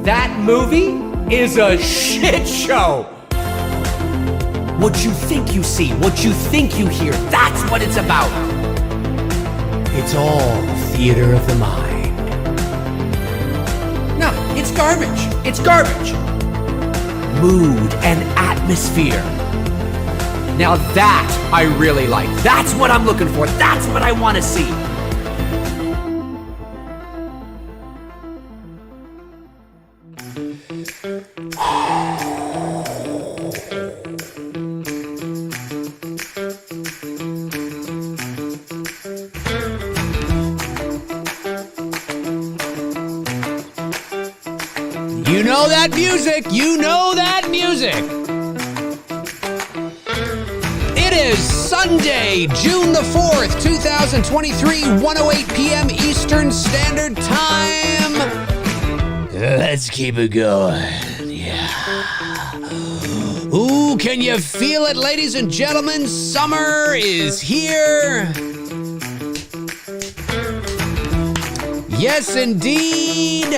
That movie is a shit show. What you think you see, what you think you hear, that's what it's about. It's all theater of the mind. No, it's garbage. It's garbage. Mood and atmosphere. Now that I really like. That's what I'm looking for. That's what I want to see. You know that music. You know that music. It is Sunday, June the 4th, 2023, 1:08 p.m. Eastern Standard Time. Let's keep it going. Yeah. Ooh, can you feel it, ladies and gentlemen? Summer is here. Yes, indeed.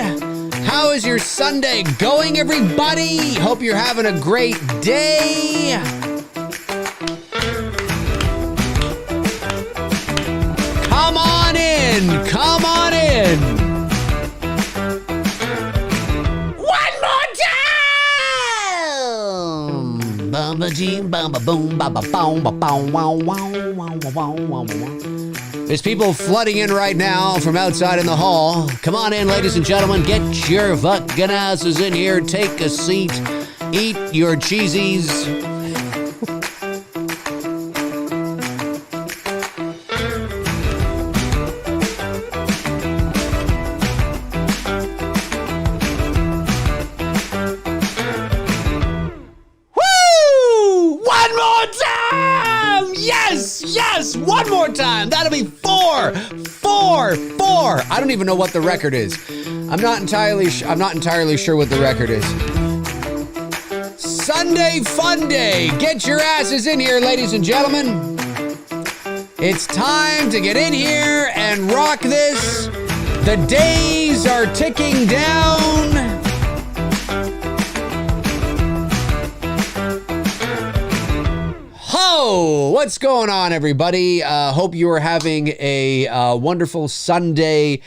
How is your Sunday going, everybody? Hope you're having a great day. Come on in. Come on in. One more time. Bamba jeem, bamba boom, bamba boom, ba boom, wow, wow, wow, wow, wow, wow. There's people flooding in right now from outside in the hall. Come on in, ladies and gentlemen. Get your fucking asses in here. Take a seat. Eat your cheesies. Woo! One more time! Yes, yes, one more time. That'll be four. I don't even know what the record is. I'm not entirely sure what the record is. Sunday Fun Day. Get your asses in here, ladies and gentlemen. It's time to get in here and rock this. The days are ticking down. Ho! What's going on, everybody? Hope you are having a wonderful Sunday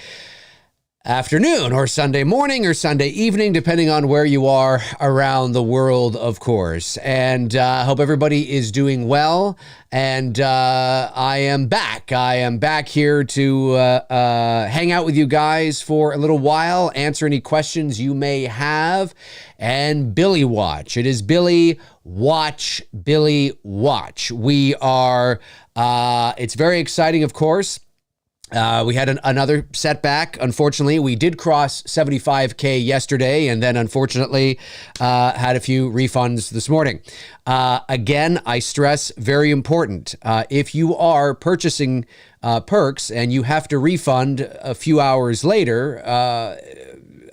afternoon or Sunday morning or Sunday evening, depending on where you are around the world, of course. And hope everybody is doing well. And I am back. I am back here to hang out with you guys for a little while, answer any questions you may have, and Billy Watch. It is Billy Watch, Billy Watch. We are, it's very exciting, of course. We had another setback. Unfortunately, we did cross 75K yesterday, and then unfortunately had a few refunds this morning. Again, I stress, very important. If you are purchasing perks and you have to refund a few hours later,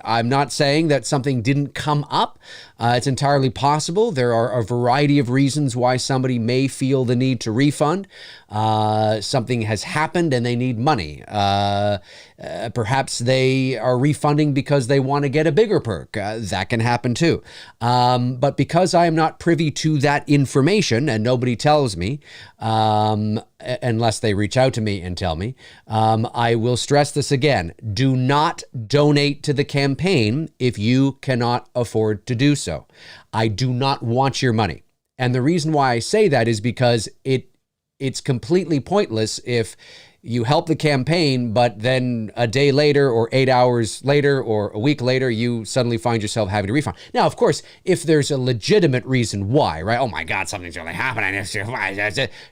I'm not saying that something didn't come up. It's entirely possible. There are a variety of reasons why somebody may feel the need to refund. Something has happened and they need money. Perhaps they are refunding because they want to get a bigger perk. That can happen too. But because I am not privy to that information and nobody tells me, unless they reach out to me and tell me, I will stress this again. Do not donate to the campaign if you cannot afford to do so. I do not want your money. And the reason why I say that is because it's completely pointless if you help the campaign, but then a day later or 8 hours later or a week later, you suddenly find yourself having to refund. Now, of course, if there's a legitimate reason why, right? Oh my God, something's really happening.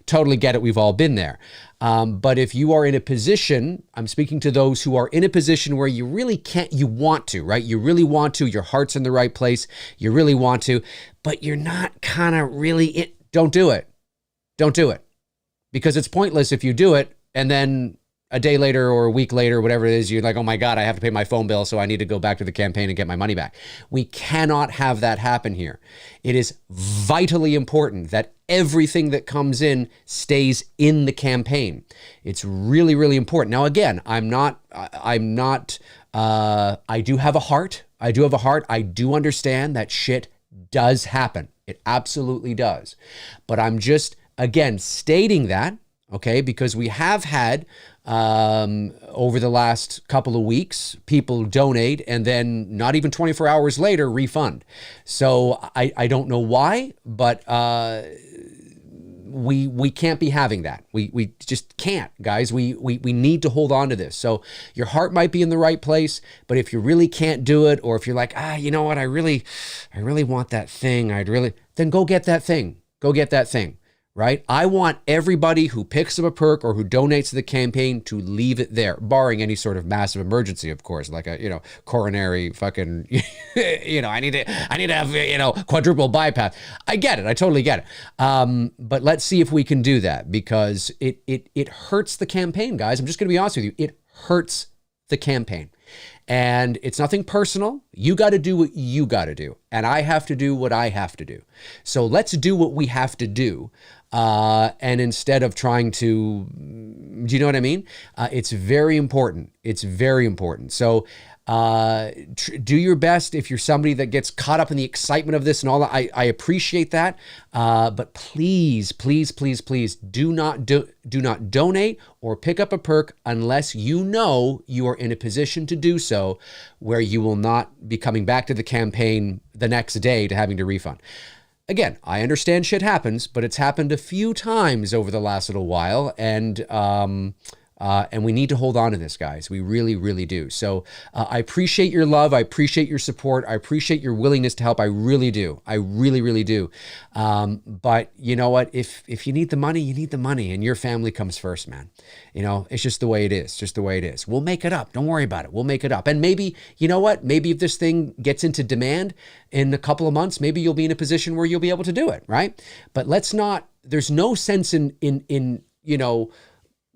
Totally get it. We've all been there. But if you are in a position, I'm speaking to those who are in a position where you really can't, you want to, right? You really want to, your heart's in the right place. You really want to, but you're not kind of really, don't do it. Don't do it. Because it's pointless if you do it and then a day later or a week later, whatever it is, you're like, oh my God, I have to pay my phone bill, so I need to go back to the campaign and get my money back. We cannot have that happen here. It is vitally important that everything that comes in stays in the campaign. It's really, really important. Now, again, I do have a heart, I do have a heart. I do understand that shit does happen. It absolutely does. But I'm just, again, stating that, okay, because we have had over the last couple of weeks, people donate and then not even 24 hours later refund. So I don't know why, but we can't be having that. We just can't, guys. We need to hold on to this. So your heart might be in the right place, but if you really can't do it, or if you're like, you know what, I really want that thing, then go get that thing. Go get that thing. Right? I want everybody who picks up a perk or who donates to the campaign to leave it there, barring any sort of massive emergency, of course, like a, coronary fucking, I need to have, quadruple bypass. I get it. I totally get it. But let's see if we can do that, because it hurts the campaign, guys. I'm just going to be honest with you. It hurts the campaign. And it's nothing personal. You got to do what you got to do. And I have to do what I have to do. So let's do what we have to do. And instead of trying to, do you know what I mean? It's very important. It's very important. So do your best. If you're somebody that gets caught up in the excitement of this and all that, I appreciate that. But please, please, please, please do not donate or pick up a perk unless you know you are in a position to do so, where you will not be coming back to the campaign the next day to having to refund. Again, I understand shit happens, but it's happened a few times over the last little while, and we need to hold on to this, guys. We really, really do. So I appreciate your love. I appreciate your support. I appreciate your willingness to help. I really do. I really, really do. But you know what? If you need the money, you need the money, and your family comes first, man. It's just the way it is. Just the way it is. We'll make it up. Don't worry about it. We'll make it up. And maybe, you know what? Maybe if this thing gets into demand in a couple of months, maybe you'll be in a position where you'll be able to do it, right? But let's not. There's no sense in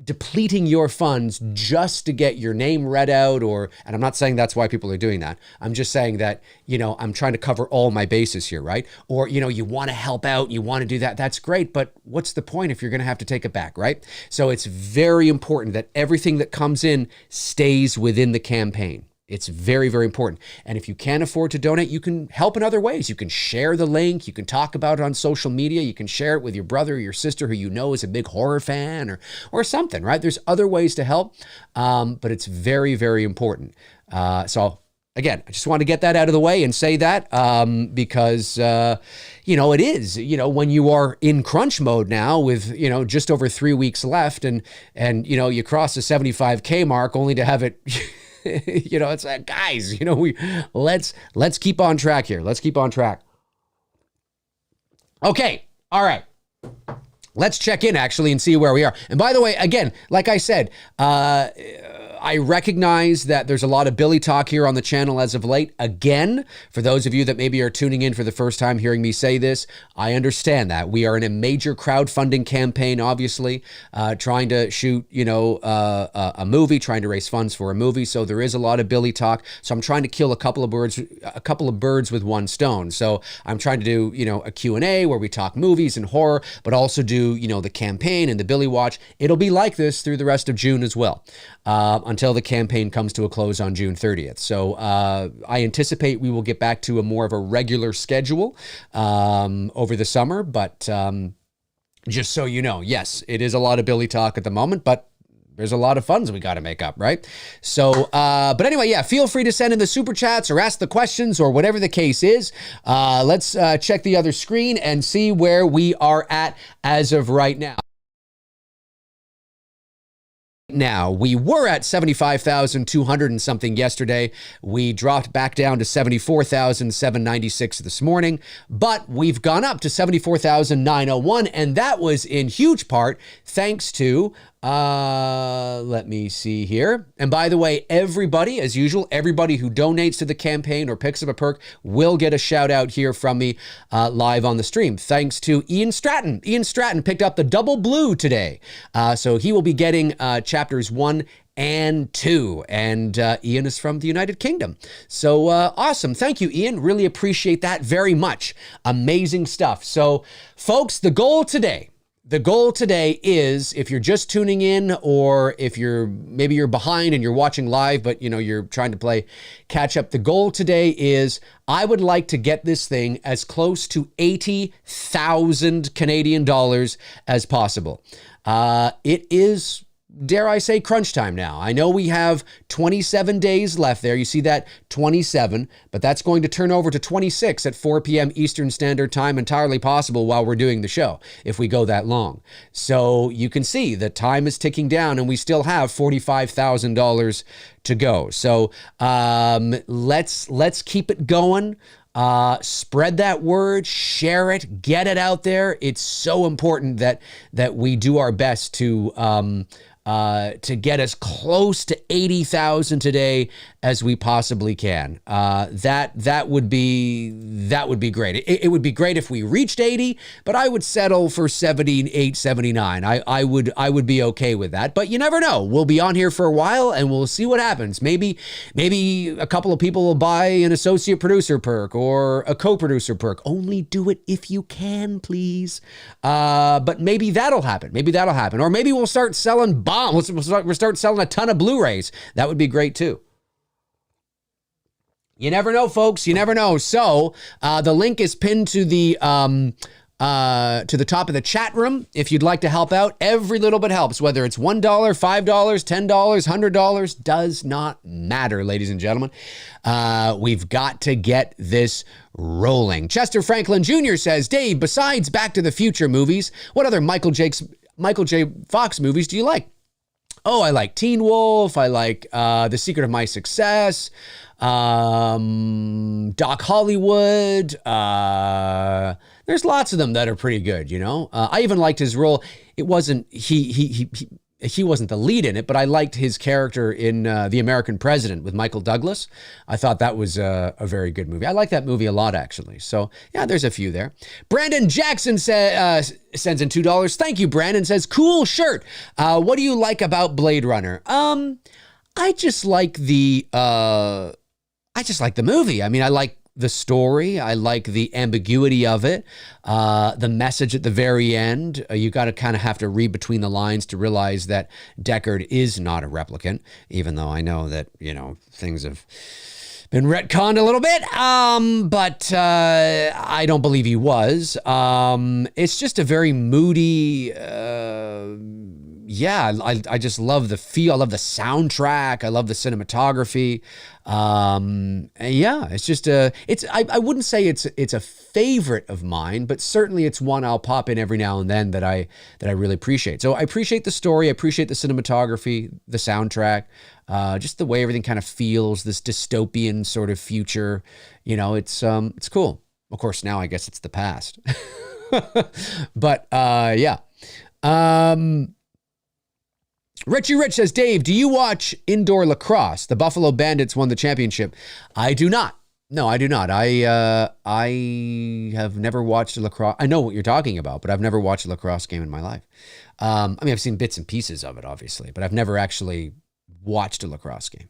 depleting your funds just to get your name read out, and I'm not saying that's why people are doing that. I'm just saying that, I'm trying to cover all my bases here, right? Or, you want to help out, you want to do that. That's great. But what's the point if you're going to have to take it back, right? So it's very important that everything that comes in stays within the campaign. It's very, very important. And if you can't afford to donate, you can help in other ways. You can share the link. You can talk about it on social media. You can share it with your brother or your sister who you know is a big horror fan or something, right? There's other ways to help, but it's very, very important. So again, I just want to get that out of the way and say that because, it is, when you are in crunch mode now with, just over 3 weeks left and you cross the 75K mark only to have it... it's like, guys, let's keep on track here. Let's keep on track. Okay. All right. Let's check in actually and see where we are. And by the way, again, like I said, I recognize that there's a lot of Billy talk here on the channel as of late. Again, for those of you that maybe are tuning in for the first time hearing me say this, I understand that. We are in a major crowdfunding campaign, obviously, trying to shoot, a movie, trying to raise funds for a movie. So there is a lot of Billy talk. So I'm trying to kill a couple of birds with one stone. So I'm trying to do, a Q&A where we talk movies and horror, but also do, the campaign and the Billy Watch. It'll be like this through the rest of June as well. Until the campaign comes to a close on June 30th. So I anticipate we will get back to a more of a regular schedule over the summer. But just so you know, yes, it is a lot of Billy talk at the moment, but there's a lot of funds we got to make up, right? So, but anyway, yeah, feel free to send in the super chats or ask the questions or whatever the case is. Let's check the other screen and see where we are at as of right now. Now, we were at 75,200 and something yesterday. We dropped back down to 74,796 this morning, but we've gone up to 74,901, and that was in huge part thanks to, let me see here. And by the way, everybody, as usual, everybody who donates to the campaign or picks up a perk will get a shout out here from me live on the stream. Thanks to Ian Stratton. Ian Stratton picked up the double blue today. So he will be getting chapters 1 and 2. And Ian is from the United Kingdom. So awesome. Thank you, Ian. Really appreciate that very much. Amazing stuff. So folks, the goal today The goal today is, if you're just tuning in, or if maybe you're behind and you're watching live, but you're trying to play catch up. The goal today is, I would like to get this thing as close to 80,000 Canadian dollars as possible. It is, dare I say, crunch time now. I know we have 27 days left there. You see that 27, but that's going to turn over to 26 at 4 p.m. Eastern Standard Time, entirely possible while we're doing the show, if we go that long. So you can see the time is ticking down, and we still have $45,000 to go. So let's keep it going. Spread that word, share it, get it out there. It's so important that we do our best to get as close to 80,000 today as we possibly can. That would be great. It would be great if we reached 80, but I would settle for 78, 79. I would be okay with that, but you never know. We'll be on here for a while and we'll see what happens. Maybe a couple of people will buy an associate producer perk or a co-producer perk. Only do it if you can, please. But maybe that'll happen. Or maybe we'll start selling bombs. We'll start selling a ton of Blu-rays. That would be great too. You never know, folks. You never know. So the link is pinned to the top of the chat room. If you'd like to help out, every little bit helps. Whether it's $1, $5, $10, $100, does not matter, ladies and gentlemen. We've got to get this rolling. Chester Franklin Jr. says, Dave, besides Back to the Future movies, what other Michael J. Fox movies do you like? Oh, I like Teen Wolf. I like The Secret of My Success. Doc Hollywood. There's lots of them that are pretty good, I even liked his role. It wasn't, he wasn't the lead in it, but I liked his character in The American President with Michael Douglas. I thought that was a very good movie. I like that movie a lot, actually. So, yeah, there's a few there. Brandon Jackson sends in $2. Thank you, Brandon. Says, cool shirt. What do you like about Blade Runner? I just like the movie. I mean, I like the story. I like the ambiguity of it. The message at the very end. You got to kind of have to read between the lines to realize that Deckard is not a replicant, even though I know that, things have been retconned a little bit. But I don't believe he was. It's just a very moody, I just love the feel. I love the soundtrack. I love the cinematography. It's just I wouldn't say it's a favorite of mine, but certainly it's one I'll pop in every now and then that I really appreciate. So I appreciate the story. I appreciate the cinematography, the soundtrack, just the way everything kind of feels, this dystopian sort of future. It's cool. Of course, now I guess it's the past, but, yeah. Richie Rich says, Dave, do you watch indoor lacrosse? The Buffalo Bandits won the championship. I do not. No, I do not. I have never watched a lacrosse. I know what you're talking about, but I've never watched a lacrosse game in my life. I've seen bits and pieces of it, obviously, but I've never actually watched a lacrosse game.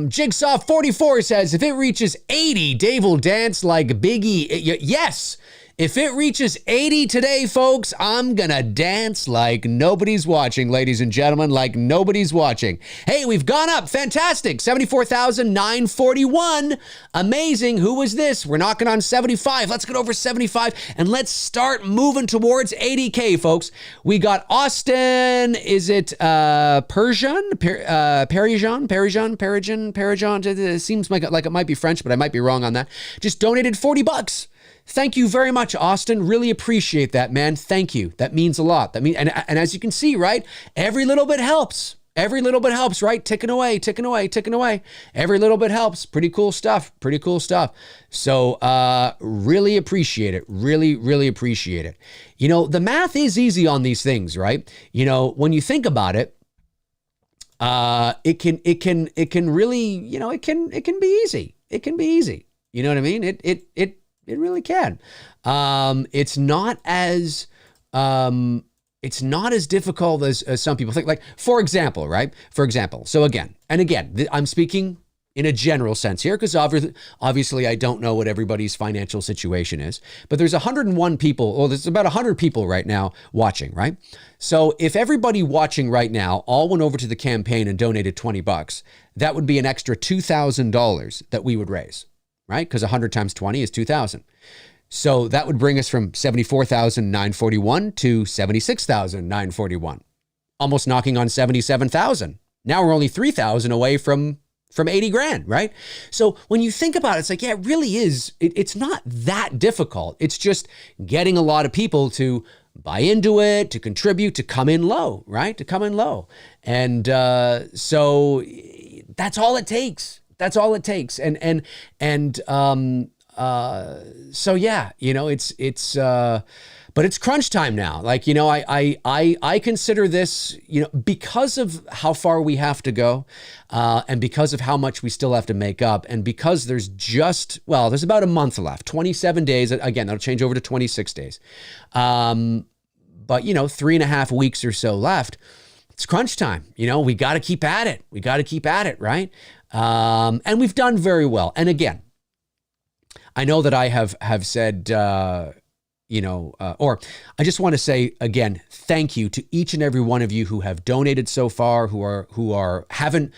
Jigsaw 44 says, if it reaches 80, Dave will dance like Biggie. Yes. If it reaches 80 today, folks, I'm gonna dance like nobody's watching, ladies and gentlemen, like nobody's watching. Hey, we've gone up. Fantastic. 74,941. Amazing. Who was this? We're knocking on 75. Let's get over 75 and let's start moving towards 80K, folks. We got Austin. Is it Persian? Perijan? It seems like it might be French, but I might be wrong on that. Just donated $40. Thank you very much, Austin. Really appreciate that, man. Thank you. That means a lot. And as you can see, right? Every little bit helps. Every little bit helps, right? Ticking away. Every little bit helps. Pretty cool stuff. So, really appreciate it. Really appreciate it. The math is easy on these things, right? When you think about it, it can really, it can be easy. It can be easy. You know what I mean? It really can. It's not as difficult as some people think. Like, for example, right? So again, I'm speaking in a general sense here, because obviously I don't know what everybody's financial situation is, but there's 101 people, or there's about 100 people right now watching, right? So if everybody watching right now all went over to the campaign and donated $20, that would be an extra $2,000 that we would raise, right? Because 100 times 20 is 2,000. So that would bring us from 74,941 to 76,941, almost knocking on 77,000. Now we're only 3,000 away from 80 grand, right? So when you think about it, it's like, yeah, it really is. It's not that difficult. It's just getting a lot of people to buy into it, to contribute, to come in low, right? To come in low. And so that's all it takes. That's all it takes. So yeah, you know, but it's crunch time now. Like, you know, I consider this, you know, because of how far we have to go, and because of how much we still have to make up, and because there's about a month left, 27 days. Again, that'll change over to 26 days. But, you know, 3.5 weeks or so left. It's crunch time. You know, we got to keep at it. We got to keep at it, right? And we've done very well. And again, I know that I have said, or I just want to say again, thank you to each and every one of you who have donated so far, who haven't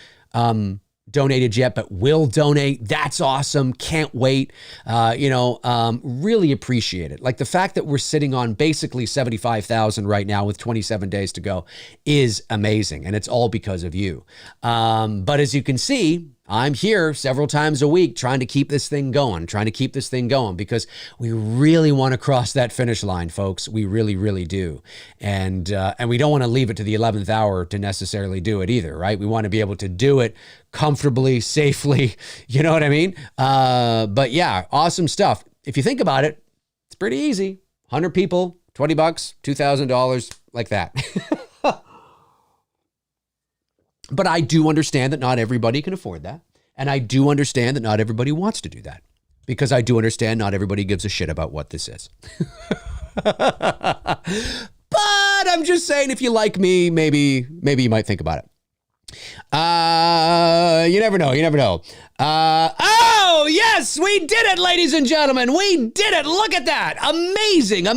donated yet, but will donate. That's awesome. Can't wait. Really appreciate it. Like the fact that we're sitting on basically 75,000 right now with 27 days to go is amazing. And it's all because of you. But as you can see, I'm here several times a week trying to keep this thing going, because we really want to cross that finish line, folks. We really, really do. And we don't want to leave it to the 11th hour to necessarily do it either, right? We want to be able to do it comfortably, safely, you know what I mean? But yeah, awesome stuff. If you think about it, it's pretty easy. 100 people, $20, $2,000, like that. But I do understand that not everybody can afford that. And I do understand that not everybody wants to do that. Because I do understand not everybody gives a shit about what this is. But I'm just saying, if you like me, maybe you might think about it. You never know. Oh, yes, we did it, ladies and gentlemen. We did it. Look at that. Amazing.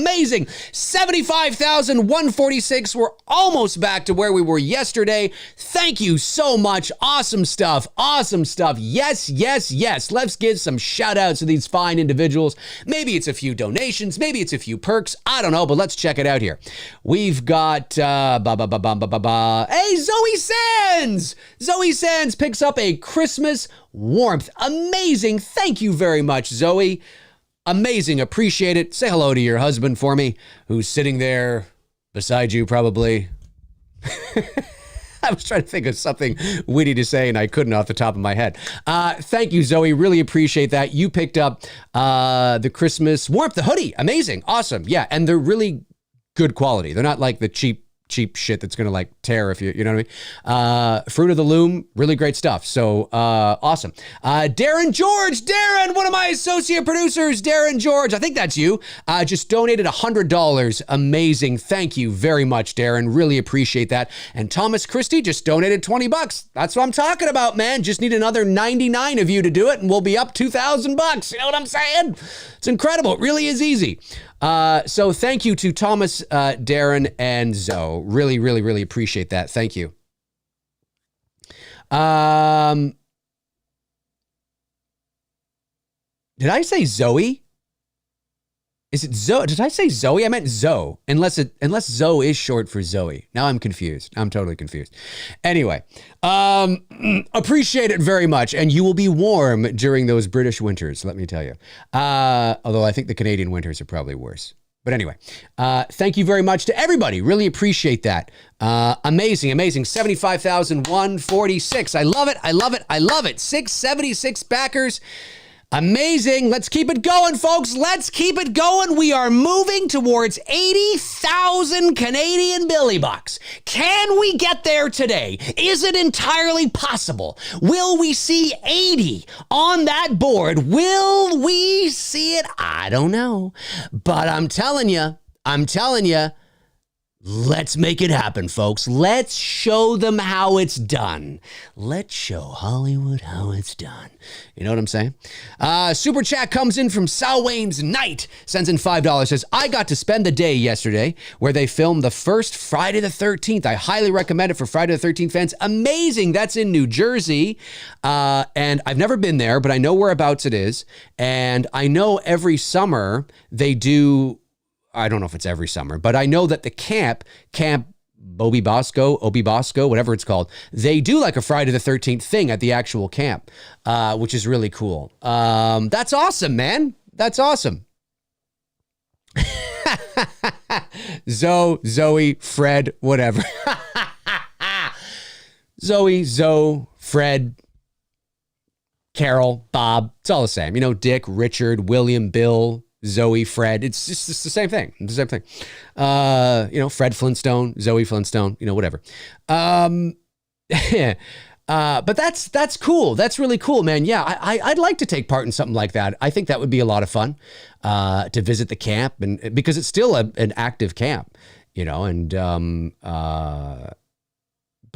75,146. We're almost back to where we were yesterday. Thank you so much. Awesome stuff. Yes. Let's give some shout outs to these fine individuals. Maybe it's a few donations. Maybe it's a few perks. I don't know, but let's check it out here. We've got, hey, Zoe Sands. Zoe Sands picks up a Christmas warmth. Amazing. Thank you very much, Zoe. Amazing. Appreciate it. Say hello to your husband for me, who's sitting there beside you probably. I was trying to think of something witty to say and I couldn't off the top of my head. Thank you, Zoe. Really appreciate that. You picked up the Christmas warmth, the hoodie. Amazing. Awesome. Yeah. And they're really good quality. They're not like the cheap shit that's going to like tear if you know what I mean? Fruit of the Loom, really great stuff. So awesome. Darren George, one of my associate producers, Darren George, I think that's you, just donated $100. Amazing. Thank you very much, Darren. Really appreciate that. And Thomas Christie just donated $20. That's what I'm talking about, man. Just need another 99 of you to do it and we'll be up $2,000. You know what I'm saying? It's incredible. It really is easy. So thank you to Thomas, Darren, and Zoe. Really, really, really appreciate that. Thank you. Did I say Zoe? Is it Zoe? Did I say Zoe? I meant Zoe. Unless Zoe is short for Zoe. Now I'm confused. I'm totally confused. Anyway, appreciate it very much. And you will be warm during those British winters, let me tell you. Although I think the Canadian winters are probably worse. But anyway, thank you very much to everybody. Really appreciate that. Amazing. 75,146. I love it. 676 backers. Amazing. Let's keep it going, folks. Let's keep it going. We are moving towards 80,000 Canadian Billy Bucks. Can we get there today? Is it entirely possible? Will we see 80 on that board? Will we see it? I don't know. But I'm telling you, Let's make it happen, folks. Let's show them how it's done. Let's show Hollywood how it's done. You know what I'm saying? Super chat comes in from Salwayne's Night. Sends in $5. Says, I got to spend the day yesterday where they filmed the first Friday the 13th. I highly recommend it for Friday the 13th fans. Amazing. That's in New Jersey. And I've never been there, but I know whereabouts it is. And I know every summer they do... I don't know if it's every summer, but I know that the camp Obi Bosco, whatever it's called, they do like a Friday the 13th thing at the actual camp, which is really cool. That's awesome, man. That's awesome. Zoe, Fred, whatever. Zoe, Fred, Carol, Bob. It's all the same. You know, Dick, Richard, William, Bill, Zoe, Fred. It's just the same thing. It's the same thing. You know, Fred Flintstone, Zoe Flintstone, you know, whatever. But that's cool. That's really cool, man. Yeah, I'd like to take part in something like that. I think that would be a lot of fun to visit the camp, and because it's still an active camp, you know, and but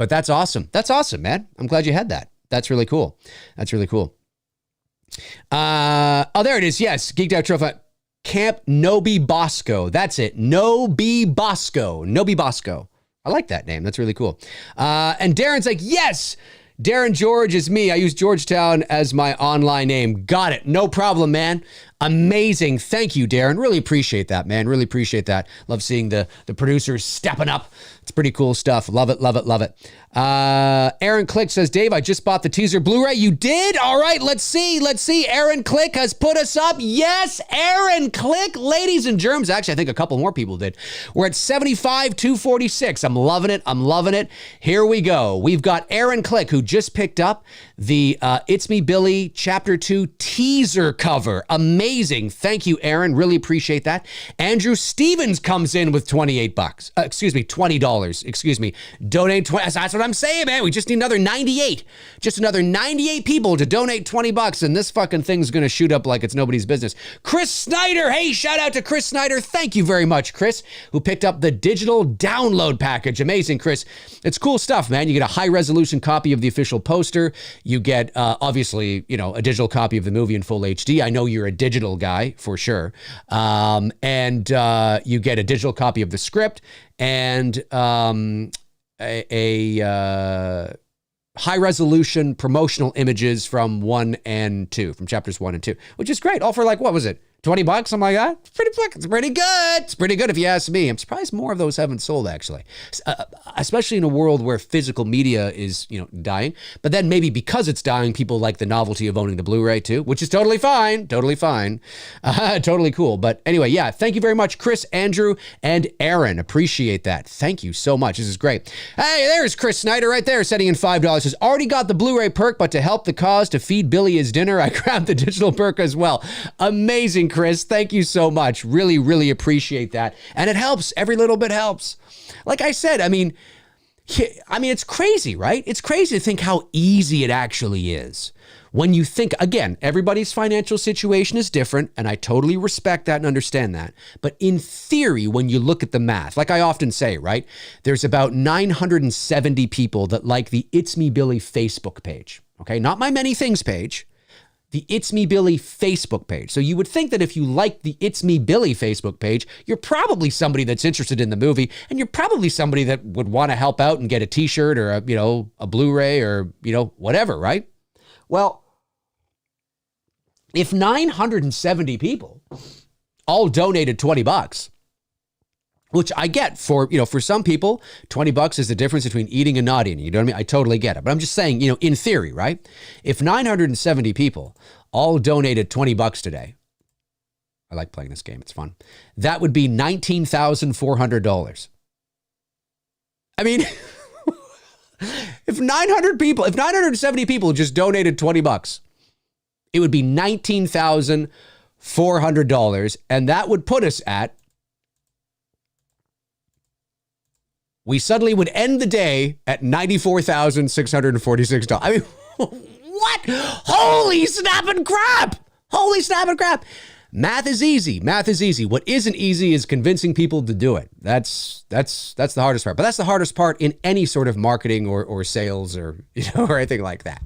that's awesome. That's awesome, man. I'm glad you had that. That's really cool. That's really cool. Oh, there it is. Yes, Geeked Out Trophy. Camp Nobi Bosco. That's it. Nobi Bosco. I like that name. That's really cool. And Darren's like, yes, Darren George is me. I use Georgetown as my online name. Got it. No problem, man. Amazing. Thank you, Darren. Really appreciate that, man. Really appreciate that. Love seeing the producers stepping up. It's pretty cool stuff. Love it, love it, love it. Aaron Click says, Dave, I just bought the teaser Blu-ray. You did? All right, let's see. Aaron Click has put us up. Yes, Aaron Click. Ladies and germs. Actually, I think a couple more people did. We're at 75,246. I'm loving it. Here we go. We've got Aaron Click, who just picked up the It's Me, Billy Chapter 2 teaser cover. Amazing. Thank you, Aaron. Really appreciate that. Andrew Stevens comes in with $20. Donate 20. That's what I'm saying, man. We just need another 98. Just another 98 people to donate $20, and this fucking thing's going to shoot up like it's nobody's business. Chris Snyder. Hey, shout out to Chris Snyder. Thank you very much, Chris, who picked up the digital download package. Amazing, Chris. It's cool stuff, man. You get a high-resolution copy of the official poster. You get, obviously, you know, a digital copy of the movie in full HD. I know you're a digital guy for sure. And you get a digital copy of the script and a high-resolution promotional images from 1 and 2, from chapters 1 and 2, which is great. All for like, what was it? $20, something like that. It's pretty good. It's pretty good if you ask me. I'm surprised more of those haven't sold, actually, especially in a world where physical media is, you know, dying. But then maybe because it's dying, people like the novelty of owning the Blu-ray too, which is totally fine. Totally cool. But anyway, yeah, thank you very much, Chris, Andrew, and Aaron. Appreciate that. Thank you so much. This is great. Hey, there's Chris Snyder right there, sending in $5. Says, already got the Blu-ray perk, but to help the cause to feed Billy his dinner, I grabbed the digital perk as well. Amazing, Chris. Thank you so much. Really, really appreciate that. And it helps. Every little bit helps. Like I said, I mean, it's crazy, right? It's crazy to think how easy it actually is. When you think, again, everybody's financial situation is different, and I totally respect that and understand that. But in theory, when you look at the math, like I often say, right, there's about 970 people that like the It's Me Billy Facebook page. Okay, not my many things page. The It's Me Billy Facebook page. So you would think that if you like the It's Me Billy Facebook page, you're probably somebody that's interested in the movie, and you're probably somebody that would want to help out and get a t-shirt or a Blu-ray or, whatever, right? Well, if 970 people all donated $20, which I get for some people, $20 is the difference between eating and not eating. You know what I mean? I totally get it. But I'm just saying, in theory, right? If 970 people all donated $20 today, I like playing this game. It's fun. That would be $19,400. I mean, if 970 people just donated $20, it would be $19,400. And that would put us at, we suddenly would end the day at $94,646. I mean, what? Holy snapping crap. Math is easy. Math is easy. What isn't easy is convincing people to do it. That's the hardest part. But that's the hardest part in any sort of marketing or sales or or anything like that.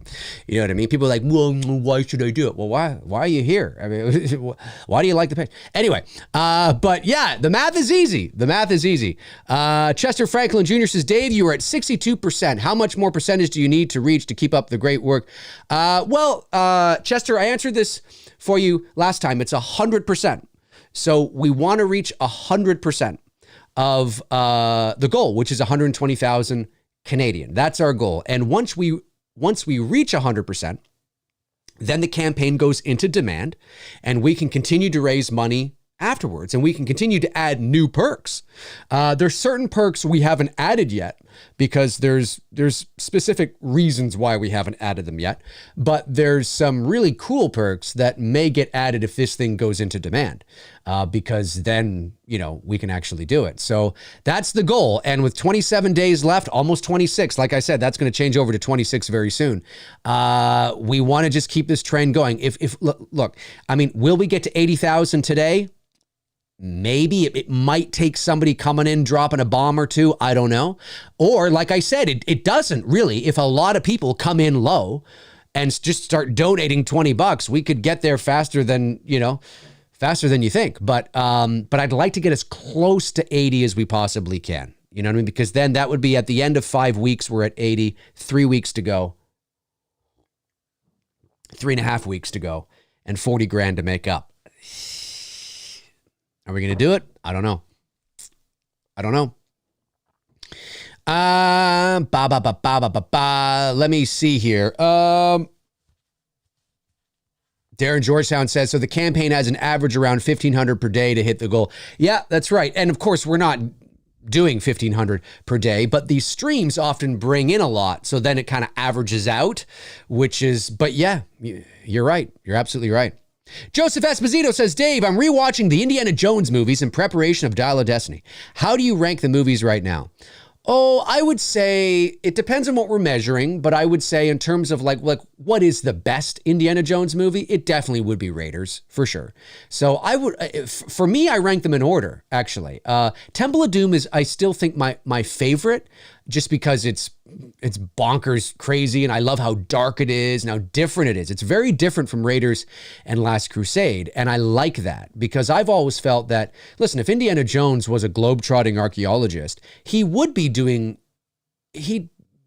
You know what I mean? People are like, well, why should I do it? Well, why are you here? I mean, why do you like the page? Anyway, but yeah, the math is easy. The math is easy. Chester Franklin Jr. says, Dave, you are at 62%. How much more percentage do you need to reach to keep up the great work? Chester, I answered this for you last time. It's 100%. So we want to reach 100% of the goal, which is 120,000 Canadian. That's our goal. And once we reach 100%, then the campaign goes into demand and we can continue to raise money afterwards, and we can continue to add new perks. There's certain perks we haven't added yet because there's specific reasons why we haven't added them yet, but there's some really cool perks that may get added if this thing goes into demand, because then, we can actually do it. So that's the goal. And with 27 days left, almost 26, like I said, that's going to change over to 26 very soon. We want to just keep this trend going. Look, I mean, will we get to 80,000 today? Maybe it might take somebody coming in, dropping a bomb or two. I don't know. Or like I said, it doesn't really. If a lot of people come in low and just start donating $20, we could get there faster than you think. But I'd like to get as close to 80 as we possibly can. You know what I mean? Because then that would be at the end of 5 weeks, we're at 80, 3 weeks to go, 3.5 weeks to go, and 40 grand to make up. Are we going to do it? I don't know. Let me see here. Darren Georgetown says, so the campaign has an average around 1,500 per day to hit the goal. Yeah, that's right. And of course, we're not doing 1,500 per day, but these streams often bring in a lot. So then it kind of averages out, but yeah, you're right. You're absolutely right. Joseph Esposito says, Dave, I'm rewatching the Indiana Jones movies in preparation of Dial of Destiny. How do you rank the movies right now? Oh, I would say it depends on what we're measuring, but I would say in terms of like what is the best Indiana Jones movie, it definitely would be Raiders for sure. So for me, I rank them in order, actually. Temple of Doom is, I still think my favorite, just because it's bonkers crazy, and I love how dark it is and how different it is. It's very different from Raiders and Last Crusade, and I like that because I've always felt that, listen, if Indiana Jones was a globe-trotting archaeologist, he'd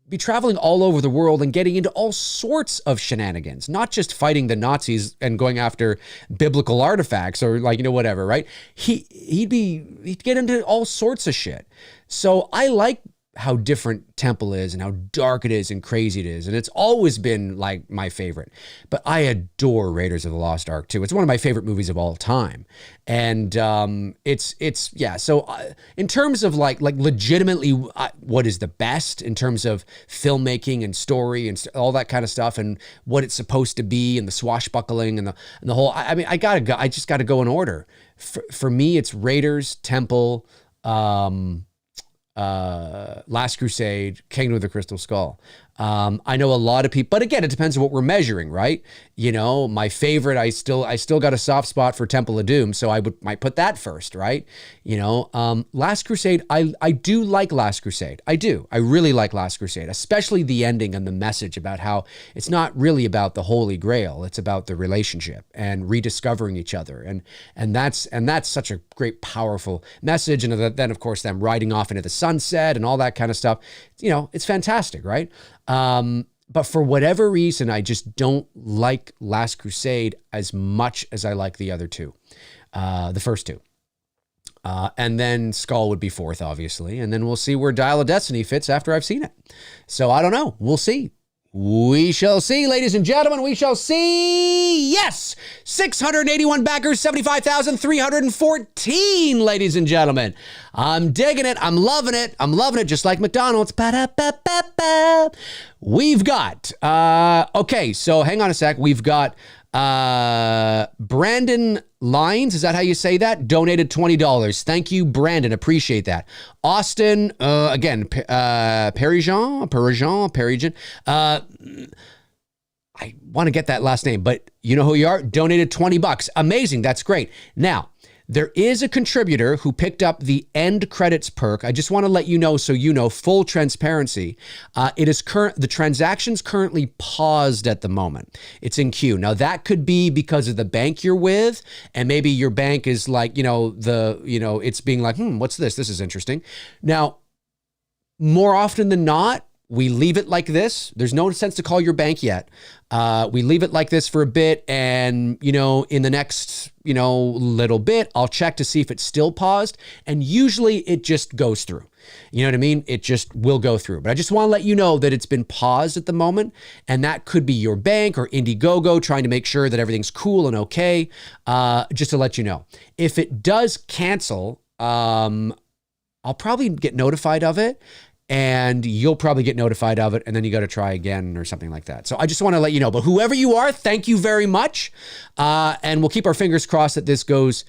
be traveling all over the world and getting into all sorts of shenanigans, not just fighting the Nazis and going after biblical artifacts or whatever, right? He'd get into all sorts of shit. So I like how different Temple is and how dark it is and crazy it is. And it's always been like my favorite, but I adore Raiders of the Lost Ark too. It's one of my favorite movies of all time. And yeah. So in terms of like legitimately what is the best in terms of filmmaking and story and all that kind of stuff and what it's supposed to be and the swashbuckling and the whole, I mean, I just gotta go in order. For me, it's Raiders, Temple, Last Crusade, Kingdom of the Crystal Skull. I know a lot of people, but again, it depends on what we're measuring, right? My favorite, I still got a soft spot for Temple of Doom, so might put that first, right? Last Crusade, I do like Last Crusade. I do. I really like Last Crusade, especially the ending and the message about how it's not really about the Holy Grail. It's about the relationship and rediscovering each other. And that's such a great, powerful message. And then of course, them riding off into the sunset and all that kind of stuff. It's fantastic, right? But for whatever reason, I just don't like Last Crusade as much as I like the other two, the first two. And then Skull would be fourth, obviously. And then we'll see where Dial of Destiny fits after I've seen it. So I don't know. We'll see. We shall see, ladies and gentlemen. We shall see. Yes, 681 backers, 75,314, ladies and gentlemen. I'm digging it. I'm loving it. I'm loving it, just like McDonald's. Ba-da-ba-ba-ba. We've got, okay, so hang on a sec. We've got Brandon Lines, is that how you say that? Donated $20. Thank you, Brandon. Appreciate that. Austin, again, Perijan. I want to get that last name, but you know who you are. Donated $20. Amazing. That's great. Now, there is a contributor who picked up the end credits perk. I just want to let you know, so you know, full transparency. The transaction's currently paused at the moment. It's in queue. Now that could be because of the bank you're with, and maybe your bank is like, it's being like, what's this? This is interesting. Now, more often than not, we leave it like this. There's no sense to call your bank yet. We leave it like this for a bit, and in the next little bit, I'll check to see if it's still paused, and usually it just goes through. You know what I mean? It just will go through. But I just want to let you know that it's been paused at the moment, and that could be your bank or Indiegogo trying to make sure that everything's cool and okay. Just to let you know, if it does cancel, I'll probably get notified of it. And you'll probably get notified of it, and then you got to try again or something like that. So I just want to let you know. But whoever you are, thank you very much. And we'll keep our fingers crossed that this goes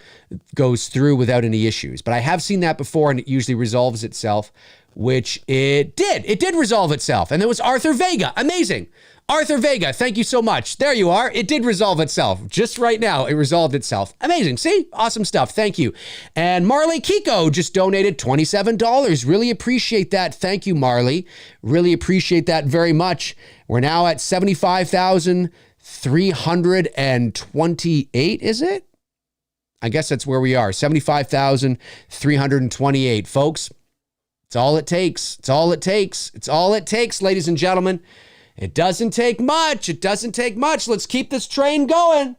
through without any issues. But I have seen that before, and it usually resolves itself, which it did. It did resolve itself. And it was Arthur Vega. Amazing. Arthur Vega, thank you so much. There you are. It did resolve itself. Just right now, it resolved itself. Amazing. See? Awesome stuff. Thank you. And Marley Kiko just donated $27. Really appreciate that. Thank you, Marley. Really appreciate that very much. We're now at 75,328, is it? I guess that's where we are. 75,328, folks. It's all it takes. It's all it takes. It's all it takes, ladies and gentlemen. It doesn't take much. It doesn't take much. Let's keep this train going.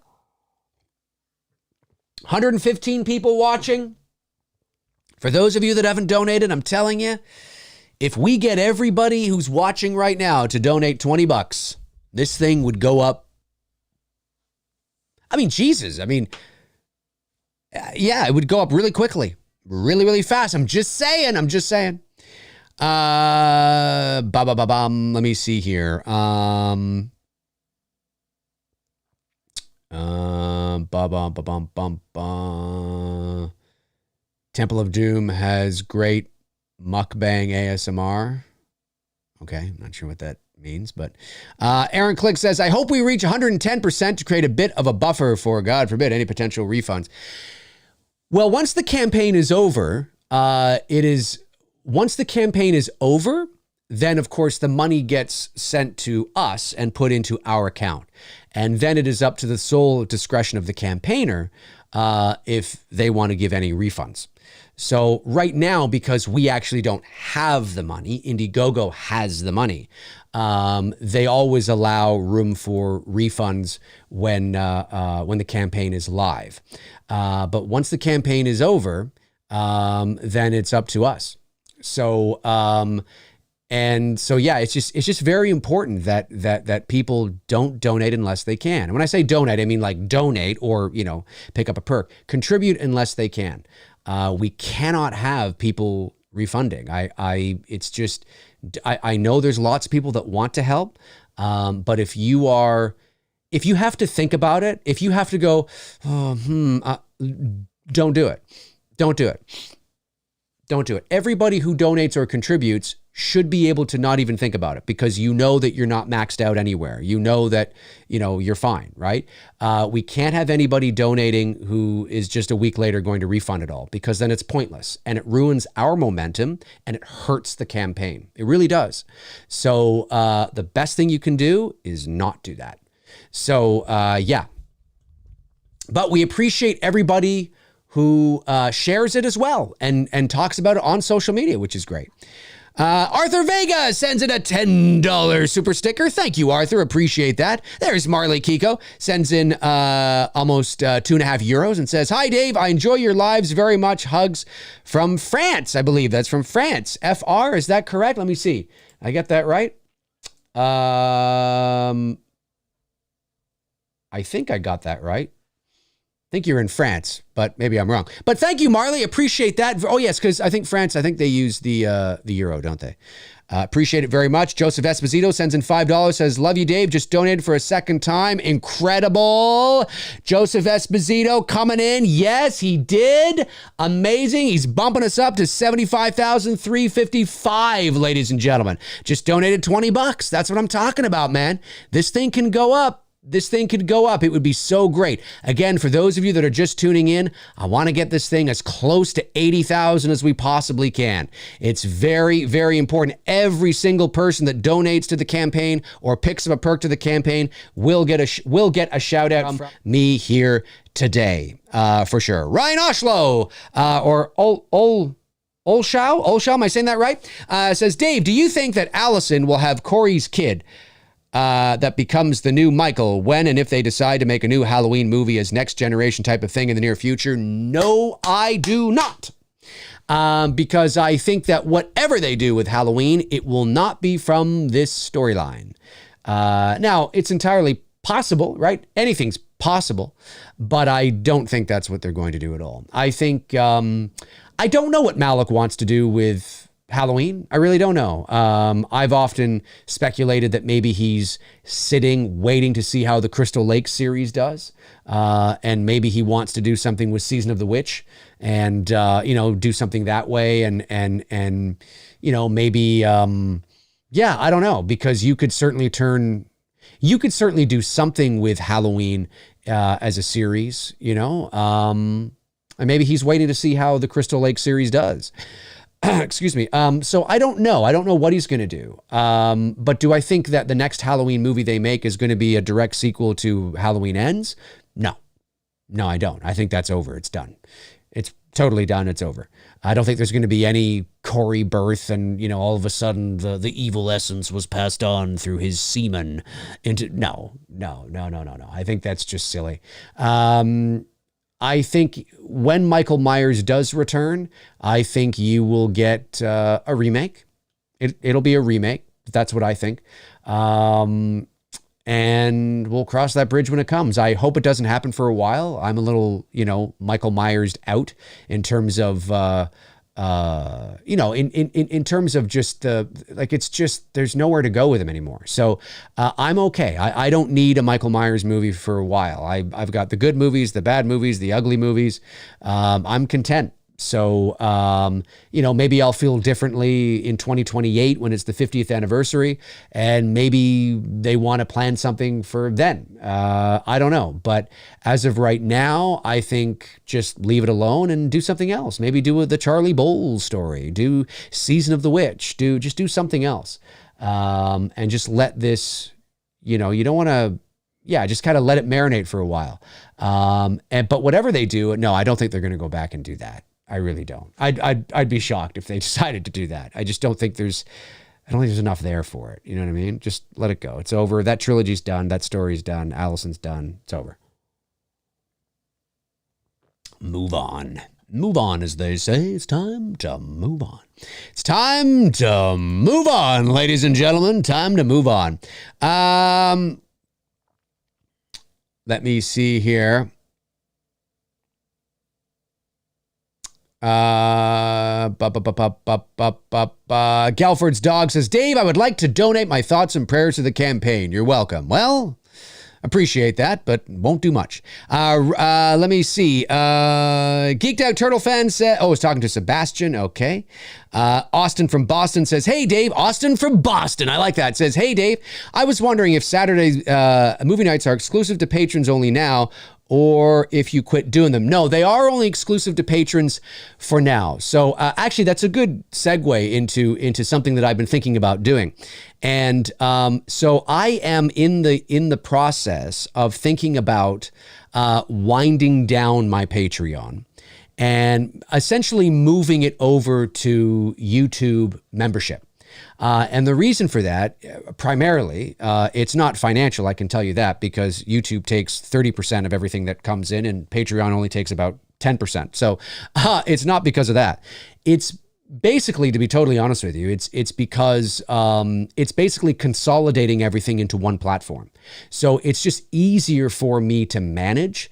115 people watching. For those of you that haven't donated, I'm telling you, if we get everybody who's watching right now to donate $20, this thing would go up. I mean, Jesus. I mean, yeah, it would go up really quickly. Really, really fast. I'm just saying. Let me see here. Temple of Doom has great mukbang ASMR. Okay, I'm not sure what that means, but Aaron Click says, I hope we reach 110% to create a bit of a buffer for, God forbid, any potential refunds. Well, once the campaign is over, once the campaign is over, then of course the money gets sent to us and put into our account. And then it is up to the sole discretion of the campaigner if they want to give any refunds. So right now, because we actually don't have the money, Indiegogo has the money. They always allow room for refunds when the campaign is live. But once the campaign is over, then it's up to us. So, yeah, it's just very important that people don't donate unless they can. And when I say donate, I mean like donate or, pick up a perk, contribute unless they can. We cannot have people refunding. I know there's lots of people that want to help. But if you have to think about it, if you have to go, don't do it. Don't do it. Don't do it. Everybody who donates or contributes should be able to not even think about it because you know that you're not maxed out anywhere. You know that, you're fine, right? We can't have anybody donating who is just a week later going to refund it all because then it's pointless and it ruins our momentum and it hurts the campaign. It really does. So the best thing you can do is not do that. So yeah. But we appreciate everybody who shares it as well and talks about it on social media, which is great. Arthur Vega sends in a $10 super sticker. Thank you, Arthur. Appreciate that. There's Marley Kiko, sends in almost €2.50 and says, hi, Dave. I enjoy your lives very much. Hugs from France. I believe that's from France. FR, is that correct? Let me see. I get that right? I think I got that right. think you're in France, but maybe I'm wrong. But thank you, Marley. Appreciate that. Oh, yes, because I think France, I think they use the euro, don't they? Appreciate it very much. Joseph Esposito sends in $5, says, love you, Dave. Just donated for a second time. Incredible. Joseph Esposito coming in. Yes, he did. Amazing. He's bumping us up to $75,355, ladies and gentlemen. Just donated $20. That's what I'm talking about, man. This thing can go up. This thing could go up. It would be so great. Again, for those of you that are just tuning in, I want to get this thing as close to 80,000 as we possibly can. It's very, very important. Every single person that donates to the campaign or picks up a perk to the campaign will get a shout out from me here today, for sure. Ryan Oshlow, or Olshow, am I saying that right? Says, Dave, do you think that Allison will have Corey's kid that becomes the new Michael when and if they decide to make a new Halloween movie as next generation type of thing in the near future? No, I do not. Because I think that whatever they do with Halloween, it will not be from this storyline. Now, it's entirely possible, right? Anything's possible, but I don't think that's what they're going to do at all. I think, I don't know what Malik wants to do with Halloween. I really don't know. I've often speculated that maybe he's sitting, waiting to see how the Crystal Lake series does. And maybe he wants to do something with Season of the Witch and, do something that way. And maybe, yeah, I don't know, because you could certainly do something with Halloween, as a series, and maybe he's waiting to see how the Crystal Lake series does. Excuse me. So I don't know. I don't know what he's going to do. But do I think that the next Halloween movie they make is going to be a direct sequel to Halloween Ends? No, I don't. I think that's over. It's done. It's totally done. It's over. I don't think there's going to be any Corey birth and, all of a sudden the evil essence was passed on through his semen into, no. I think that's just silly. I think when Michael Myers does return, I think you will get a remake. It'll be a remake. That's what I think. And we'll cross that bridge when it comes. I hope it doesn't happen for a while. I'm a little, Michael Myers out in terms of, in terms of just it's just, there's nowhere to go with him anymore. So I'm okay. I don't need a Michael Myers movie for a while. I've got the good movies, the bad movies, the ugly movies. I'm content. So, maybe I'll feel differently in 2028 when it's the 50th anniversary, and maybe they want to plan something for then. I don't know. But as of right now, I think just leave it alone and do something else. Maybe do the Charlie Bowles story, do Season of the Witch, do something else. And just let this, you don't want to, just kind of let it marinate for a while. But whatever they do, no, I don't think they're going to go back and do that. I really don't. I'd be shocked if they decided to do that. I just don't think there's enough there for it. You know what I mean? Just let it go. It's over. That trilogy's done. That story's done. Allison's done. It's over. Move on. Move on, as they say. It's time to move on. It's time to move on, ladies and gentlemen. Time to move on. Let me see here. Galford's dog says, Dave, I would like to donate my thoughts and prayers to the campaign. You're welcome. Well, appreciate that, but won't do much. Let me see. Geeked Out Turtle fan said, I was talking to Sebastian. Okay. Austin from Boston says, hey, Dave. Austin from Boston. I like that. Says, hey, Dave. I was wondering if Saturday's movie nights are exclusive to patrons only now, or if you quit doing them. No, they are only exclusive to patrons for now. So actually, that's a good segue into something that I've been thinking about doing. And so I am in the process of thinking about winding down my Patreon and essentially moving it over to YouTube membership. And the reason for that, primarily, it's not financial, I can tell you that, because YouTube takes 30% of everything that comes in and Patreon only takes about 10%. So it's not because of that. It's basically, to be totally honest with you, it's because it's basically consolidating everything into one platform. So it's just easier for me to manage.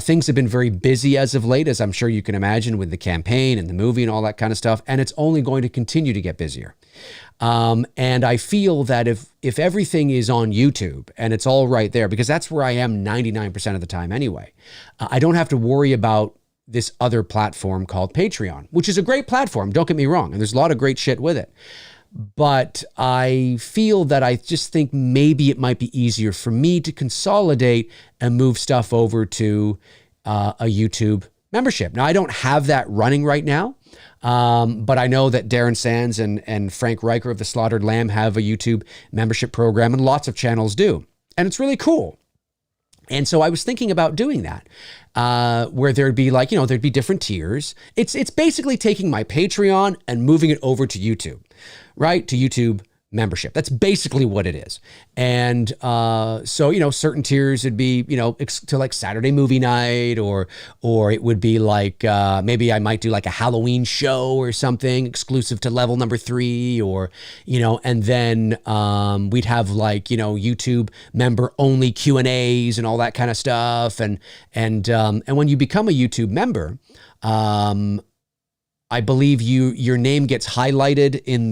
Things have been very busy as of late, as I'm sure you can imagine, with the campaign and the movie and all that kind of stuff. And it's only going to continue to get busier. And I feel that if everything is on YouTube and it's all right there, because that's where I am 99% of the time anyway, I don't have to worry about this other platform called Patreon, which is a great platform. Don't get me wrong. And there's a lot of great shit with it. But I feel that I just think maybe it might be easier for me to consolidate and move stuff over to a YouTube membership. Now, I don't have that running right now, but I know that Darren Sands and Frank Riker of the Slaughtered Lamb have a YouTube membership program, and lots of channels do. And it's really cool. And so I was thinking about doing that, where there'd be like, there'd be different tiers. It's basically taking my Patreon and moving it over to YouTube, right? To YouTube membership. That's basically what it is. And so, certain tiers would be, to like Saturday movie night, or it would be like, maybe I might do like a Halloween show or something exclusive to level number 3, or, and then we'd have like, YouTube member only Q&As and all that kind of stuff. And when you become a YouTube member, I believe your name gets highlighted in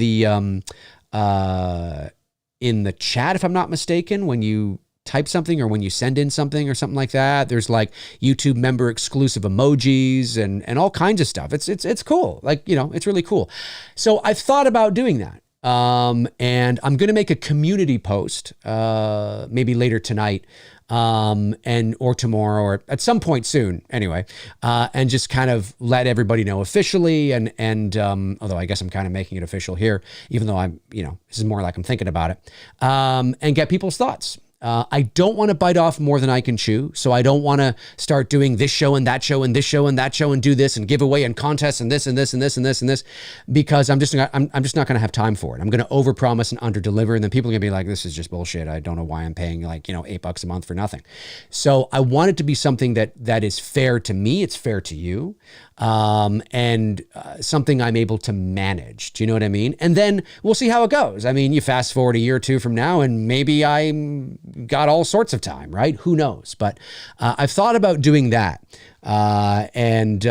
the chat, if I'm not mistaken, when you type something or when you send in something or something like that. There's like YouTube member exclusive emojis and all kinds of stuff. It's cool. Like, it's really cool. So I've thought about doing that. And I'm going to make a community post, maybe later tonight, or tomorrow, or at some point soon anyway, and just kind of let everybody know officially. And although I guess I'm kind of making it official here, even though I'm, this is more like I'm thinking about it, and get people's thoughts. I don't want to bite off more than I can chew. So I don't want to start doing this show and that show and this show and that show and do this and give away and contests and this and this and this and this and this, because I'm just not going to have time for it. I'm going to overpromise and underdeliver, and then people are going to be like, this is just bullshit. I don't know why I'm paying like, $8 a month for nothing. So I want it to be something that is fair to me. It's fair to you. And something I'm able to manage. Do you know what I mean? And then we'll see how it goes. I mean, you fast forward a year or two from now, and maybe I'm got all sorts of time, right? Who knows? But I've thought about doing that, and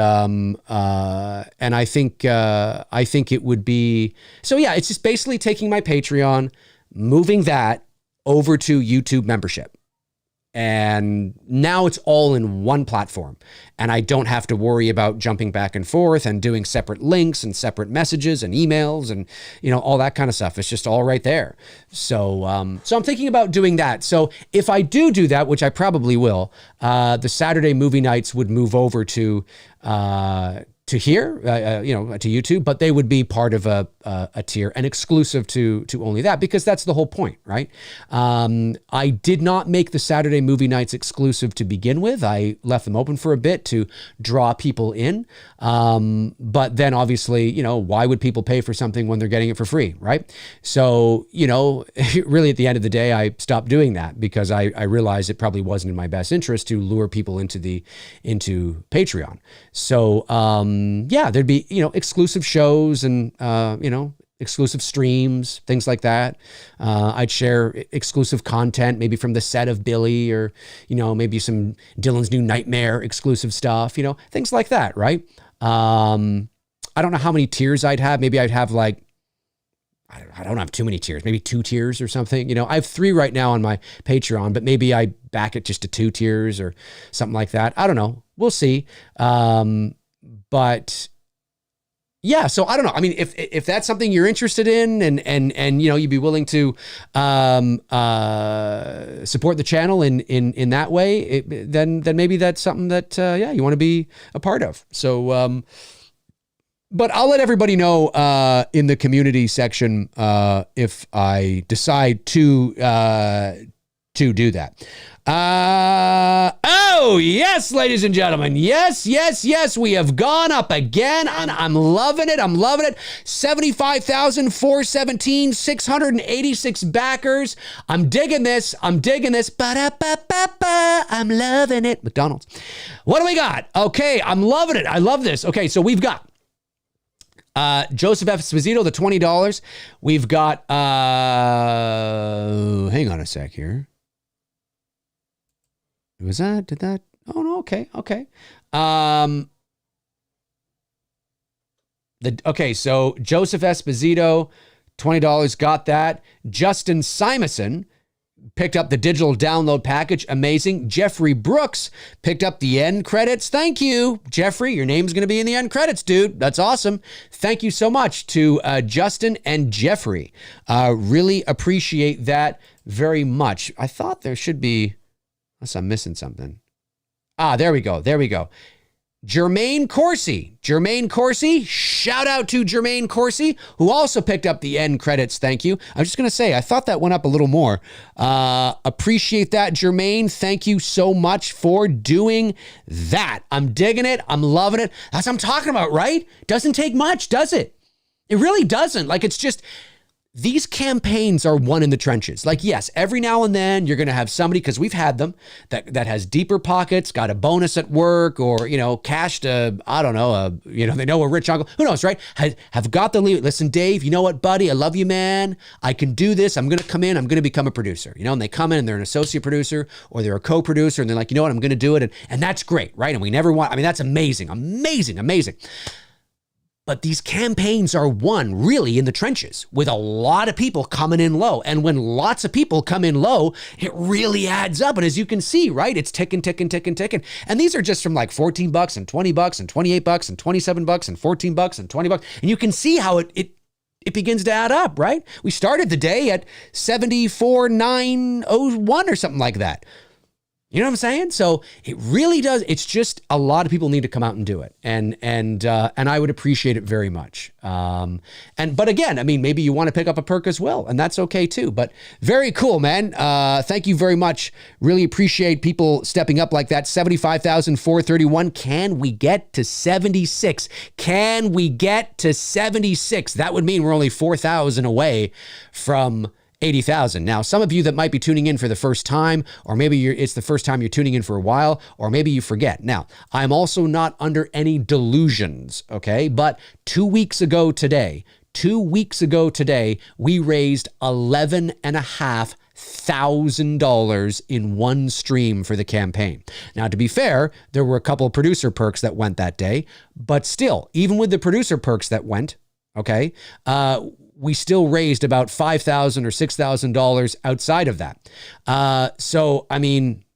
I think it would be so. Yeah, it's just basically taking my Patreon, moving that over to YouTube membership. And now it's all in one platform, and I don't have to worry about jumping back and forth and doing separate links and separate messages and emails and, all that kind of stuff. It's just all right there. So I'm thinking about doing that. So if I do that, which I probably will, the Saturday movie nights would move over to here, to YouTube, but they would be part of a tier and exclusive to only that, because that's the whole point, right? I did not make the Saturday movie nights exclusive to begin with. I left them open for a bit to draw people in. But then obviously, why would people pay for something when they're getting it for free, right? So, really at the end of the day, I stopped doing that because I realized it probably wasn't in my best interest to lure people into Patreon. So, there'd be, exclusive shows and, exclusive streams, things like that. I'd share exclusive content, maybe from the set of Billy, or, maybe some Dylan's New Nightmare exclusive stuff, things like that, right? I don't know how many tiers I'd have. Maybe I'd have like, I don't have too many tiers, maybe 2 tiers or something. I have 3 right now on my Patreon, but maybe I back it just to 2 tiers or something like that. I don't know. We'll see. But yeah, so I don't know. I mean, if that's something you're interested in, and you'd be willing to support the channel in that way, then maybe that's something that you want to be a part of. So but I'll let everybody know in the community section if I decide to do that. Oh, yes, ladies and gentlemen. Yes. We have gone up again, and I'm loving it. 75,417, 686 backers. I'm digging this. Ba-da-ba-ba-ba. I'm loving it. McDonald's. What do we got? Okay, I'm loving it. I love this. Okay, so we've got Joseph Esposito, the $20. We've got, hang on a sec here. Was that, did that? Oh, no, okay. Okay, so Joseph Esposito, $20, got that. Justin Simonson picked up the digital download package. Amazing. Jeffrey Brooks picked up the end credits. Thank you, Jeffrey. Your name's going to be in the end credits, dude. That's awesome. Thank you so much to Justin and Jeffrey. Really appreciate that very much. I thought there should be, unless I'm missing something. There we go. Jermaine Corsi, shout out to Jermaine Corsi, who also picked up the end credits. Thank you. I was just going to say, I thought that went up a little more. Appreciate that, Jermaine. Thank you so much for doing that. I'm digging it. I'm loving it. That's what I'm talking about, right? Doesn't take much, does it? It really doesn't. Like, it's just, these campaigns are won in the trenches. Like, yes, every now and then you're going to have somebody, because we've had them, that has deeper pockets, got a bonus at work, or, cashed they know a rich uncle, who knows, right? Have got the lead. Listen, Dave, you know what, buddy? I love you, man. I can do this. I'm going to come in. I'm going to become a producer, and they come in and they're an associate producer or they're a co-producer and they're like, you know what, I'm going to do it. And that's great, right? And we never want, that's amazing. But these campaigns are won really in the trenches with a lot of people coming in low. And when lots of people come in low, it really adds up. And as you can see, right, it's ticking. And these are just from like $14 and $20 and $28 and $27 and $14 and $20. And you can see how it begins to add up, right? We started the day at 74,901 or something like that. You know what I'm saying? So it really does. It's just a lot of people need to come out and do it. And I would appreciate it very much. But again, maybe you want to pick up a perk as well, and that's okay too. But very cool, man. Thank you very much. Really appreciate people stepping up like that. 75,431. Can we get to 76? Can we get to 76? That would mean we're only 4,000 away from 80,000. Now, some of you that might be tuning in for the first time, or maybe it's the first time you're tuning in for a while, or maybe you forget. Now, I'm also not under any delusions, okay? But 2 weeks ago today, we raised $11,500 in one stream for the campaign. Now, to be fair, there were a couple of producer perks that went that day, but still, even with the producer perks that went, okay, we still raised about $5,000 or $6,000 outside of that.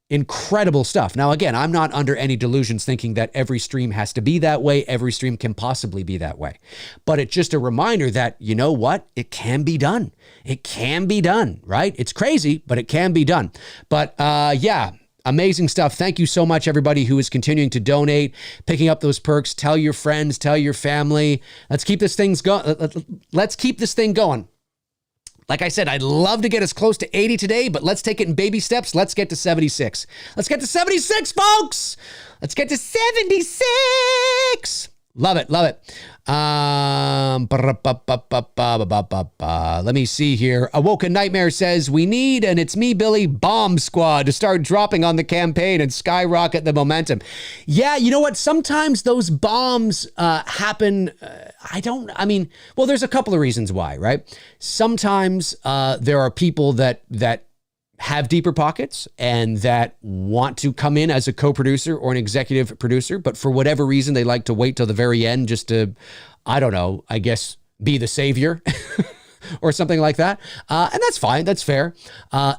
Incredible stuff. Now, again, I'm not under any delusions thinking that every stream has to be that way. Every stream can possibly be that way. But it's just a reminder that, you know what? It can be done. It can be done, right? It's crazy, but it can be done. But yeah. Amazing stuff. Thank you so much, everybody who is continuing to donate, picking up those perks. Tell your friends, tell your family. Let's keep this thing going. Like I said, I'd love to get us close to 80 today, but let's take it in baby steps. Let's get to 76. Let's get to 76, folks. Let's get to 76. Love it. Let me see here. Awoken Nightmare says, we need, and it's me, Billy, Bomb Squad to start dropping on the campaign and skyrocket the momentum. Yeah, you know what? Sometimes those bombs happen. There's a couple of reasons why, right? Sometimes there are people that have deeper pockets and that want to come in as a co-producer or an executive producer, but for whatever reason, they like to wait till the very end just to, be the savior or something like that. And that's fine. That's fair.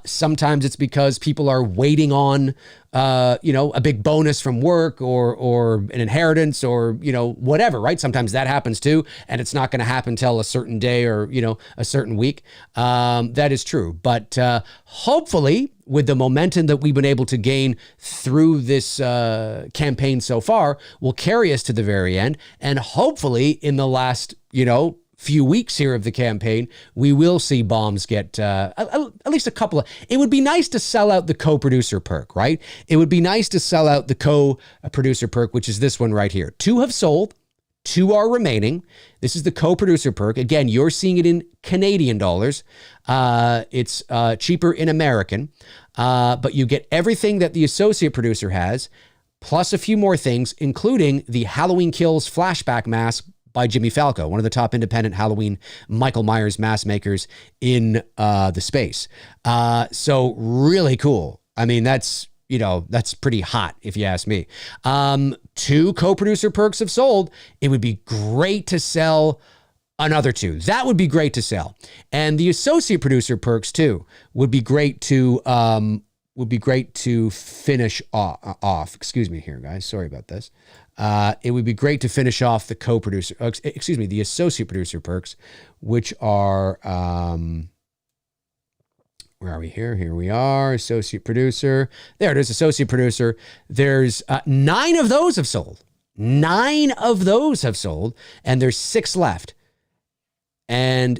Sometimes it's because people are waiting on, a big bonus from work or an inheritance or, whatever, right? Sometimes that happens too. And it's not going to happen till a certain day or, a certain week. That is true. But hopefully with the momentum that we've been able to gain through this campaign so far will carry us to the very end. And hopefully in the last, few weeks here of the campaign, we will see bombs get at least a couple of. It would be nice to sell out the co-producer perk, right? It would be nice to sell out the co-producer perk, which is this one right here. 2 have sold, 2 are remaining. This is the co-producer perk. Again, you're seeing it in Canadian dollars. It's cheaper in American, but you get everything that the associate producer has, plus a few more things, including the Halloween Kills flashback mask by Jimmy Falco, one of the top independent Halloween Michael Myers mask makers in the space. So really cool. I mean, that's pretty hot if you ask me. 2 co-producer perks have sold. It would be great to sell another 2. That would be great to sell. And the associate producer perks too would be great to finish off. Excuse me here, guys. Sorry about this. It would be great to finish off the co-producer, the associate producer perks, which are, where are we here? Here we are, associate producer. There it is, associate producer. There's 9 of those have sold. 9 of those have sold, and there's 6 left. And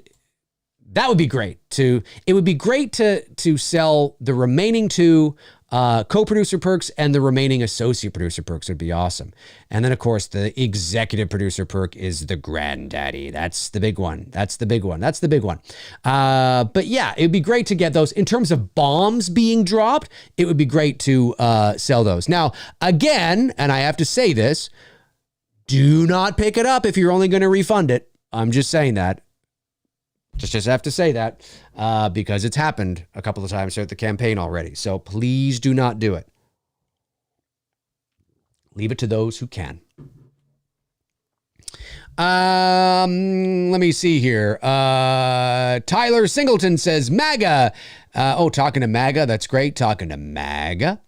that would be great it would be great to sell the remaining 2 co-producer perks, and the remaining associate producer perks would be awesome. And then of course the executive producer perk is the granddaddy. That's the big one. That's the big one. But yeah, it would be great to get those. In terms of bombs being dropped, it would be great to sell those. Now, again, and I have to say this, do not pick it up if you're only going to refund it. I'm just saying that. Just have to say that because it's happened a couple of times throughout the campaign already. So please do not do it. Leave it to those who can. Let me see here. Tyler Singleton says MAGA. Talking to MAGA. That's great. Talking to MAGA.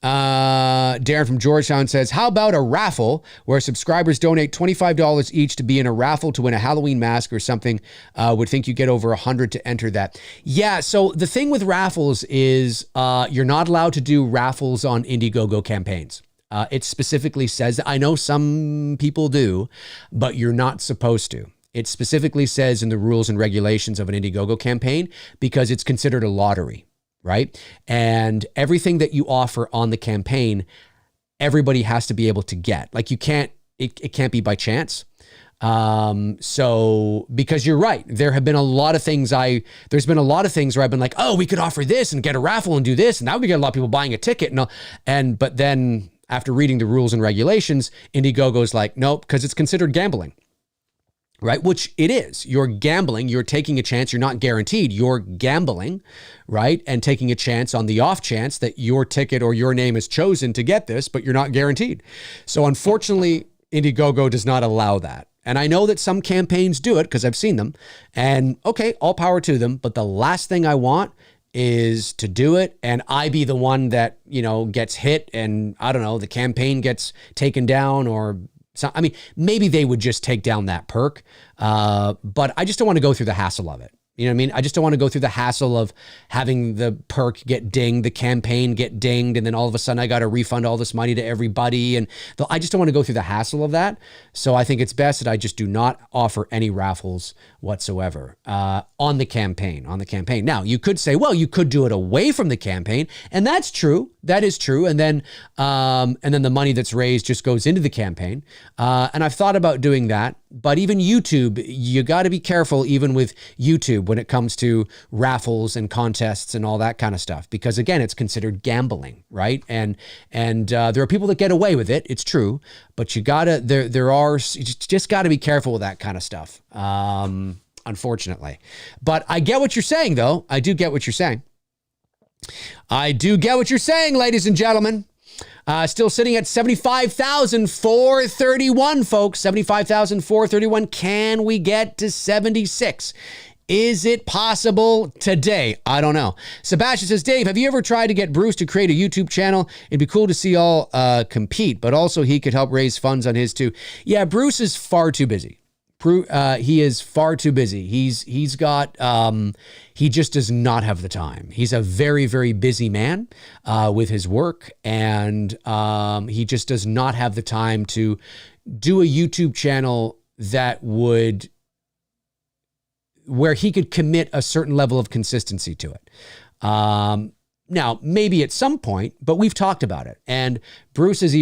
Darren from Georgetown says, how about a raffle where subscribers donate $25 each to be in a raffle to win a Halloween mask or something? Would think you get over 100 to enter that. Yeah. So the thing with raffles is, you're not allowed to do raffles on Indiegogo campaigns. It specifically says, I know some people do, but you're not supposed to. It specifically says in the rules and regulations of an Indiegogo campaign, because it's considered a lottery. Right? And everything that you offer on the campaign, everybody has to be able to get. Like it can't be by chance. So because you're right, there's been a lot of things where I've been like, oh, we could offer this and get a raffle and do this. And now we get a lot of people buying a ticket. But then after reading the rules and regulations, Indiegogo is like, nope, because it's considered gambling. Right? Which it is. You're gambling. You're taking a chance. You're not guaranteed. You're gambling, right? And taking a chance on the off chance that your ticket or your name is chosen to get this, but you're not guaranteed. So unfortunately, Indiegogo does not allow that. And I know that some campaigns do it because I've seen them. And okay, all power to them. But the last thing I want is to do it and I be the one that, gets hit and I don't know, the campaign gets taken down or so, I mean, maybe they would just take down that perk, but I just don't want to go through the hassle of it. You know what I mean? I just don't want to go through the hassle of having the perk get dinged, the campaign get dinged, and then all of a sudden I got to refund all this money to everybody. And I just don't want to go through the hassle of that. So I think it's best that I just do not offer any raffles whatsoever on the campaign. Now, you could say, well, you could do it away from the campaign, and that's true. That is true. And then the money that's raised just goes into the campaign. And I've thought about doing that. But even YouTube, you got to be careful even with YouTube when it comes to raffles and contests and all that kind of stuff. Because again, it's considered gambling, right? And there are people that get away with it. It's true. But you just got to be careful with that kind of stuff, unfortunately. But I get what you're saying, though. I do get what you're saying. Ladies and gentlemen. Still sitting at 75,431, folks. 75,431. Can we get to 76? Is it possible today? I don't know. Sebastian says, Dave, have you ever tried to get Bruce to create a YouTube channel? It'd be cool to see all compete, but also he could help raise funds on his too. Yeah, Bruce is far too busy. He is far too busy. He's got, he just does not have the time. He's a very, very busy man with his work, and he just does not have the time to do a YouTube channel where he could commit a certain level of consistency to it. Now, maybe at some point, but we've talked about it. And Bruce is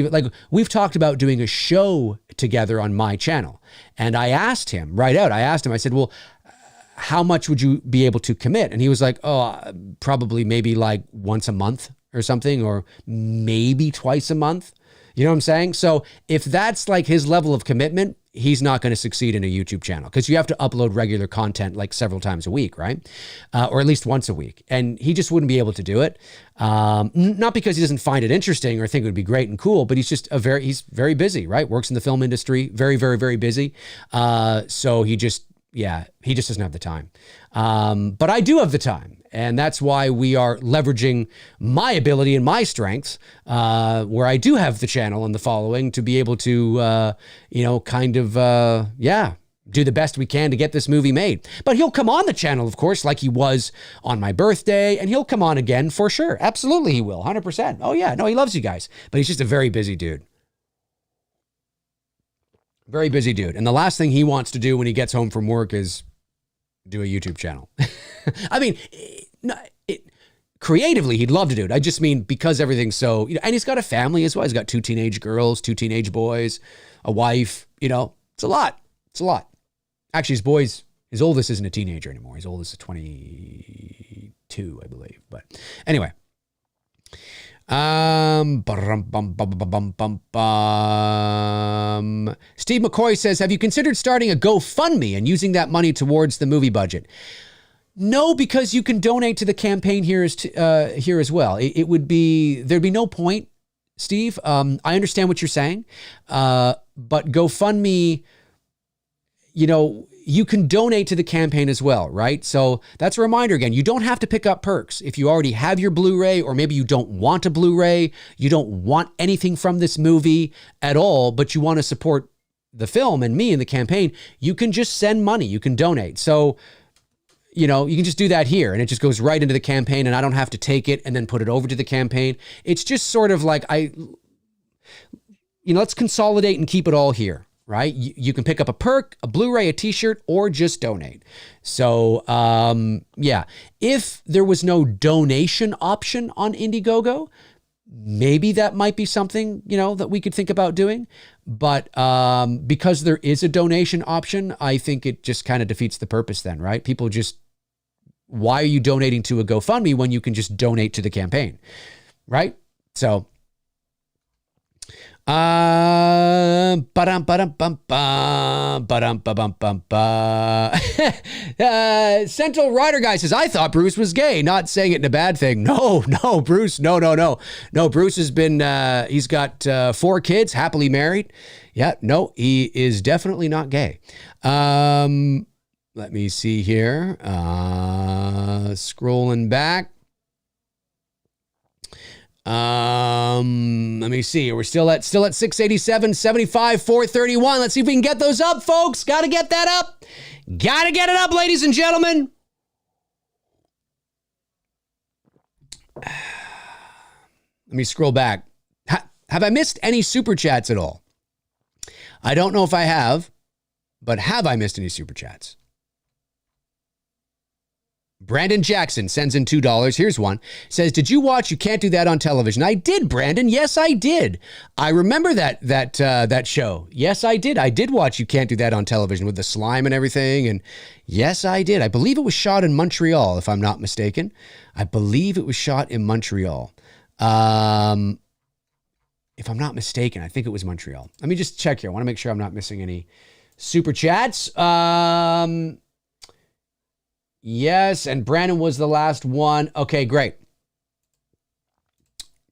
we've talked about doing a show together on my channel. And I asked him right out, I said, well, how much would you be able to commit? And he was like, probably maybe like once a month or something, or maybe twice a month. You know what I'm saying? So if that's like his level of commitment, he's not going to succeed in a YouTube channel because you have to upload regular content like several times a week, right? Or at least once a week. And he just wouldn't be able to do it. Not because he doesn't find it interesting or think it would be great and cool, but he's very busy, right? Works in the film industry, very, very, very busy. So he just doesn't have the time. But I do have the time. And that's why we are leveraging my ability and my strengths, where I do have the channel and the following to be able to, do the best we can to get this movie made. But he'll come on the channel, of course, like he was on my birthday, and he'll come on again for sure. Absolutely, he will, 100%. Oh, yeah, no, he loves you guys. But he's just a very busy dude. Very busy dude. And the last thing he wants to do when he gets home from work is do a YouTube channel. I mean, creatively, he'd love to do it. I just mean because everything's so, and he's got a family as well. He's got 2 teenage girls, 2 teenage boys, a wife, it's a lot. It's a lot. Actually, his oldest isn't a teenager anymore. His oldest is 22, I believe. But anyway. Steve McCoy says, have you considered starting a GoFundMe and using that money towards the movie budget? No, because you can donate to the campaign here as well. There'd be no point, Steve. I understand what you're saying. But GoFundMe, you can donate to the campaign as well, right? So that's a reminder again, you don't have to pick up perks. If you already have your Blu-ray, or maybe you don't want a Blu-ray, you don't want anything from this movie at all, but you want to support the film and me in the campaign, you can just send money, you can donate. So, you can just do that here and it just goes right into the campaign and I don't have to take it and then put it over to the campaign. It's just sort of like let's consolidate and keep it all here. Right? You can pick up a perk, a Blu-ray, a t-shirt, or just donate. So, if there was no donation option on Indiegogo, maybe that might be something, that we could think about doing. But because there is a donation option, I think it just kind of defeats the purpose then, right? People just, why are you donating to a GoFundMe when you can just donate to the campaign, right? So, Central Rider Guy says, I thought Bruce was gay, not saying it in a bad thing. No, Bruce, no. Bruce has been, he's got 4 kids, happily married. Yeah, no, he is definitely not gay. Let me see here. Scrolling back. Let me see. We're still at 687, 75, 431. Let's see if we can get those up, folks. Got to get that up. Got to get it up, ladies and gentlemen. Let me scroll back. Have I missed any super chats at all? I don't know if I have, but have I missed any super chats? Brandon Jackson sends in $2. Here's one. Says, did you watch You Can't Do That on Television? I did, Brandon. Yes, I did. I remember that show. Yes, I did. I did watch You Can't Do That on Television with the slime and everything. And yes, I did. I believe it was shot in Montreal, if I'm not mistaken. I believe it was shot in Montreal. If I'm not mistaken, I think it was Montreal. Let me just check here. I want to make sure I'm not missing any super chats. Yes, and Brandon was the last one. Okay, great.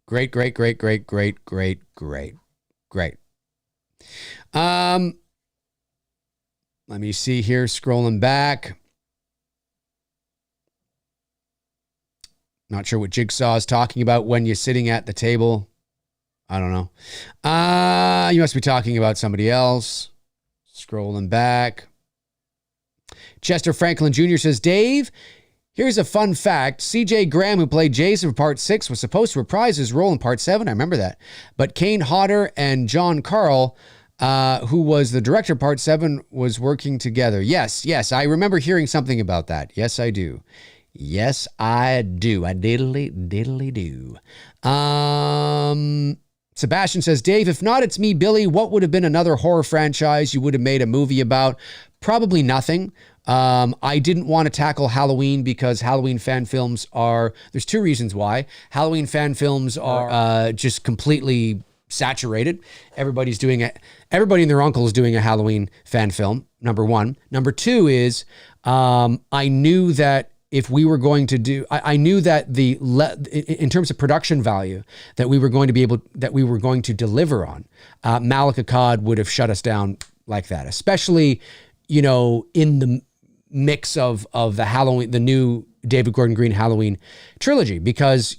Great. Let me see here, scrolling back. Not sure what Jigsaw is talking about when you're sitting at the table. I don't know. You must be talking about somebody else. Scrolling back. Chester Franklin Jr. says, Dave, here's a fun fact. C.J. Graham, who played Jason for Part 6, was supposed to reprise his role in Part 7. I remember that. But Kane Hodder and John Carl, who was the director of Part 7, was working together. Yes. I remember hearing something about that. Yes, I do. I diddly do. Sebastian says, Dave, if not, it's me, Billy. What would have been another horror franchise you would have made a movie about? Probably nothing. I didn't want to tackle Halloween because Halloween fan films there's 2 reasons why. Halloween fan films are just completely saturated. Everybody and their uncle is doing a Halloween fan film, number one. Number two is I knew that if we were going to do, I knew that in terms of production value that we were going to deliver on, Malik Akkad would have shut us down like that, especially, in the mix of the new David Gordon Green Halloween trilogy, because,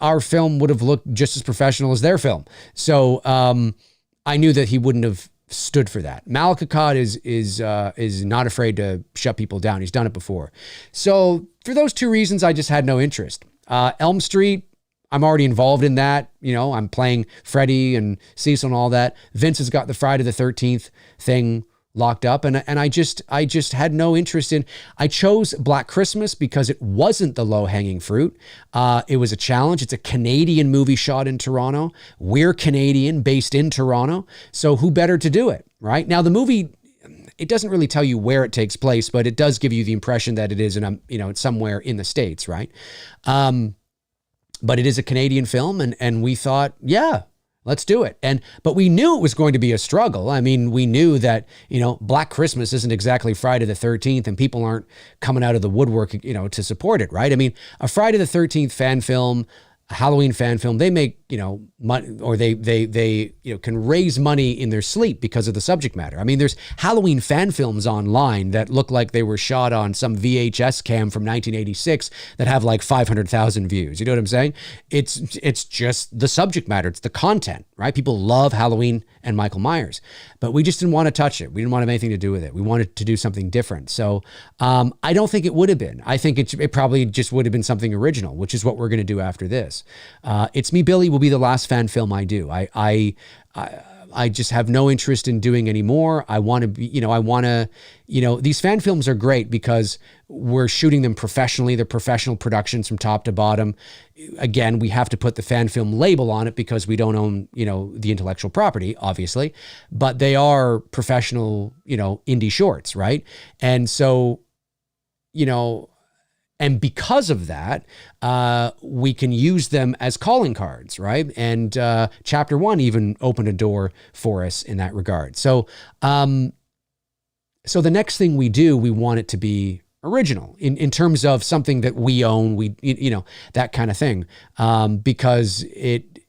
our film would have looked just as professional as their film. So I knew that he wouldn't have stood for that. Malik Akkad is not afraid to shut people down. He's done it before. So for those two reasons, I just had no interest. Elm Street, I'm already involved in that. I'm playing Freddy and Cecil and all that. Vince has got the Friday the 13th thing locked up, and I just had no interest in. I chose Black Christmas because it wasn't the low-hanging fruit. It was a challenge. It's a Canadian movie shot in Toronto. We're Canadian, based in Toronto, so who better to do it, right? Now the movie, it doesn't really tell you where it takes place, but it does give you the impression that it is it's somewhere in the States, right? But it is a Canadian film, and we thought, yeah, let's do it. But we knew it was going to be a struggle. I mean, we knew that, Black Christmas isn't exactly Friday the 13th, and people aren't coming out of the woodwork, to support it, right? I mean, a Friday the 13th fan film, a Halloween fan film, they make, money, or they can raise money in their sleep because of the subject matter. I mean, there's Halloween fan films online that look like they were shot on some VHS cam from 1986 that have like 500,000 views. You know what I'm saying? It's just the subject matter. It's the content, right? People love Halloween and Michael Myers, but we just didn't want to touch it. We didn't want to have anything to do with it. We wanted to do something different. So I don't think it would have been. I think it probably just would have been something original, which is what we're going to do after this. It's Me, Billy will be the last fan film I do. I just have no interest in doing any more. I want to be, these fan films are great because we're shooting them professionally. They're professional productions from top to bottom. Again, we have to put the fan film label on it because we don't own, the intellectual property, obviously, but they are professional, indie shorts, right? And so, and because of that, we can use them as calling cards, right? And Chapter 1 even opened a door for us in that regard. So, so the next thing we do, we want it to be original in terms of something that we own, that kind of thing, because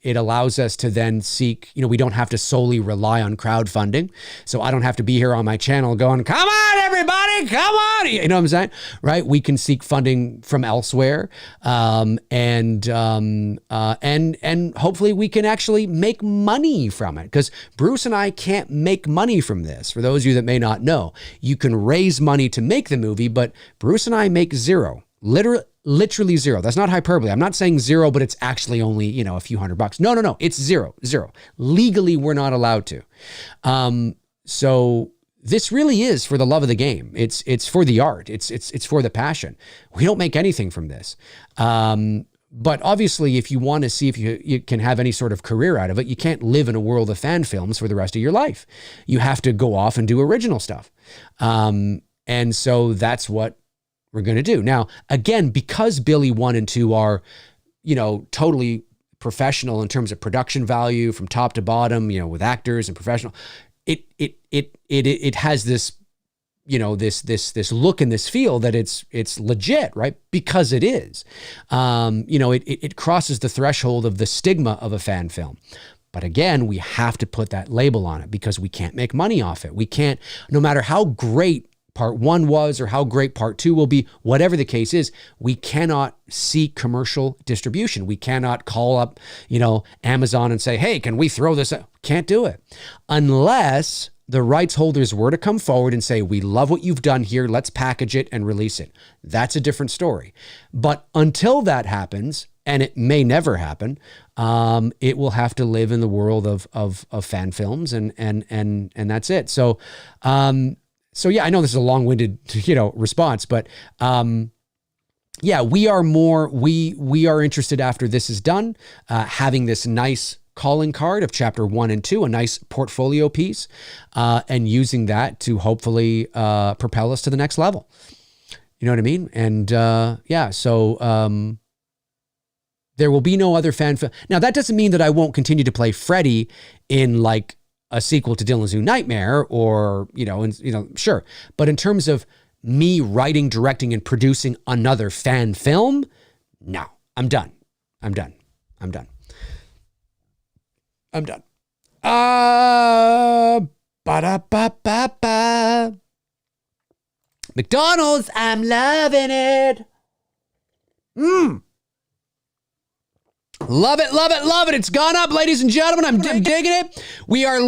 it allows us to then seek, we don't have to solely rely on crowdfunding. So I don't have to be here on my channel going, come on, everybody, come on. You know what I'm saying? Right? We can seek funding from elsewhere. And hopefully we can actually make money from it, because Bruce and I can't make money from this. For those of you that may not know, you can raise money to make the movie, but Bruce and I make zero. Literally zero. That's not hyperbole. I'm not saying zero, but it's actually only, a few $100. No. It's zero. Legally, we're not allowed to. So this really is for the love of the game. It's for the art. It's for the passion. We don't make anything from this. But obviously, if you want to see if you can have any sort of career out of it, you can't live in a world of fan films for the rest of your life. You have to go off and do original stuff. And so that's what we're going to do. Now, again, because Billy 1 and 2 are, totally professional in terms of production value from top to bottom, with actors and professional, it has this, this look and this feel that it's legit, right? Because it is. It crosses the threshold of the stigma of a fan film. But again, we have to put that label on it because we can't make money off it. We can't, no matter how great Part 1 was or how great Part 2 will be, whatever the case is, we cannot seek commercial distribution. We cannot call up, Amazon and say, hey, can we throw this out? Can't do it. Unless the rights holders were to come forward and say, we love what you've done here, let's package it and release it. That's a different story. But until that happens, and it may never happen, it will have to live in the world of fan films and that's it. So, so yeah, I know this is a long-winded, response, but yeah, we are interested after this is done, having this nice calling card of Chapter 1 and 2, a nice portfolio piece, and using that to hopefully propel us to the next level. You know what I mean? And yeah, so There will be no other fan film. Now, that doesn't mean that I won't continue to play Freddy in like a sequel to Dylan's New Nightmare or, sure. But in terms of me writing, directing, and producing another fan film, no, I'm done. Ba-da-ba-ba-ba. McDonald's, I'm loving it. Love it. It's gone up, ladies and gentlemen. I'm digging it. We are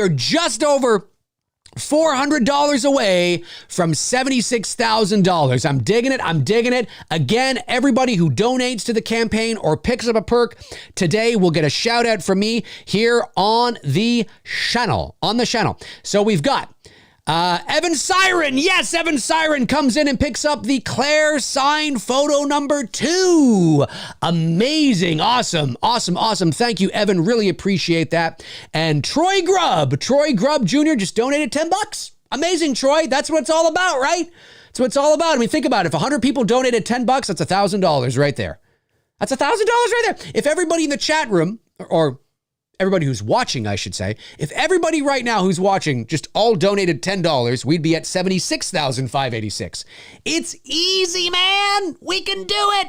just over $400 away from $76,000. I'm digging it. Again, everybody who donates to the campaign or picks up a perk today will get a shout out from me here on the channel. So we've got Evan Siren. Yes, Evan Siren comes in and picks up the Claire signed photo number 2. Amazing. Awesome. Thank you, Evan. Really appreciate that. And Troy Grubb Jr. just donated $10. Amazing, Troy. That's what it's all about, right? That's what it's all about. I mean, think about it. If 100 people donated $10, that's $1,000 right there. That's $1,000 right there. If everybody in the chat room, or everybody who's watching, I should say, if everybody right now who's watching just all donated $10, we'd be at $76,586. It's easy, man. We can do it.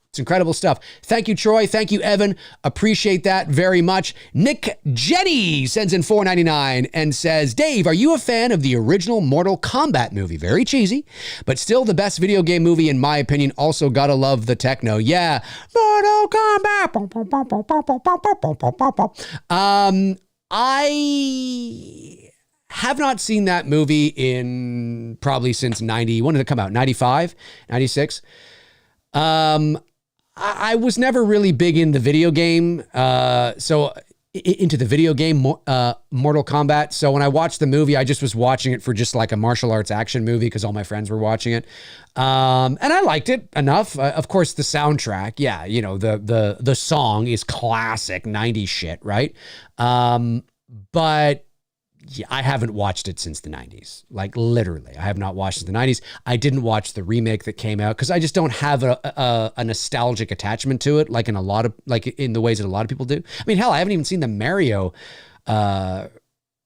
It's incredible stuff. Thank you, Troy. Thank you, Evan. Appreciate that very much. Nick Jenny sends in $4.99 and says, Dave, are you a fan of the original Mortal Kombat movie? Very cheesy, but still the best video game movie in my opinion. Also gotta love the techno. Yeah. Mortal Kombat. I have not seen that movie in probably since 90. When did it come out? 95, 96. I was never really big in the video game, Mortal Kombat. So when I watched the movie, I just was watching it for just like a martial arts action movie because all my friends were watching it. And I liked it enough. Of course, the soundtrack, yeah, the song is classic 90s shit, right? But yeah, I haven't watched it since the 90s. Like literally, I have not watched it in the 90s. I didn't watch the remake that came out because I just don't have a nostalgic attachment to it, like in the ways that a lot of people do. I mean, hell, I haven't even seen the Mario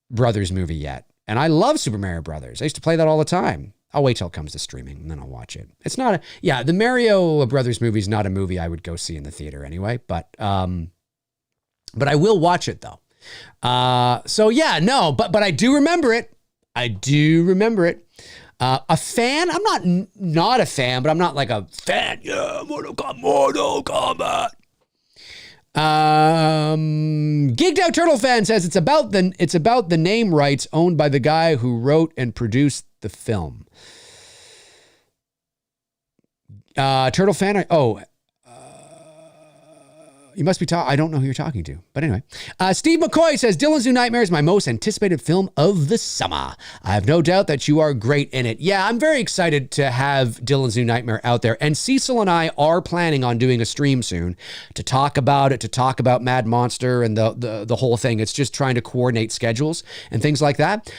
Brothers movie yet, and I love Super Mario Brothers. I used to play that all the time. I'll wait till it comes to streaming and then I'll watch it. It's not the Mario Brothers movie is not a movie I would go see in the theater anyway, but I will watch it though. But I do remember it. A fan? I'm not a fan, but I'm not like a fan. Yeah, Mortal Kombat. Geeked Out Turtle Fan says it's about the name rights owned by the guy who wrote and produced the film. Turtle Fan. You must be talking. I don't know who you're talking to. But anyway. Steve McCoy says, Dylan's New Nightmare is my most anticipated film of the summer. I have no doubt that you are great in it. Yeah, I'm very excited to have Dylan's New Nightmare out there. And Cecil and I are planning on doing a stream soon to talk about it, to talk about Mad Monster and the whole thing. It's just trying to coordinate schedules and things like that.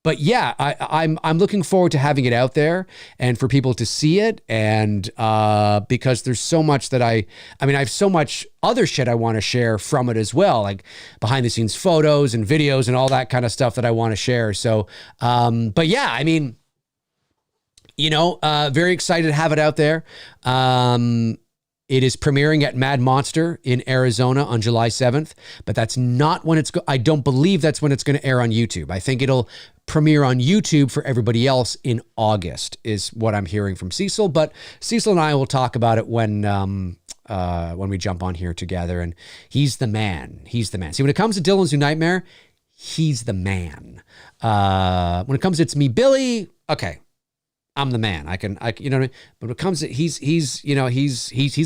But yeah, I'm looking forward to having it out there and for people to see it. And because there's so much that I have so much other shit I want to share from it as well, like behind the scenes photos and videos and all that kind of stuff that I want to share. So, but yeah, I mean, very excited to have it out there. It is premiering at Mad Monster in Arizona on July 7th, but that's not when I don't believe that's when it's going to air on YouTube. I think it'll premiere on YouTube for everybody else in August is what I'm hearing from Cecil, but Cecil and I will talk about it when we jump on here together, and he's the man. See, when it comes to Dylan's New Nightmare, he's the man. When it comes to It's Me, Billy, okay, I'm the man. I you know what I mean? But when it comes to, he's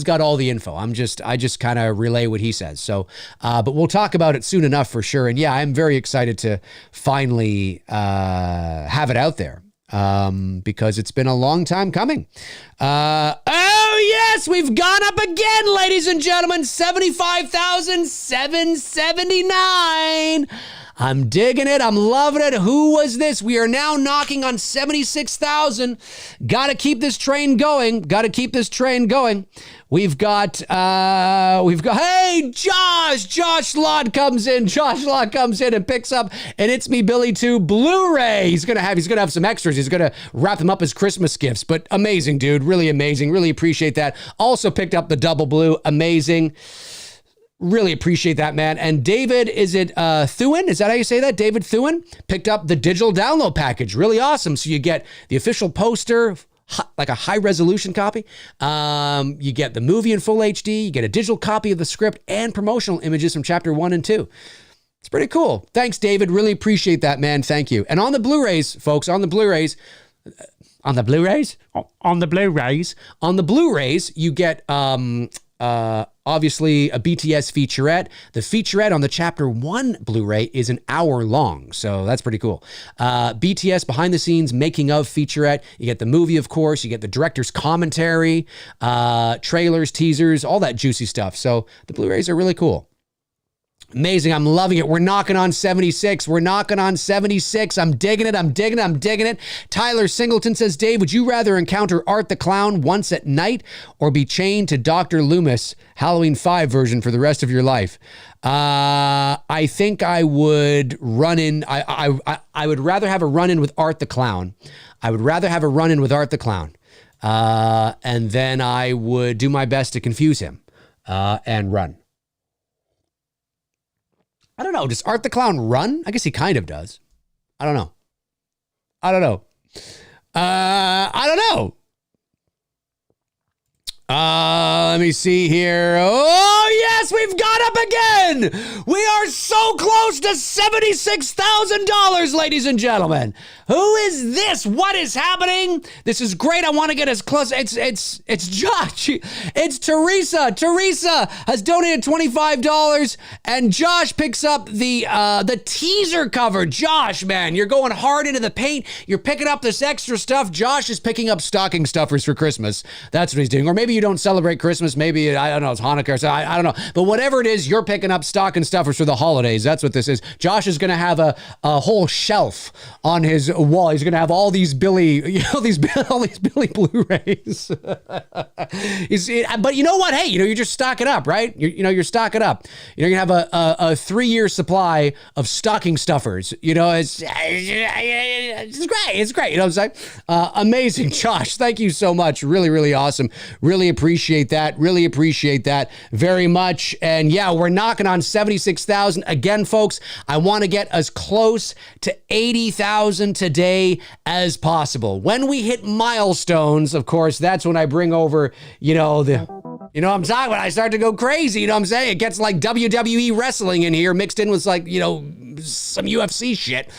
got all the info. I just kind of relay what he says. So, but we'll talk about it soon enough for sure. And yeah, I'm very excited to finally, have it out there. Because it's been a long time coming. Oh yes, we've gone up again, ladies and gentlemen, 75,779. I'm digging it. I'm loving it. Who was this? We are now knocking on 76,000. Got to keep this train going. We've got, hey, Josh Lott comes in and picks up an It's Me Billy 2 Blu-ray. He's going to have some extras. He's going to wrap them up as Christmas gifts, but amazing, dude. Really amazing. Really appreciate that. Also picked up the double blue. Amazing. Really appreciate that, man. And David, is it Thuin? Is that how you say that? David Thuin picked up the digital download package. Really awesome. So you get the official poster, like a high resolution copy. You get the movie in full HD. You get a digital copy of the script and promotional images from chapter 1 and 2. It's pretty cool. Thanks, David. Really appreciate that, man. Thank you. And on the Blu-rays, folks, on the Blu-rays, you get obviously a BTS featurette. The featurette on the chapter 1 Blu-ray is an hour long, so that's pretty cool. BTS behind the scenes making of featurette. You get the movie, of course. You get the director's commentary, trailers, teasers, all that juicy stuff. So the Blu-rays are really cool. Amazing. I'm loving it. We're knocking on 76. I'm digging it. Tyler Singleton says, Dave, would you rather encounter Art the Clown once at night or be chained to Dr. Loomis Halloween 5 version for the rest of your life? I think I would run in. I would rather have a run-in with Art the Clown. And then I would do my best to confuse him and run. I don't know. Does Art the Clown run? I guess he kind of does. I don't know. Let me see here. Oh, yes, we've got up again. We are so close to $76,000, ladies and gentlemen. Who is this? What is happening? This is great. I want to get as close. It's Josh. It's Teresa. Teresa has donated $25, and Josh picks up the teaser cover. Josh, man, you're going hard into the paint. You're picking up this extra stuff. Josh is picking up stocking stuffers for Christmas. That's what he's doing. Or maybe you don't celebrate Christmas. Maybe, I don't know, it's Hanukkah or something. I don't know. But whatever it is, you're picking up stocking stuffers for the holidays. That's what this is. Josh is going to have a whole shelf on his wall. He's going to have all these Billy, all these Billy Blu-rays. But you know what? Hey, you're just stocking up, right? You're stocking up. You're going to have a 3-year supply of stocking stuffers. It's great. It's great. You know what I'm saying? Amazing, Josh. Thank you so much. Really, really awesome. Really appreciate that. Very much. And yeah, we're knocking on 76,000 again, folks. I want to get as close to 80,000 today as possible. When we hit milestones, of course, that's when I bring over, what I'm talking about. I start to go crazy. You know what I'm saying? It gets like WWE wrestling in here mixed in with some UFC shit.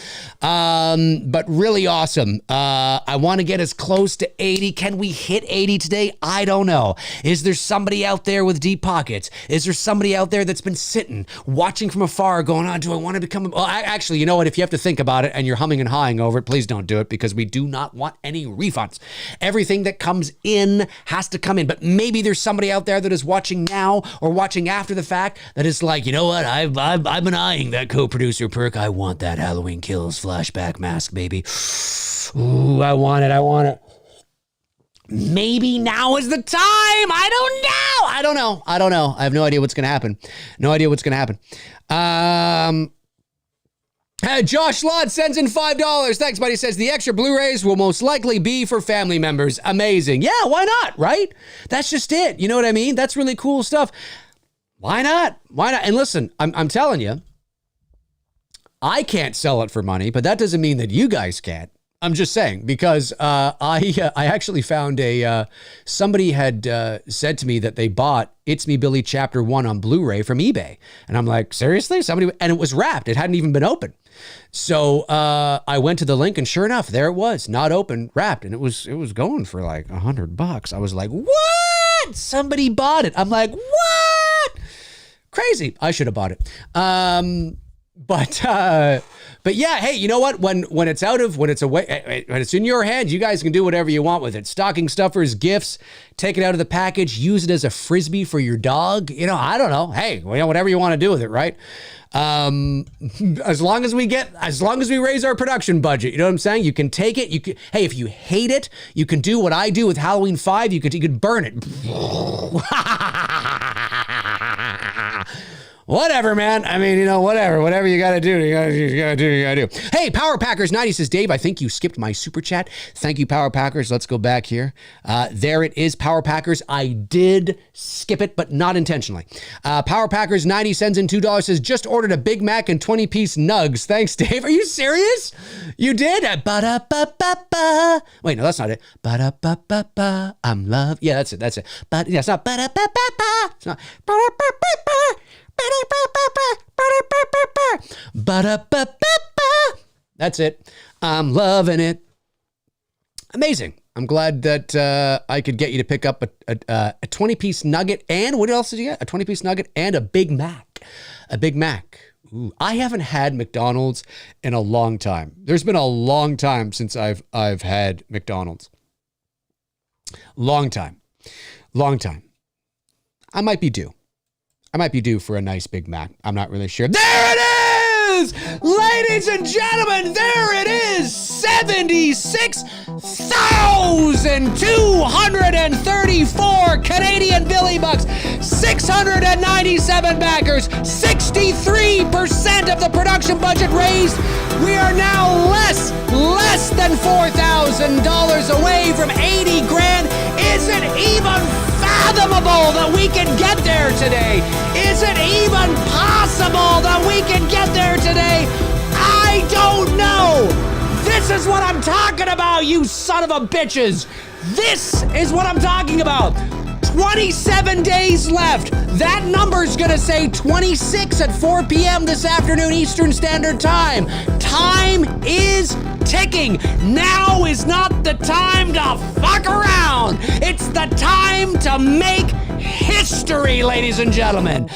But really awesome. I want to get as close to 80. Can we hit 80 today? I don't know. Is there somebody out there with deep pockets? Is there somebody out there that's been sitting, watching from afar, going, do I want to become... Well, actually, you know what? If you have to think about it and you're humming and hawing over it, please don't do it, because we do not want any refunds. Everything that comes in has to come in. But maybe there's somebody out there that is watching now or watching after the fact that is like, you know what? I've been eyeing that co-producer perk. I want that Halloween Kills flashback mask, baby. Ooh, I want it. Maybe now is the time. I don't know. I have no idea what's going to happen. Josh Lott sends in $5. Thanks, buddy. Says the extra Blu-rays will most likely be for family members. Amazing. Yeah, why not, right? That's just it. You know what I mean? That's really cool stuff. Why not? And listen, I'm telling you, I can't sell it for money, but that doesn't mean that you guys can't. I'm just saying, because I actually found somebody had said to me that they bought It's Me Billy Chapter 1 on Blu-ray from eBay. And I'm like, seriously? And it was wrapped. It hadn't even been open. So I went to the link, and sure enough, there it was, not open, wrapped. And it was going for like $100. I was like, what? Somebody bought it. I'm like, what? Crazy. I should have bought it. But yeah, hey, you know what? When it's away, when it's in your hands, you guys can do whatever you want with it. Stocking stuffers, gifts, take it out of the package, use it as a frisbee for your dog. You know, I don't know. Hey, whatever you want to do with it, right? As long as we raise our production budget, you know what I'm saying? You can take it. Hey, if you hate it, you can do what I do with Halloween 5. You could burn it. Whatever, man. I mean, whatever you got to do, you got to do. Hey, Power Packers 90 says, Dave, I think you skipped my super chat. Thank you, Power Packers. Let's go back here. There it is, Power Packers. I did skip it, but not intentionally. Power Packers 90 sends in $2, says, just ordered a Big Mac and 20-piece nugs. Thanks, Dave. Are you serious? You did? Ba-da-ba-ba-ba. Wait, no, that's not it. Ba-da-ba-ba-ba. I'm love. Yeah, that's it. But yeah, it's not ba-da-ba-ba-ba. It's not ba-da-ba-ba-ba. That's it. I'm loving it. Amazing. I'm glad that I could get you to pick up a 20-piece nugget. And what else did you get? A 20-piece nugget and a Big Mac. A Big Mac. Ooh, I haven't had McDonald's in a long time. There's been a long time since I've had McDonald's. Long time. I might be due for a nice Big Mac. I'm not really sure. There it is! Ladies and gentlemen, there it is! 76,234 Canadian Billy Bucks, 697 backers, 63% of the production budget raised. We are now less than $4,000 away from 80 grand. Is it even fathomable that we can get there today? Is it even possible that we can get there today? I don't know. This is what I'm talking about, you son of a bitches. This is what I'm talking about. 27 days left. That number's gonna say 26 at 4 p.m. this afternoon Eastern Standard Time. Time is ticking. Now is not the time to fuck around. It's the time to make history, ladies and gentlemen.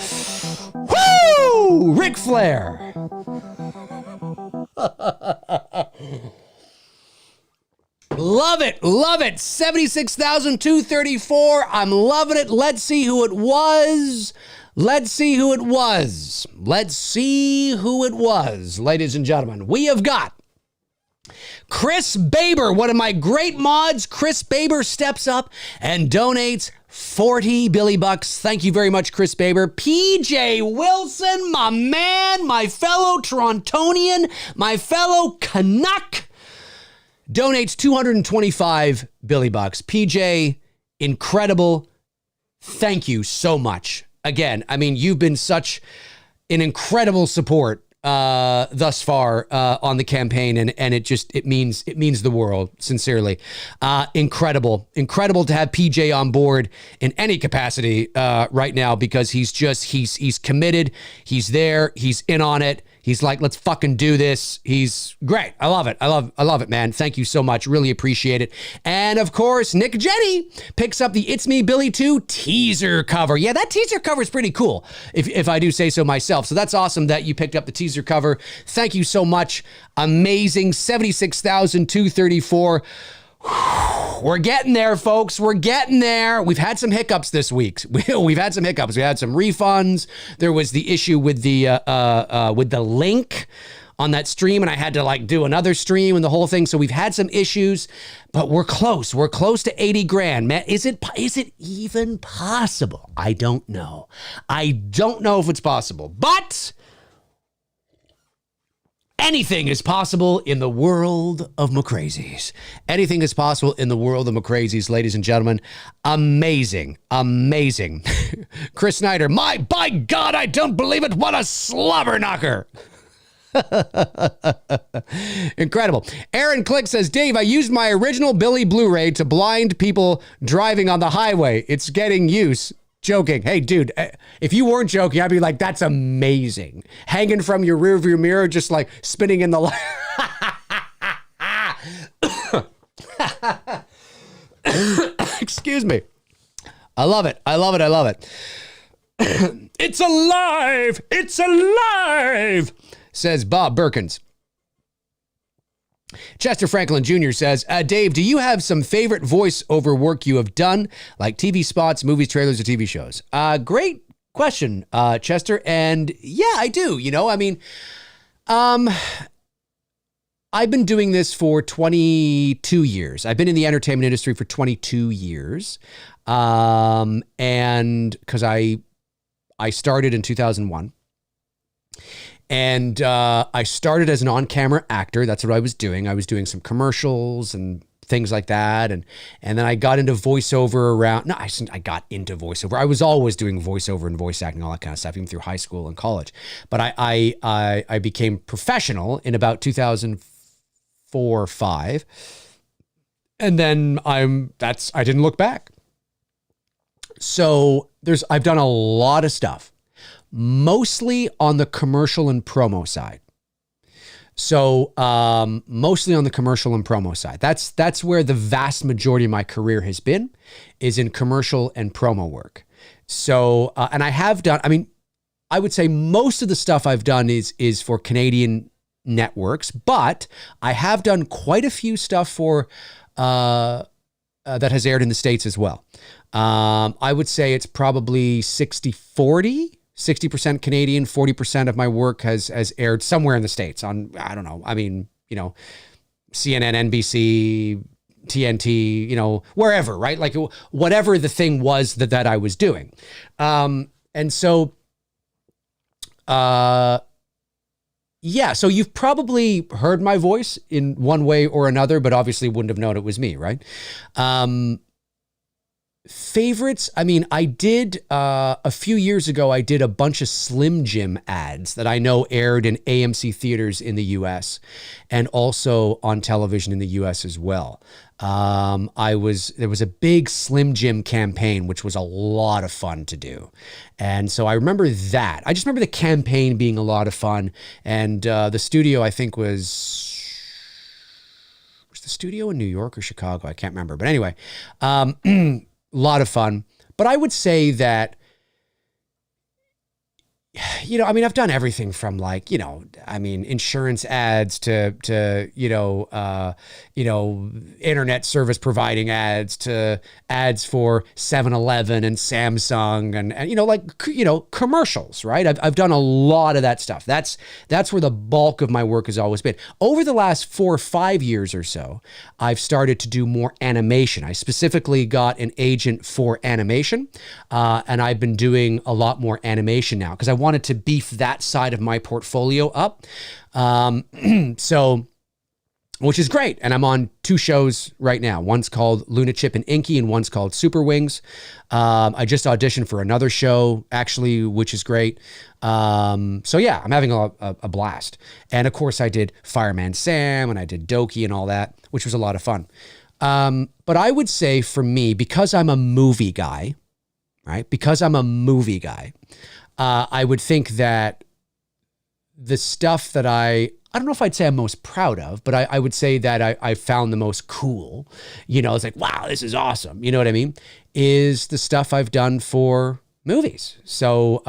Woo! Ric Flair. Love it. 76,234. I'm loving it. Let's see who it was. Ladies and gentlemen, we have got Chris Baber, one of my great mods. Chris Baber steps up and donates 40 Billy Bucks. Thank you very much, Chris Baber. PJ Wilson, my man, my fellow Torontonian, my fellow Canuck, donates 225 Billy Bucks. PJ, incredible. Thank you so much. Again, I mean, you've been such an incredible support thus far on the campaign, and it means the world, sincerely. Incredible to have PJ on board in any capacity right now, because he's committed, he's there, he's in on it. He's like, let's fucking do this. He's great. I love it. I love it, man. Thank you so much. Really appreciate it. And of course, Nick Jenny picks up the It's Me Billy 2 teaser cover. Yeah, that teaser cover is pretty cool, if I do say so myself. So that's awesome that you picked up the teaser cover. Thank you so much. Amazing. 76,234. We're getting there, folks. We're getting there. We've had some hiccups this week. We've had some hiccups. We had some refunds. There was the issue with the link on that stream, and I had to do another stream and the whole thing. So we've had some issues, but we're close. We're close to 80 grand, man. Is it even possible? I don't know. I don't know if it's possible, but anything is possible in the world of McCrazies. Anything is possible in the world of McCrazies, ladies and gentlemen. Amazing. Chris Snyder, by God, I don't believe it. What a slobber knocker. Incredible. Aaron Click says, Dave, I used my original Billy Blu-ray to blind people driving on the highway. It's getting use. Joking. Hey, dude, if you weren't joking, I'd be like, that's amazing. Hanging from your rearview mirror, just spinning in the light. Excuse me. I love it. It's alive. says Bob Birkins. Chester Franklin Jr. says, Dave, do you have some favorite voiceover work you have done, like TV spots, movies, trailers, or TV shows? Great question, Chester. And yeah, I do. I've been doing this for 22 years. I've been in the entertainment industry for 22 years. And because I started in 2001. And I started as an on-camera actor. That's what I was doing. I was doing some commercials and things like that. And then I got into voiceover I got into voiceover. I was always doing voiceover and voice acting, all that kind of stuff, even through high school and college. But I became professional in about 2004 or 5. And then I didn't look back. So I've done a lot of stuff, mostly on the commercial and promo side. So mostly on the commercial and promo side. That's where the vast majority of my career has been, is in commercial and promo work. So, and I have done, I would say most of the stuff I've done is for Canadian networks, but I have done quite a few stuff for that has aired in the States as well. I would say it's probably 60-40. 60% Canadian, 40% of my work has aired somewhere in the States on, I don't know. CNN, NBC, TNT, wherever, right? Like whatever the thing was that I was doing. And so, so you've probably heard my voice in one way or another, but obviously wouldn't have known it was me, right? Favorites, I did, a few years ago, I did a bunch of Slim Jim ads that I know aired in AMC theaters in the US and also on television in the US as well. There was a big Slim Jim campaign, which was a lot of fun to do. And so I remember that. I just remember the campaign being a lot of fun. And the studio, I think, was the studio in New York or Chicago? I can't remember. But anyway, a lot of fun. But I would say that, I've done everything from insurance ads to internet service providing ads to ads for 7-Eleven and Samsung and commercials, right? I've done a lot of that stuff. That's where the bulk of my work has always been. Over the last 4 or 5 years or so, I've started to do more animation. I specifically got an agent for animation, and I've been doing a lot more animation now because I wanted to beef that side of my portfolio up. Which is great. And I'm on 2 shows right now. One's called Luna Chip and Inky and one's called Super Wings. I just auditioned for another show actually, which is great. So yeah, I'm having a blast. And of course I did Fireman Sam and I did Doki and all that, which was a lot of fun. But I would say for me, because I'm a movie guy, right? Because I'm a movie guy, I would think that the stuff that I don't know if I'd say I'm most proud of, but I would say that I found the most cool, it's like, wow, this is awesome. You know what I mean? Is the stuff I've done for movies. So,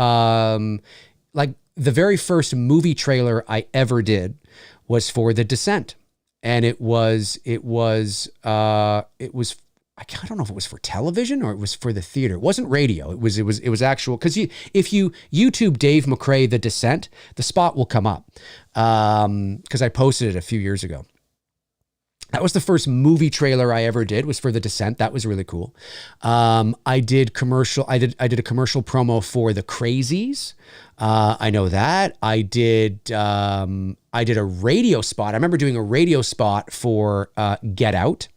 like the very first movie trailer I ever did was for The Descent. And it was I don't know if it was for television or it was for the theater. It wasn't radio. It was actual. Because if you YouTube Dave McRae, The Descent, the spot will come up. Because I posted it a few years ago. That was the first movie trailer I ever did, was for The Descent. That was really cool. I did a commercial promo for The Crazies. I know that. I did a radio spot. I remember doing a radio spot for Get Out.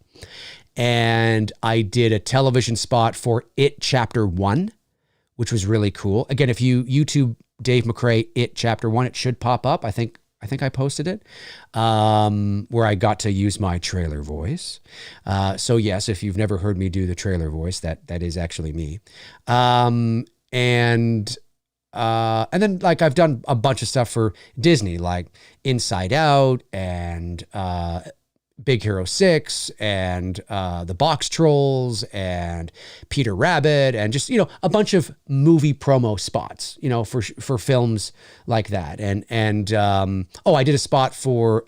And I did a television spot for It Chapter 1, which was really cool. Again, if you YouTube Dave McRae, It Chapter 1, it should pop up. I think I posted it, where I got to use my trailer voice. So yes, if you've never heard me do the trailer voice, that is actually me. And then like I've done a bunch of stuff for Disney, like Inside Out and Big Hero 6 and the Box Trolls and Peter Rabbit and just, a bunch of movie promo spots, for films like that. And I did a spot for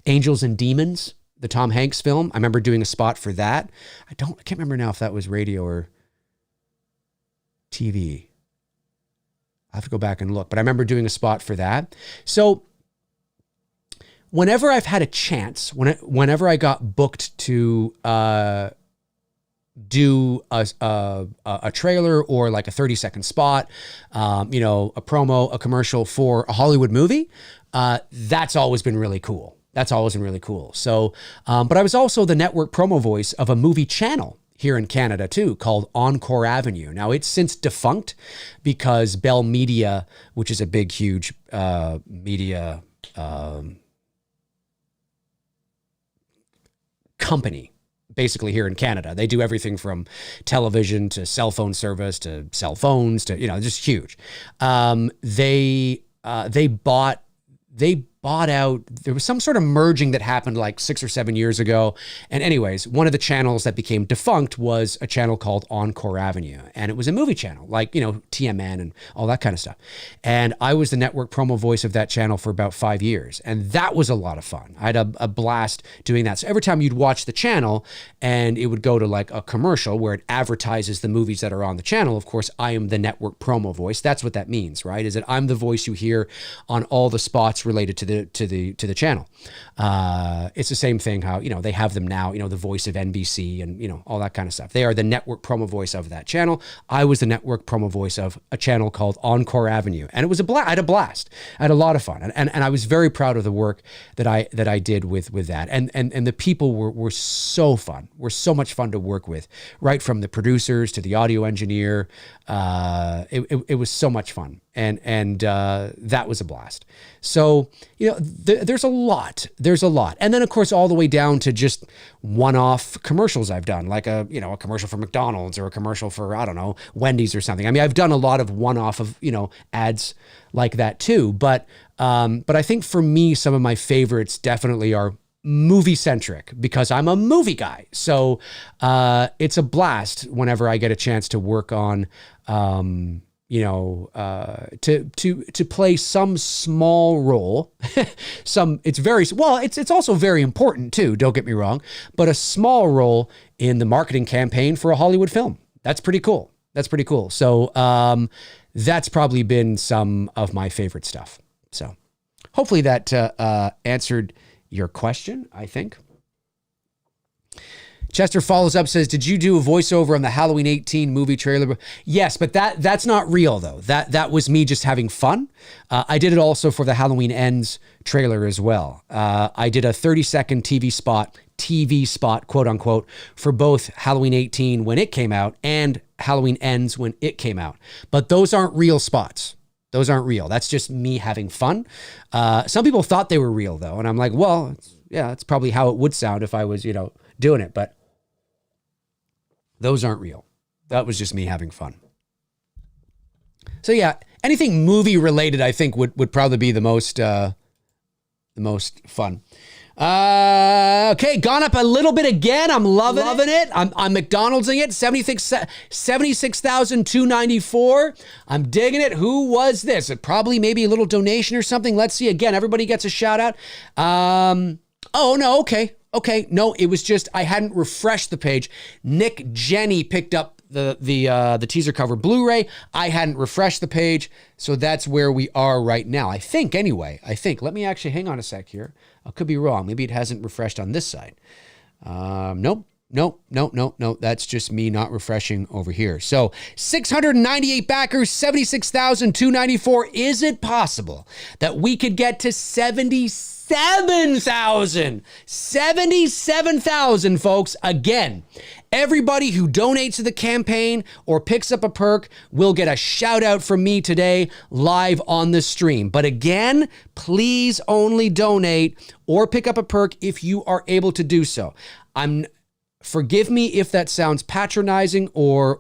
Angels and Demons, the Tom Hanks film. I remember doing a spot for that. I can't remember now if that was radio or TV. I have to go back and look, but I remember doing a spot for that. So whenever I've had a chance, whenever I got booked to do a trailer or like a 30-second spot, a promo, a commercial for a Hollywood movie, that's always been really cool. So, but I was also the network promo voice of a movie channel here in Canada too, called Encore Avenue. Now it's since defunct because Bell Media, which is a big, huge media company, basically here in Canada. They do everything from television to cell phone service to cell phones to, just huge. They bought out, there was some sort of merging that happened like 6 or 7 years ago. And anyways, one of the channels that became defunct was a channel called Encore Avenue. And it was a movie channel, like, TMN and all that kind of stuff. And I was the network promo voice of that channel for about 5 years. And that was a lot of fun. I had a blast doing that. So every time you'd watch the channel and it would go to like a commercial where it advertises the movies that are on the channel, of course, I am the network promo voice. That's what that means, right? Is that I'm the voice you hear on all the spots related to the channel. It's the same thing how, they have them now, the voice of NBC and, all that kind of stuff. They are the network promo voice of that channel. I was the network promo voice of a channel called Encore Avenue. And it was I had a blast. I had a lot of fun. And I was very proud of the work that I did with that. And the people were so fun. Were so much fun to work with, right from the producers to the audio engineer. It was so much fun. And that was a blast. So, there's a lot. And then, of course, all the way down to just one-off commercials I've done, like a commercial for McDonald's or a commercial for, I don't know, Wendy's or something. I mean, I've done a lot of one-off of, ads like that too. But I think for me, some of my favorites definitely are movie-centric because I'm a movie guy. So it's a blast whenever I get a chance to work on to play some small role. It's also very important too, don't get me wrong, but a small role in the marketing campaign for a Hollywood film. That's pretty cool. So that's probably been some of my favorite stuff. So hopefully that answered your question, I think. Chester follows up, says, did you do a voiceover on the Halloween 18 movie trailer? Yes, but that's not real, though. That was me just having fun. I did it also for the Halloween Ends trailer as well. I did a 30-second TV spot, quote unquote, for both Halloween 18 when it came out and Halloween Ends when it came out. But those aren't real spots. Those aren't real. That's just me having fun. Some people thought they were real, though. And I'm like, well, that's probably how it would sound if I was, doing it. But those aren't real. That was just me having fun. So yeah, anything movie related, I think would probably be the most fun. Okay, gone up a little bit again. I'm loving it. I'm McDonald'sing it. 76,294. I'm digging it. Who was this? It probably maybe a little donation or something. Let's see. Again, everybody gets a shout out. Oh no. Okay. No, it was just I hadn't refreshed the page. Nick Jenny picked up the teaser cover Blu-ray. I hadn't refreshed the page, so that's where we are right now. I think anyway. Let me actually hang on a sec here. I could be wrong. Maybe it hasn't refreshed on this side. Nope. That's just me not refreshing over here. So 698 backers, 76,294. Is it possible that we could get to 77,000? 77,000, folks. Again, everybody who donates to the campaign or picks up a perk will get a shout out from me today live on the stream. But again, please only donate or pick up a perk if you are able to do so. forgive me if that sounds patronizing or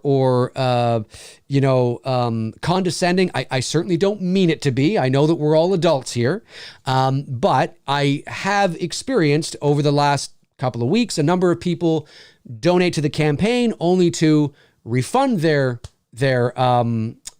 condescending. I certainly don't mean it to be. I know that we're all adults here. But I have experienced over the last couple of weeks, a number of people donate to the campaign only to refund their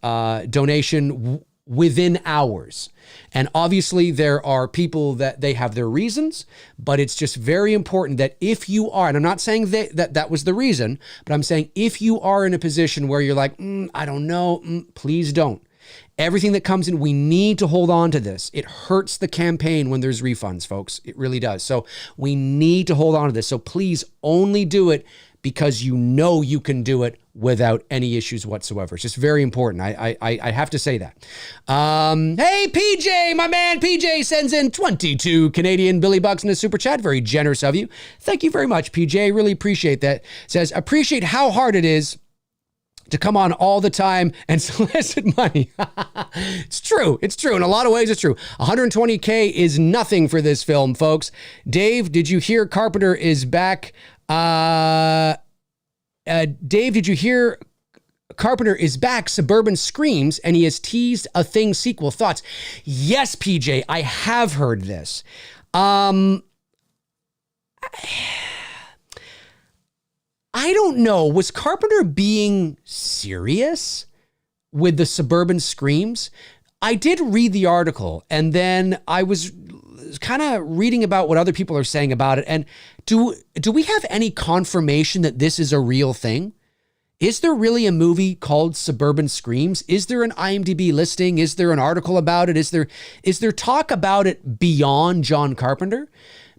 donation within hours. And obviously there are people that they have their reasons, but it's just very important that if you are, and I'm not saying that was the reason, but I'm saying if you are in a position where you're like, I don't know, please don't. Everything that comes in, we need to hold on to this. It hurts the campaign when there's refunds, folks. It really does. So we need to hold on to this. So please only do it because you know you can do it without any issues whatsoever. It's just very important. I have to say that. Hey, PJ, my man PJ sends in 22 Canadian Billy Bucks in a super chat. Very generous of you. Thank you very much, PJ. Really appreciate that. Says, appreciate how hard it is to come on all the time and solicit money. It's true. It's true. In a lot of ways, it's true. 120K is nothing for this film, folks. Dave, did you hear Carpenter is back? Dave, did you hear Carpenter is back? Suburban Screams, and he has teased a Thing sequel. Thoughts? Yes, PJ, I have heard this. I don't know. Was Carpenter being serious with the Suburban Screams? I did read the article, and then I was kind of reading about what other people are saying about it. And do we have any confirmation that this is a real thing? Is there really a movie called Suburban Screams? Is there an IMDb listing? Is there an article about it? Is there talk about it beyond John Carpenter?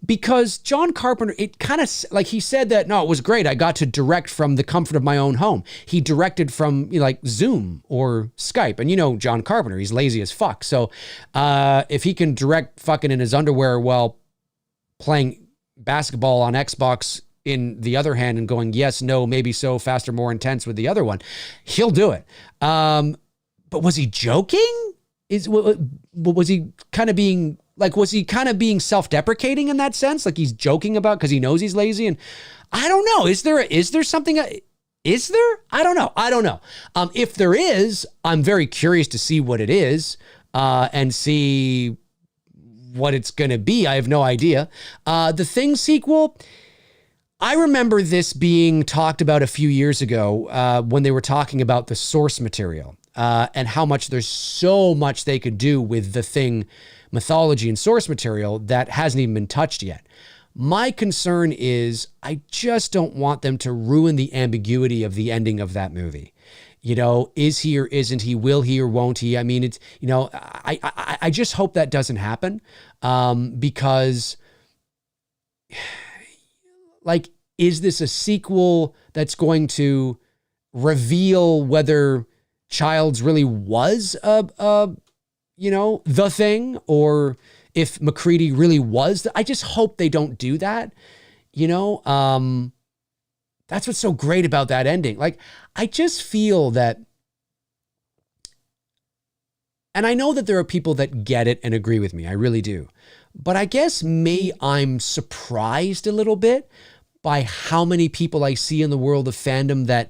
Because John Carpenter, it kind of, like he said that, no, it was great. I got to direct from the comfort of my own home. He directed from like Zoom or Skype. And John Carpenter, he's lazy as fuck. So if he can direct fucking in his underwear while playing basketball on Xbox in the other hand and going, yes, no, maybe so, faster, more intense with the other one, he'll do it. But was he joking? Was he kind of being... Like, was he kind of being self-deprecating in that sense? Like he's joking about because he knows he's lazy? And I don't know. Is there something? Is there? I don't know. If there is, I'm very curious to see what it is and see what it's going to be. I have no idea. The Thing sequel, I remember this being talked about a few years ago when they were talking about the source material and how much there's so much they could do with the Thing mythology and source material that hasn't even been touched yet. My concern is I just don't want them to ruin the ambiguity of the ending of that movie. Is he or isn't he? Will he or won't he? I mean, it's, I just hope that doesn't happen because like, is this a sequel that's going to reveal whether Childs really was the Thing, or if MacReady really was. I just hope they don't do that. That's what's so great about that ending. Like, I just feel that, and I know that there are people that get it and agree with me. I really do. But I guess I'm surprised a little bit by how many people I see in the world of fandom that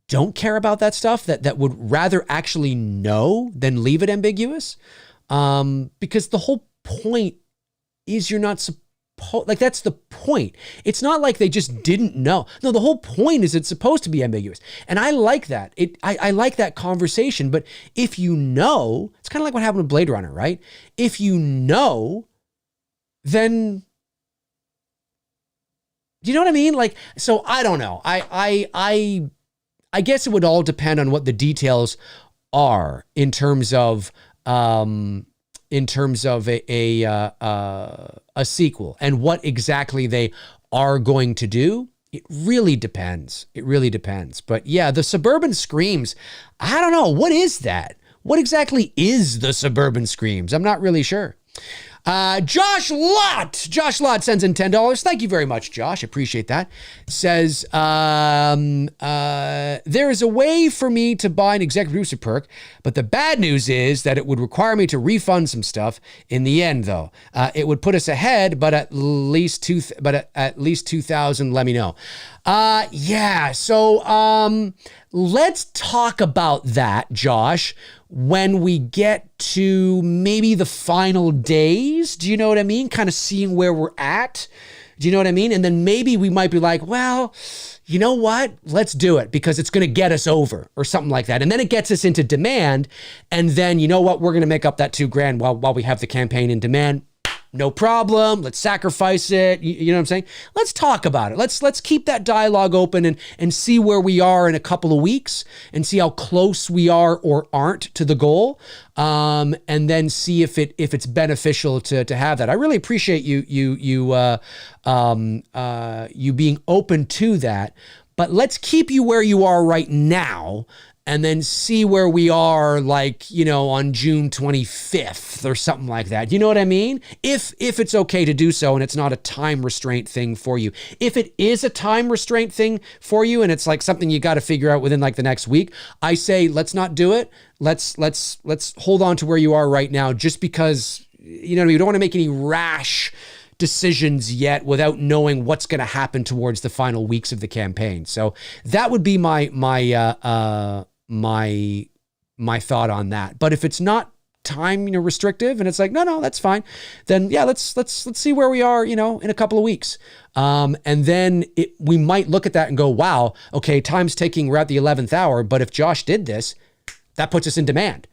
don't care about that stuff, that would rather actually know than leave it ambiguous. Because the whole point is you're not supposed, like, that's the point. It's not like they just didn't know. No, the whole point is it's supposed to be ambiguous. And I like that. I like that conversation. But if you know, it's kind of like what happened with Blade Runner, right? If you know, then, do you know what I mean? Like, so I don't know. I guess it would all depend on what the details are in terms of a sequel and what exactly they are going to do. It really depends. But yeah, the Suburban Screams, I don't know. What is that? What exactly is the Suburban Screams? I'm not really sure. Josh Lott sends in $10. Thank you very much, Josh. Appreciate that. Says, there is a way for me to buy an executive producer perk, but the bad news is that it would require me to refund some stuff in the end, though. It would put us ahead, but at least 2,000, let me know. So let's talk about that, Josh, when we get to maybe the final days. Do you know what I mean? Kind of seeing where we're at. Do you know what I mean? And then maybe we might be like, well, you know what? Let's do it because it's going to get us over or something like that. And then it gets us into demand. And then, you know what? We're going to make up that $2,000 while we have the campaign in demand. No problem. Let's sacrifice it. You know what I'm saying? Let's talk about it. Let's keep that dialogue open and see where we are in a couple of weeks and see how close we are or aren't to the goal. And then see if it's beneficial to have that. I really appreciate you being open to that. But let's keep you where you are right now. And then see where we are, like, on June 25th or something like that. You know what I mean? If it's okay to do so and it's not a time restraint thing for you. If it is a time restraint thing for you and it's like something you got to figure out within like the next week, I say let's not do it. Let's hold on to where you are right now, just because you don't want to make any rash decisions yet without knowing what's going to happen towards the final weeks of the campaign. So that would be my thought on that. But if it's not time, restrictive and it's like, no, that's fine. Then yeah, let's see where we are, in a couple of weeks. And then we might look at that and go, wow, okay, time's ticking. We're at the 11th hour. But if Josh did this, that puts us in demand.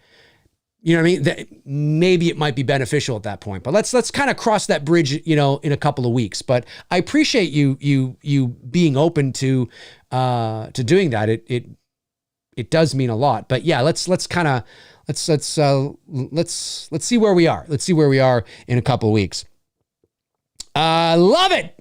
You know what I mean? Maybe it might be beneficial at that point, but let's kind of cross that bridge, in a couple of weeks. But I appreciate you being open to doing that. It does mean a lot. But yeah, let's see where we are. Let's see where we are in a couple of weeks. Love it.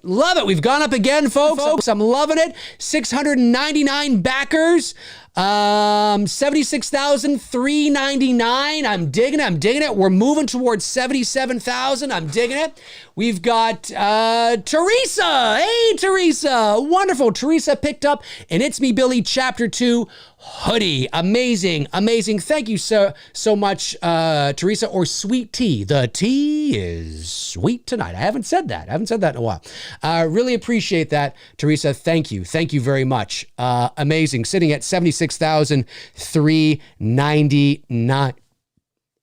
We've gone up again, folks. I'm loving it. 699 backers. 76,399. I'm digging it. We're moving towards 77,000. I'm digging it. We've got Teresa. Hey, Teresa. Wonderful. Teresa picked up an It's Me Billy Chapter 2 hoodie. Amazing. Thank you so much, Teresa, or Sweet Tea. The tea is sweet tonight. I haven't said that in a while. Really appreciate that, Teresa. Thank you very much. Amazing. Sitting at 76,399.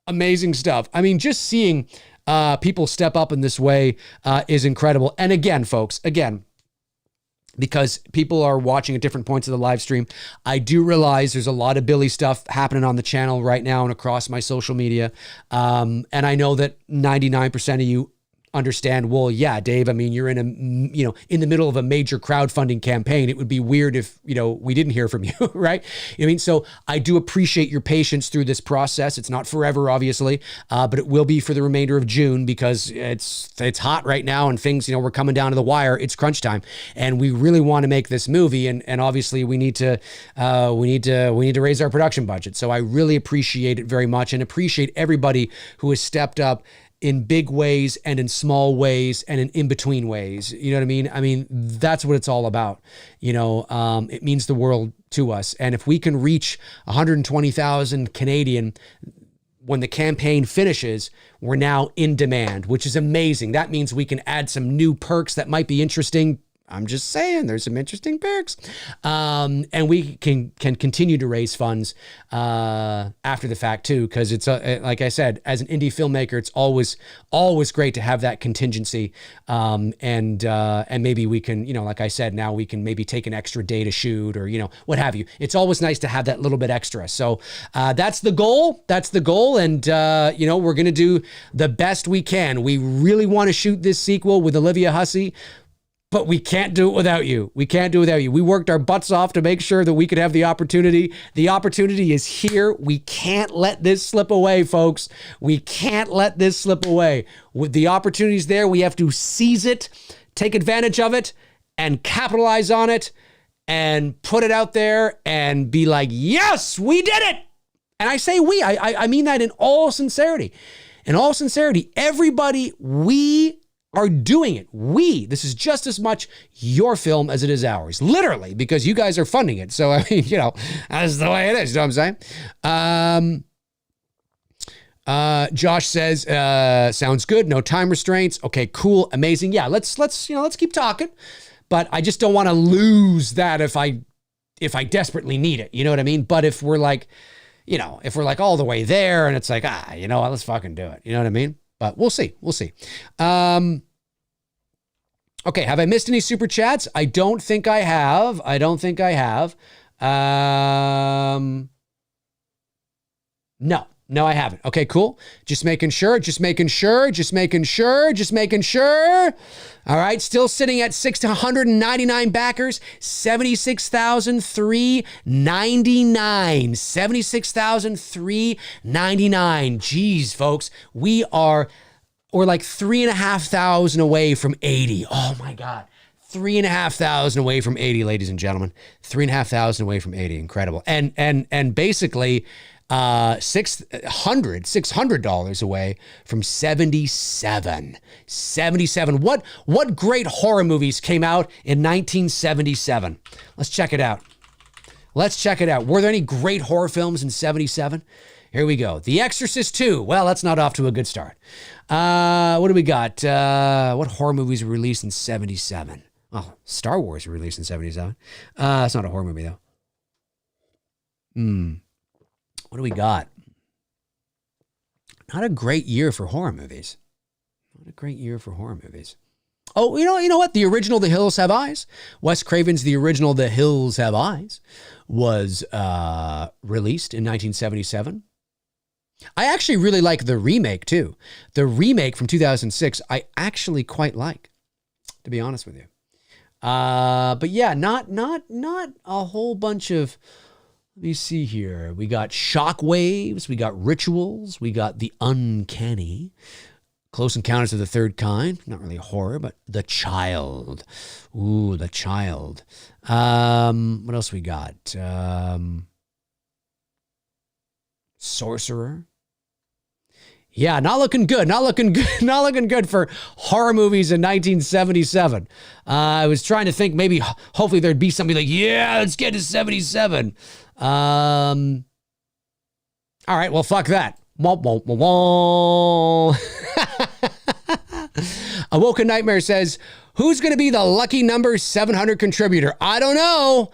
Amazing stuff. I mean, just seeing people step up in this way is incredible. And again, folks, because people are watching at different points of the live stream, I do realize there's a lot of Billy stuff happening on the channel right now and across my social media. And I know that 99% of you understand, well, yeah, Dave, I mean, you're in the middle of a major crowdfunding campaign. It would be weird if, we didn't hear from you, right? I mean, so I do appreciate your patience through this process. It's not forever, obviously, but it will be for the remainder of June because it's hot right now and things, we're coming down to the wire. It's crunch time and we really want to make this movie. And obviously we need to raise our production budget. So I really appreciate it very much and appreciate everybody who has stepped up in big ways and in small ways and in in-between ways. You know what I mean? I mean, that's what it's all about. It means the world to us. And if we can reach 120,000 Canadian when the campaign finishes, we're now in demand, which is amazing. That means we can add some new perks that might be interesting. I'm just saying there's some interesting perks. And we can continue to raise funds after the fact too, because it's like I said, as an indie filmmaker, it's always great to have that contingency. And maybe we can, like I said, now we can maybe take an extra day to shoot or, what have you. It's always nice to have that little bit extra. So that's the goal. And, we're going to do the best we can. We really want to shoot this sequel with Olivia Hussey, but we can't do it without you. We worked our butts off to make sure that we could have the opportunity. The opportunity is here. We can't let this slip away, folks. With the opportunities there, we have to seize it, take advantage of it, and capitalize on it, and put it out there and be like, yes, we did it. And I say we, I mean that in all sincerity. in all sincerity, everybody, we are doing it. This is just as much your film as it is ours, literally, because you guys are funding it. So, I mean, that's the way it is. You know what I'm saying? Josh says, sounds good. No time restraints. Okay, cool. Amazing. Yeah, let's keep talking, but I just don't want to lose that if I desperately need it, you know what I mean? But if we're like, all the way there and it's like, you know what, let's fucking do it. You know what I mean? But we'll see. Okay, have I missed any super chats? I don't think I have. No, I haven't. Okay, cool. Just making sure. All right, still sitting at 699 backers, 76,399. 76,399. Jeez, folks, we're like 3,500 away from 80. Oh my God. 3,500 away from 80, ladies and gentlemen. 3,500 away from 80. Incredible. And basically, $600 away from 77. 77. What great horror movies came out in 1977? Let's check it out. Were there any great horror films in 77? Here we go. The Exorcist 2. Well, that's not off to a good start. What do we got? What horror movies were released in 77? Oh, Star Wars were released in 77. It's not a horror movie, though. What do we got? Not a great year for horror movies. Oh, you know what? The original The Hills Have Eyes. Wes Craven's The original The Hills Have Eyes was released in 1977. I actually really like the remake too. The remake from 2006, I actually quite like, to be honest with you. But yeah, not a whole bunch of. Let me see here. We got Shockwaves. We got Rituals. We got The Uncanny. Close Encounters of the Third Kind. Not really horror, but The Child. Ooh, The Child. What else we got? Sorcerer. Yeah, not looking good for horror movies in 1977. I was trying to think maybe, hopefully there'd be something like, yeah, let's get to 77. All right, well, fuck that. Awoken Nightmare says, who's going to be the lucky number 700 contributor? I don't know,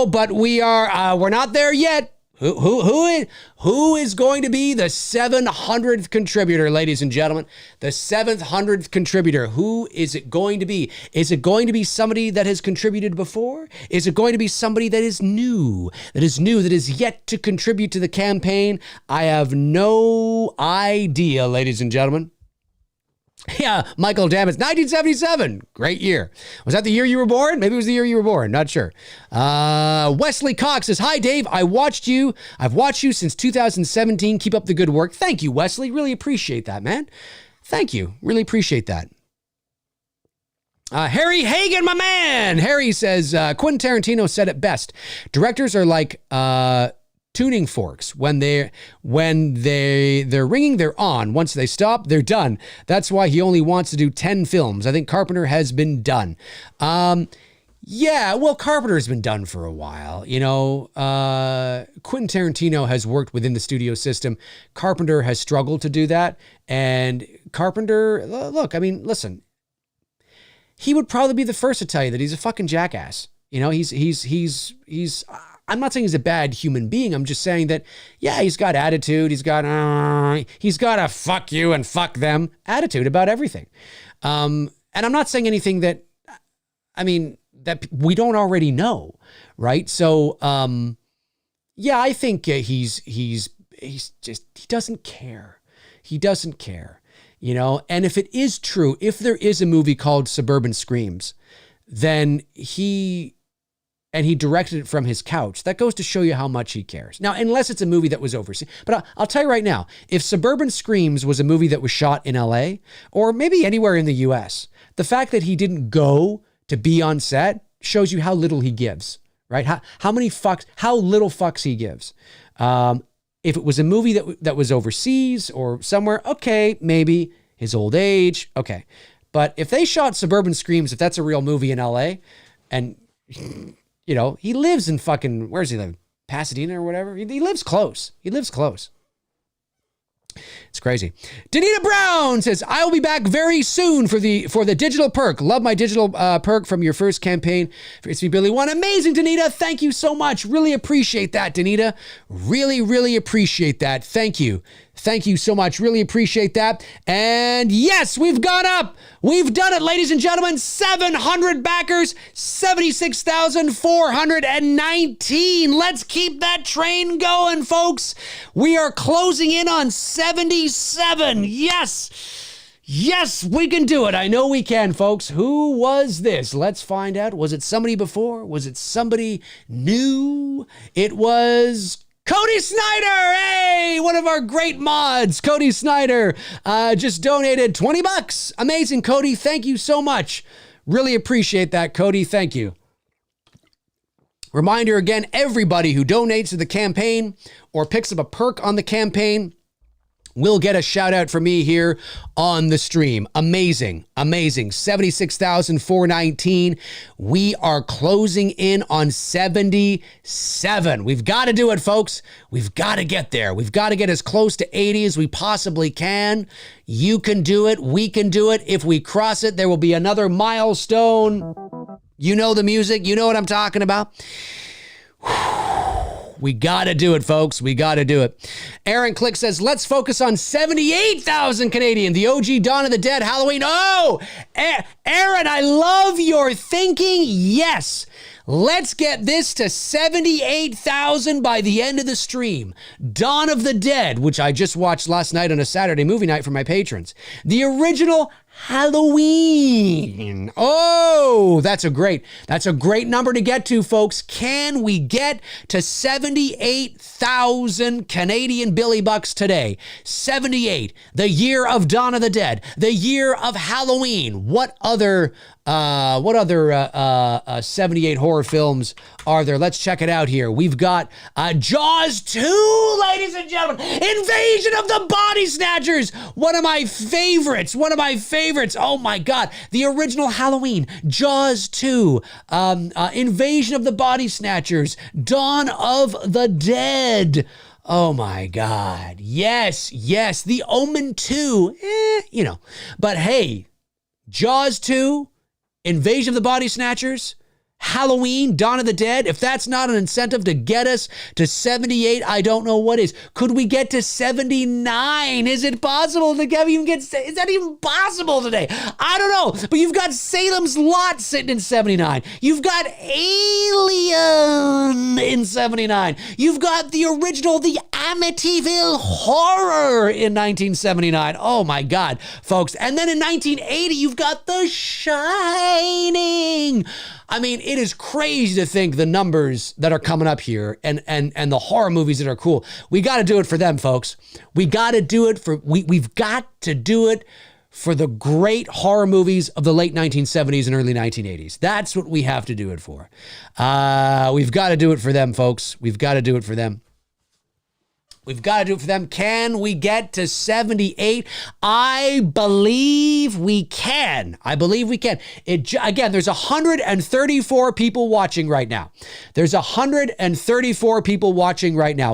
but we're not there yet. Who is going to be the 700th contributor, ladies and gentlemen? The 700th contributor. Who is it going to be? Is it going to be somebody that has contributed before? Is it going to be somebody that is new, that is yet to contribute to the campaign? I have no idea, ladies and gentlemen. Yeah, Michael Dammits, 1977. Great year. Was that the year you were born? Maybe it was the year you were born. Not sure. Wesley Cox says, hi, Dave. I've watched you since 2017. Keep up the good work. Thank you, Wesley. Really appreciate that, man. Thank you. Really appreciate that. Harry Hagen, my man. Harry says, Quentin Tarantino said it best. Directors are like tuning forks. When they're ringing, they're on. Once they stop, they're done. That's why he only wants to do 10 films. I think Carpenter has been done. Yeah, well, Carpenter's been done for a while. You know, Quentin Tarantino has worked within the studio system. Carpenter has struggled to do that. And Carpenter, look, I mean, listen, he would probably be the first to tell you that he's a fucking jackass. You know, he's I'm not saying he's a bad human being. I'm just saying that, yeah, he's got attitude. He's got a fuck you and fuck them attitude about everything. And I'm not saying anything that we don't already know, right? So, yeah, I think he doesn't care. He doesn't care, you know? And if it is true, if there is a movie called Suburban Screams, then he directed it from his couch, that goes to show you how much he cares. Now, unless it's a movie that was overseas. But I'll tell you right now, if Suburban Screams was a movie that was shot in LA, or maybe anywhere in the US, the fact that he didn't go to be on set shows you how little he gives, right? How little fucks he gives. If it was a movie that was overseas or somewhere, okay, maybe his old age, okay. But if they shot Suburban Screams, if that's a real movie in LA, and, you know, he lives in fucking, where does he live? Pasadena or whatever? He lives close. He lives close. It's crazy. Danita Brown says, I will be back very soon for the digital perk. Love my digital perk from your first campaign for It's Me Billy One. Amazing, Danita. Thank you so much. Really appreciate that, Danita. Really, really appreciate that. Thank you. Thank you so much. Really appreciate that. And yes, we've gone up. We've done it, ladies and gentlemen. 700 backers, 76,419. Let's keep that train going, folks. We are closing in on 77. Yes. Yes, we can do it. I know we can, folks. Who was this? Let's find out. Was it somebody before? Was it somebody new? It was Cody Snyder, hey, one of our great mods. Cody Snyder just donated $20. Amazing, Cody. Thank you so much. Really appreciate that, Cody. Thank you. Reminder again, everybody who donates to the campaign or picks up a perk on the campaign will get a shout out from me here on the stream. Amazing, amazing. 76,419. We are closing in on 77. We've got to do it, folks. We've got to get there. We've got to get as close to 80 as we possibly can. You can do it. We can do it. If we cross it, there will be another milestone. You know the music. You know what I'm talking about. We got to do it, folks. We got to do it. Aaron Click says, let's focus on 78,000 Canadian, the OG Dawn of the Dead Halloween. Oh, Aaron, I love your thinking. Yes. Let's get this to 78,000 by the end of the stream. Dawn of the Dead, which I just watched last night on a Saturday movie night for my patrons. The original Halloween. Oh, that's a great number to get to, folks. Can we get to 78,000 Canadian Billy Bucks today? 78, the year of Dawn of the Dead, the year of Halloween. What other 78 horror films are there? Let's check it out here. We've got Jaws 2, ladies and gentlemen. Invasion of the Body Snatchers. One of my favorites. Oh my God. The original Halloween. Jaws 2. Invasion of the Body Snatchers. Dawn of the Dead. Oh my God. Yes. The Omen 2. But hey, Jaws 2, Invasion of the Body Snatchers, Halloween, Dawn of the Dead. If that's not an incentive to get us to 78, I don't know what is. Could we get to 79? Is it possible to is that even possible today? I don't know. But you've got Salem's Lot sitting in 79. You've got Alien in 79. You've got the original, the Amityville Horror in 1979. Oh my God, folks. And then in 1980, you've got The Shining. I mean, it is crazy to think the numbers that are coming up here and the horror movies that are cool. We got to do it for them, folks. We got to do it for, we've got to do it for the great horror movies of the late 1970s and early 1980s. That's what we have to do it for. We've got to do it for them, folks. We've got to do it for them. We've got to do it for them. Can we get to 78? I believe we can. Again, there's 134 people watching right now.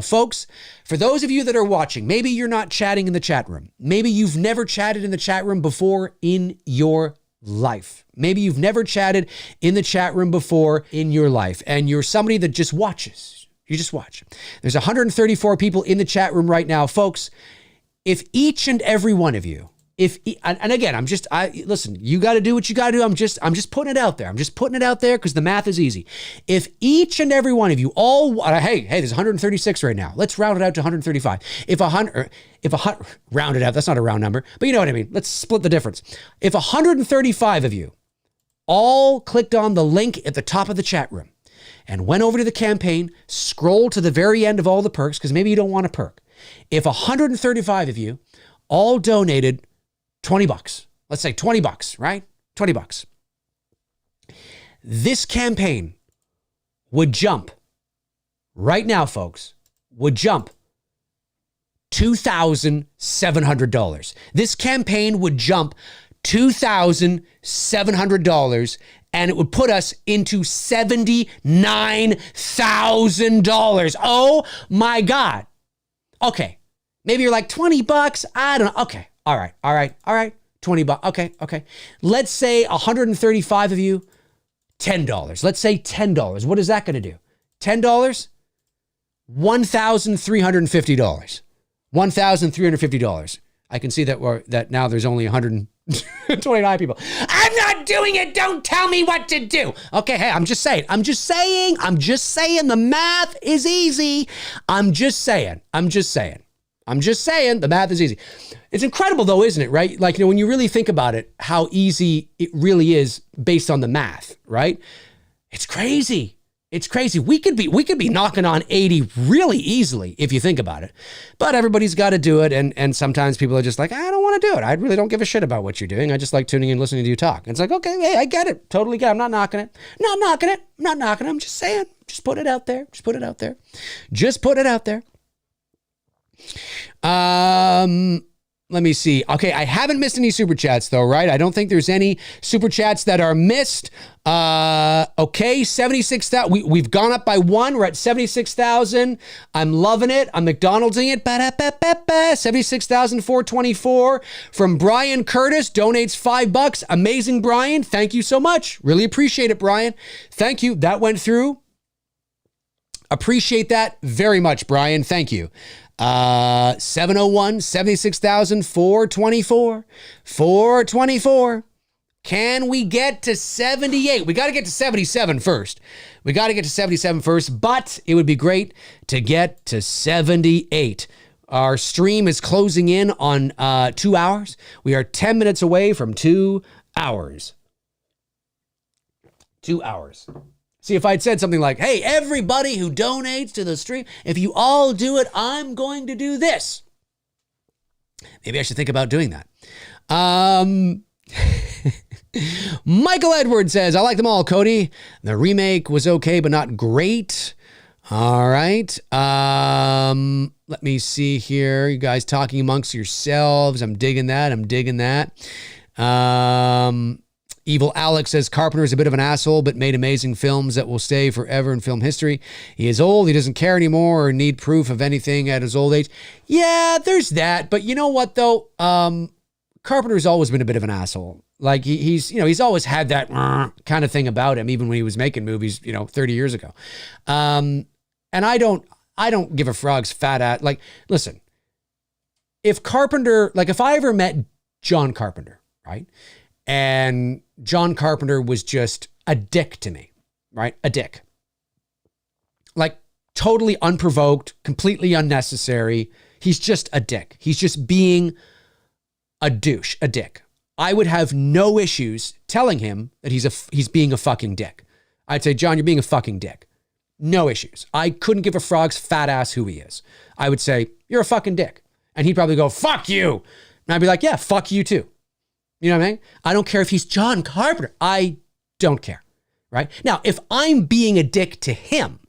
Folks, for those of you that are watching, maybe you're not chatting in the chat room. Maybe you've never chatted in the chat room before in your life. Maybe you've never chatted in the chat room before in your life, and you're somebody that just watches. You just watch. There's 134 people in the chat room right now. Folks, if each and every one of you, and again, listen, you got to do what you got to do. I'm just putting it out there. I'm just putting it out there because the math is easy. If each and every one of you hey, there's 136 right now. Let's round it out to 135. Round it out, that's not a round number, but you know what I mean. Let's split the difference. If 135 of you all clicked on the link at the top of the chat room, and went over to the campaign, scroll to the very end of all the perks, because maybe you don't want a perk. If 135 of you all donated $20, let's say $20, right? $20. This campaign would jump, right now, folks, would jump $2,700. This campaign would jump $2,700 and it would put us into $79,000. Oh my God. Okay. Maybe you're like $20. I don't know. Okay. All right. $20. Okay. Let's say 135 of you, $10. Let's say $10. What is that going to do? $10? $1,350. $1,350. I can see that now there's only 129 people. I'm not doing it. Don't tell me what to do. Okay, hey, I'm just saying. The math is easy. I'm just saying. The math is easy. It's incredible though, isn't it, right? Like, when you really think about it, how easy it really is based on the math, right? It's crazy. We could be knocking on 80 really easily if you think about it. But everybody's got to do it. And sometimes people are just like, I don't want to do it. I really don't give a shit about what you're doing. I just like tuning in, listening to you talk. And it's like, okay, hey, I get it. Totally get it. I'm not knocking it. I'm just saying, just put it out there. Let me see. Okay, I haven't missed any super chats though, right? I don't think there's any super chats that are missed. Okay, 76,000. We've gone up by one. We're at 76,000. I'm loving it. I'm McDonald'sing it. 76,424 from Brian Curtis. Donates $5. Amazing, Brian. Thank you so much. Really appreciate it, Brian. Thank you. That went through. Appreciate that very much, Brian. Thank you. 701, 76,424. 424. Can we get to 78? We got to get to 77 first. But it would be great to get to 78. Our stream is closing in on 2 hours. We are 10 minutes away from 2 hours. 2 hours. See, if I'd said something like, hey, everybody who donates to the stream, if you all do it, I'm going to do this. Maybe I should think about doing that. Michael Edwards says, I like them all, Cody. The remake was okay, but not great. All right. Let me see here. You guys talking amongst yourselves. I'm digging that. Evil Alex says Carpenter is a bit of an asshole, but made amazing films that will stay forever in film history. He is old. He doesn't care anymore or need proof of anything at his old age. Yeah, there's that. But you know what, though? Carpenter's always been a bit of an asshole. Like he's always had that kind of thing about him, even when he was making movies, 30 years ago. And I don't give a frog's fat ass. Like, listen, if I ever met John Carpenter, right? And John Carpenter was just a dick to me, right? A dick. Like, totally unprovoked, completely unnecessary. He's just a dick. He's just being a douche, a dick. I would have no issues telling him that he's being a fucking dick. I'd say, John, you're being a fucking dick. No issues. I couldn't give a frog's fat ass who he is. I would say, you're a fucking dick. And he'd probably go, fuck you. And I'd be like, yeah, fuck you too. You know what I mean? I don't care if he's John Carpenter. I don't care, right? Now, if I'm being a dick to him,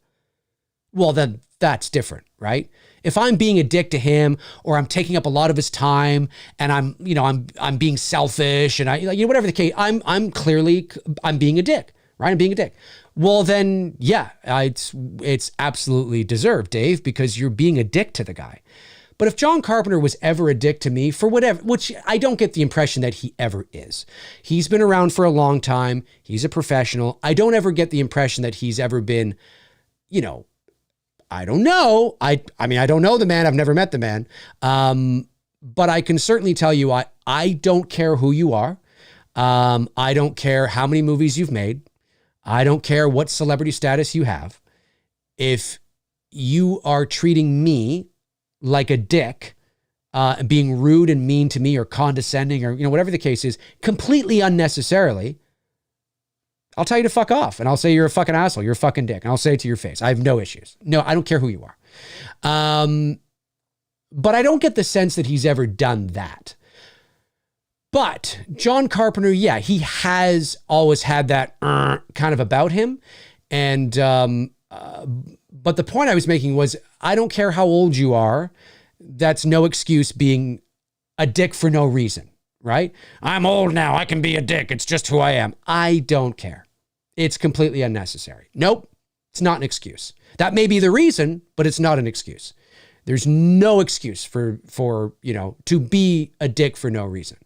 well, then that's different, right? If I'm being a dick to him, or I'm taking up a lot of his time, and I'm being selfish, and whatever the case, I'm being a dick, right? I'm being a dick. Well, then, yeah, it's absolutely deserved, Dave, because you're being a dick to the guy. But if John Carpenter was ever a dick to me for whatever, which I don't get the impression that he ever is. He's been around for a long time. He's a professional. I don't ever get the impression that he's ever been, I don't know. I mean, I don't know the man. I've never met the man. But I can certainly tell you, I don't care who you are. I don't care how many movies you've made. I don't care what celebrity status you have. If you are treating me like a dick, being rude and mean to me or condescending or, whatever the case is, completely unnecessarily, I'll tell you to fuck off. And I'll say you're a fucking asshole. You're a fucking dick. And I'll say it to your face. I have no issues. No, I don't care who you are. But I don't get the sense that he's ever done that. But John Carpenter, yeah, he has always had that kind of about him. And, but the point I was making was, I don't care how old you are. that's no excuse being a dick for no reason, right? I'm old now. I can be a dick. It's just who I am. I don't care. It's completely unnecessary. Nope. It's not an excuse. That may be the reason, but it's not an excuse. There's no excuse for to be a dick for no reason,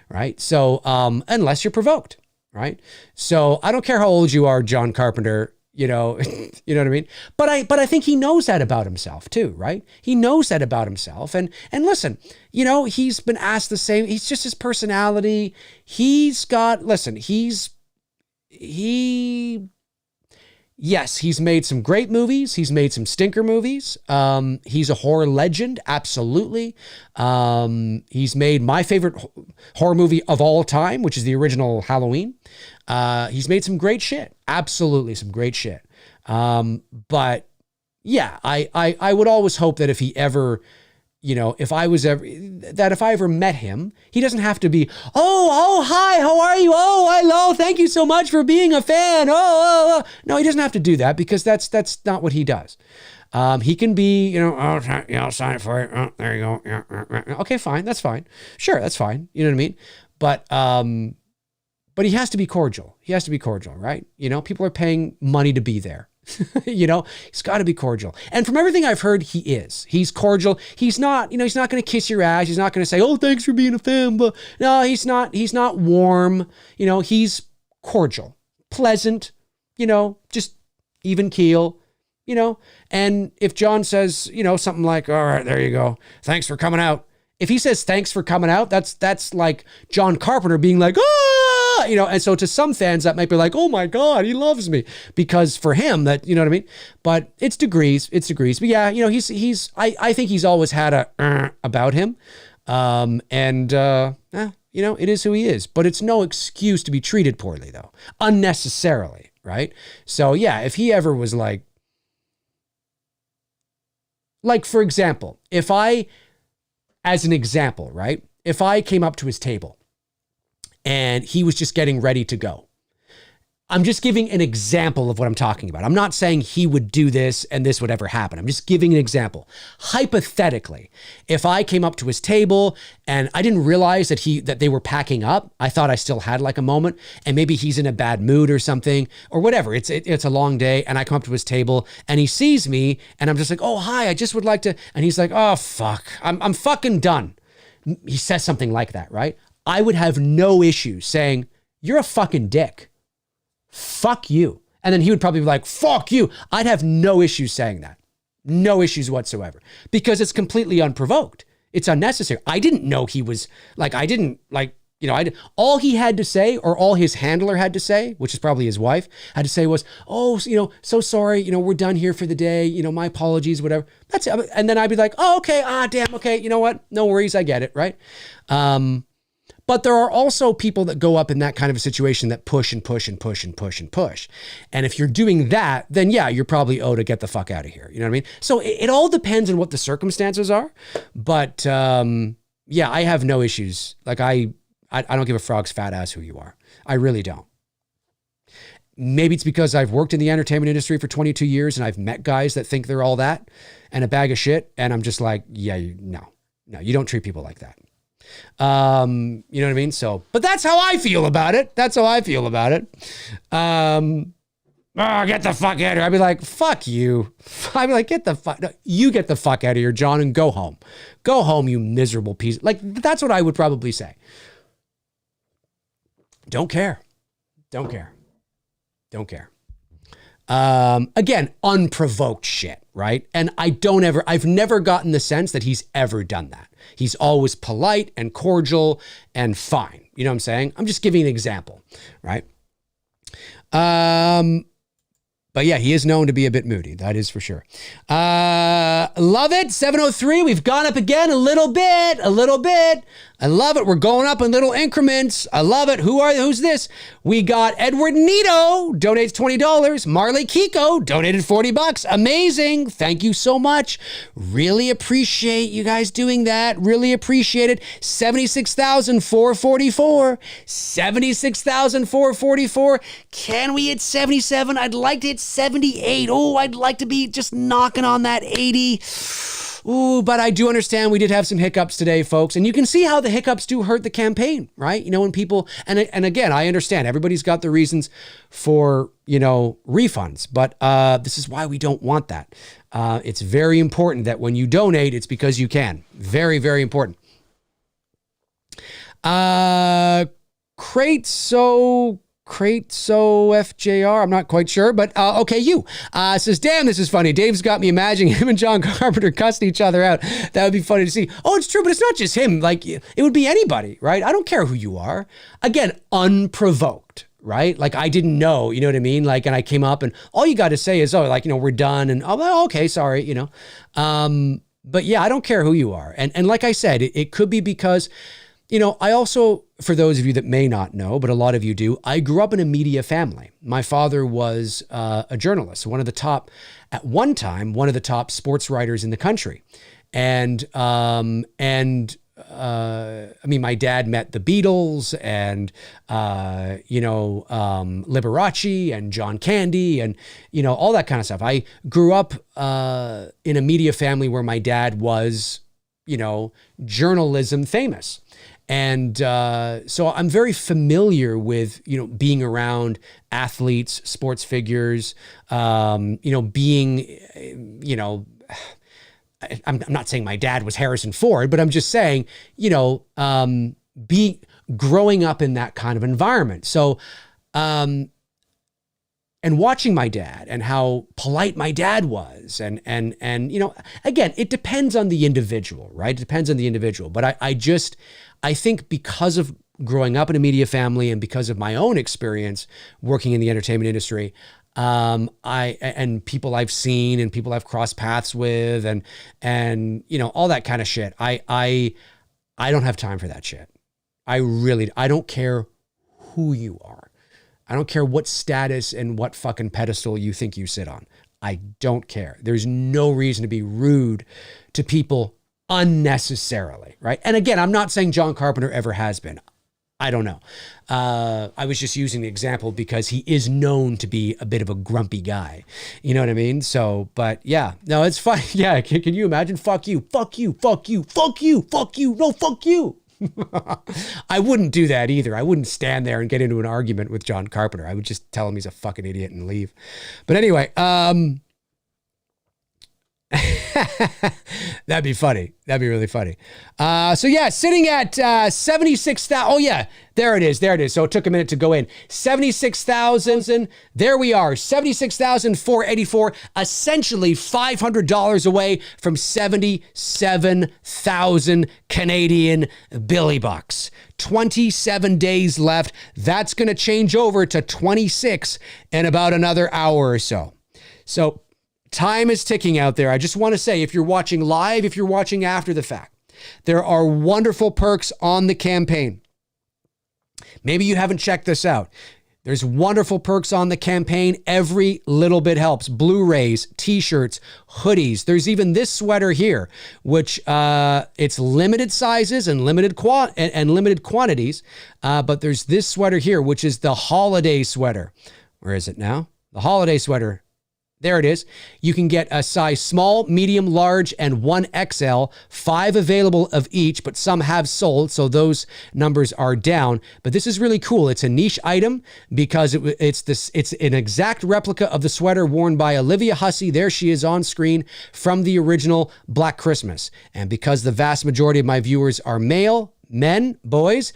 right? So unless you're provoked, right? So I don't care how old you are, John Carpenter, you know what I mean? But I think he knows that about himself too, right? He knows that about himself. And listen, he's been asked the same. He's just his personality. Yes, he's made some great movies. He's made some stinker movies. He's a horror legend, absolutely. He's made my favorite horror movie of all time, which is the original Halloween. He's made some great shit, absolutely some great shit. But yeah, I would always hope that if he ever, if I ever met him, he doesn't have to be, oh, hi, how are you? Oh, hello, thank you so much for being a fan. Oh. No, he doesn't have to do that because that's not what he does. He can be, I'll sign it for you. Oh, there you go. Yeah. Okay, fine. That's fine. Sure, that's fine. You know what I mean? But he has to be cordial. He has to be cordial, right? People are paying money to be there. He's got to be cordial. And from everything I've heard, he's cordial. He's not, he's not going to kiss your ass. He's not going to say, oh, thanks for being a fan. But no, he's not warm. He's cordial, pleasant, just even keel, and if John says, something like, all right, there you go. Thanks for coming out. If he says, thanks for coming out, that's like John Carpenter being like, and so to some fans that might be like, oh my God, he loves me, because for him that, you know what I mean? But it's degrees. But yeah, I think he's always had a about him. It is who he is, but it's no excuse to be treated poorly though, unnecessarily. Right. So yeah, if he ever was like, for example, as an example, right? If I came up to his table and he was just getting ready to go, I'm just giving an example of what I'm talking about. I'm not saying he would do this and this would ever happen. I'm just giving an example. Hypothetically, if I came up to his table and I didn't realize that they were packing up, I thought I still had like a moment, and maybe he's in a bad mood or something or whatever. It's a long day, and I come up to his table and he sees me and I'm just like, oh, hi, I just would like to. And he's like, oh, fuck, I'm fucking done. He says something like that, right? I would have no issue saying, you're a fucking dick. Fuck you. And then he would probably be like, fuck you. I'd have no issues saying that. No issues whatsoever. Because it's completely unprovoked. It's unnecessary. I didn't know he was all he had to say, or all his handler had to say, which is probably his wife, had to say was, oh, so sorry, we're done here for the day, my apologies, whatever. That's it. And then I'd be like, oh, okay, damn, okay, you know what? No worries, I get it, right? But there are also people that go up in that kind of a situation that push and push and push and push and push. And if you're doing that, then yeah, you're probably owed to get the fuck out of here. You know what I mean? So it all depends on what the circumstances are. But yeah, I have no issues. Like I don't give a frog's fat ass who you are. I really don't. Maybe it's because I've worked in the entertainment industry for 22 years and I've met guys that think they're all that and a bag of shit. And I'm just like, yeah, no, you don't treat people like that. You know what I mean? So, but that's how I feel about it. Get the fuck out of here. I'd be like, fuck you. I'd be like, you get the fuck out of here, John, and go home. Go home, you miserable piece. Like, that's what I would probably say. Don't care. Again, unprovoked shit, right? And I've never gotten the sense that he's ever done that. He's always polite and cordial and fine. You know what I'm saying? I'm just giving an example, right? But yeah, he is known to be a bit moody. That is for sure. Love it. 703. We've gone up again a little bit. I love it. We're going up in little increments. I love it. Who's this? We got Edward Nito donates $20. Marley Kiko donated $40. Amazing. Thank you so much. Really appreciate you guys doing that. Really appreciate it. 76,444. 76,444. Can we hit 77? I'd like to hit 78. Oh, I'd like to be just knocking on that 80. ooh, but I do understand we did have some hiccups today, folks. And you can see how the hiccups do hurt the campaign, right? You know, when people, and again, I understand everybody's got the reasons for, you know, refunds, but this is why we don't want that. It's very important that when you donate, it's because you can. Very, very important. Crateso FJR, I'm not quite sure, but okay, you says, damn, this is funny. Dave's got me imagining him and John Carpenter cussing each other out. That would be funny to see. Oh, it's true, but it's not just him. Like, it would be anybody, right? I don't care who you are. Again, unprovoked, right? Like, I didn't know, you know what I mean? Like, and I came up and all you got to say is, oh, like, you know, we're done. And oh, okay, sorry, you know. But yeah, I don't care who you are. And like I said, it could be because, you know, I also, for those of you that may not know, but a lot of you do, I grew up in a media family. My father was a journalist, at one time, one of the top sports writers in the country. And I mean, my dad met the Beatles and, you know, Liberace and John Candy and, you know, all that kind of stuff. I grew up in a media family where my dad was, you know, journalism famous. And so I'm very familiar with, you know, being around athletes, sports figures, you know, being, you know, I'm not saying my dad was Harrison Ford, but I'm just saying, you know, growing up in that kind of environment. So, and watching my dad and how polite my dad was and, you know, again, it depends on the individual, right? It depends on the individual. But I think because of growing up in a media family and because of my own experience working in the entertainment industry, and people I've seen and people I've crossed paths with and, you know, all that kind of shit. I don't have time for that shit. I don't care who you are. I don't care what status and what fucking pedestal you think you sit on. I don't care. There's no reason to be rude to people unnecessarily, right? And again, I'm not saying John Carpenter ever has been. I don't know. I was just using the example because he is known to be a bit of a grumpy guy. You know what I mean? So, but yeah, no, it's fine. Yeah, can you imagine? Fuck you, fuck you, fuck you, fuck you, fuck you, no, fuck you. I wouldn't do that either. I wouldn't stand there and get into an argument with John Carpenter. I would just tell him he's a fucking idiot and leave. But anyway, that'd be funny. That'd be really funny. So yeah, sitting at 76,000. Oh yeah, there it is. There it is. So it took a minute to go in. 76,000. There we are. 76,484. Essentially $500 away from 77,000 Canadian Billy Bucks. 27 days left. That's going to change over to 26 in about another hour or so. So time is ticking out there. I just want to say, if you're watching live, if you're watching after the fact, there are wonderful perks on the campaign. Maybe you haven't checked this out. There's wonderful perks on the campaign. Every little bit helps. Blu-rays, t-shirts, hoodies. There's even this sweater here, which it's limited sizes and limited quantities. But there's this sweater here, which is the holiday sweater. Where is it now? The holiday sweater. There it is. You can get a size small, medium, large, and 1XL, 5 available of each, but some have sold, so those numbers are down. But this is really cool. It's a niche item because it's an exact replica of the sweater worn by Olivia Hussey. There she is on screen from the original Black Christmas. And because the vast majority of my viewers are male, men, boys,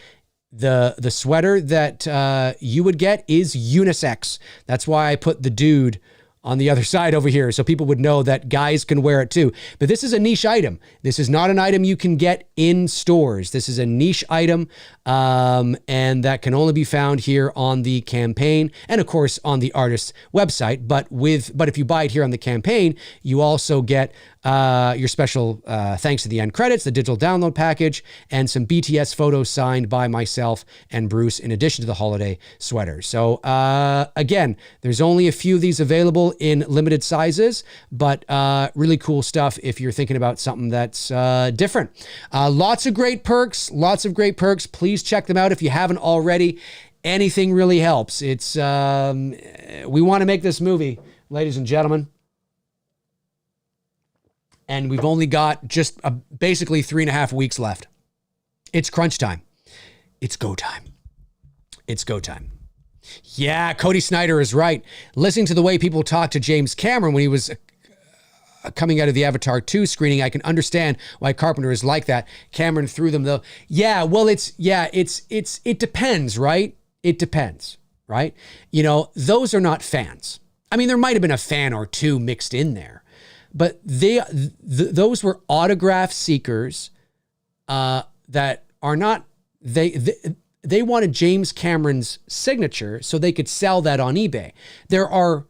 the sweater that you would get is unisex. That's why I put the dude on the other side over here, so people would know that guys can wear it too. But this is a niche item. This is not an item you can get in stores. This is a niche item, and that can only be found here on the campaign, and of course on the artist's website. But if you buy it here on the campaign, you also get your special thanks to the end credits, the digital download package, and some BTS photos signed by myself and Bruce, in addition to the holiday sweater. So again, there's only a few of these available in limited sizes, but really cool stuff if you're thinking about something that's different. Lots of great perks. Please check them out if you haven't already. Anything really helps. It's we want to make this movie, ladies and gentlemen. And we've only got just basically 3.5 weeks left. It's crunch time. It's go time. It's go time. Yeah, Cody Snyder is right. Listening to the way people talk to James Cameron when he was coming out of the Avatar 2 screening, I can understand why Carpenter is like that. Cameron threw them though. Yeah, well, it depends, right? It depends, right? You know, those are not fans. I mean, there might have been a fan or two mixed in there, but those were autograph seekers that are not, they wanted James Cameron's signature so they could sell that on eBay. There are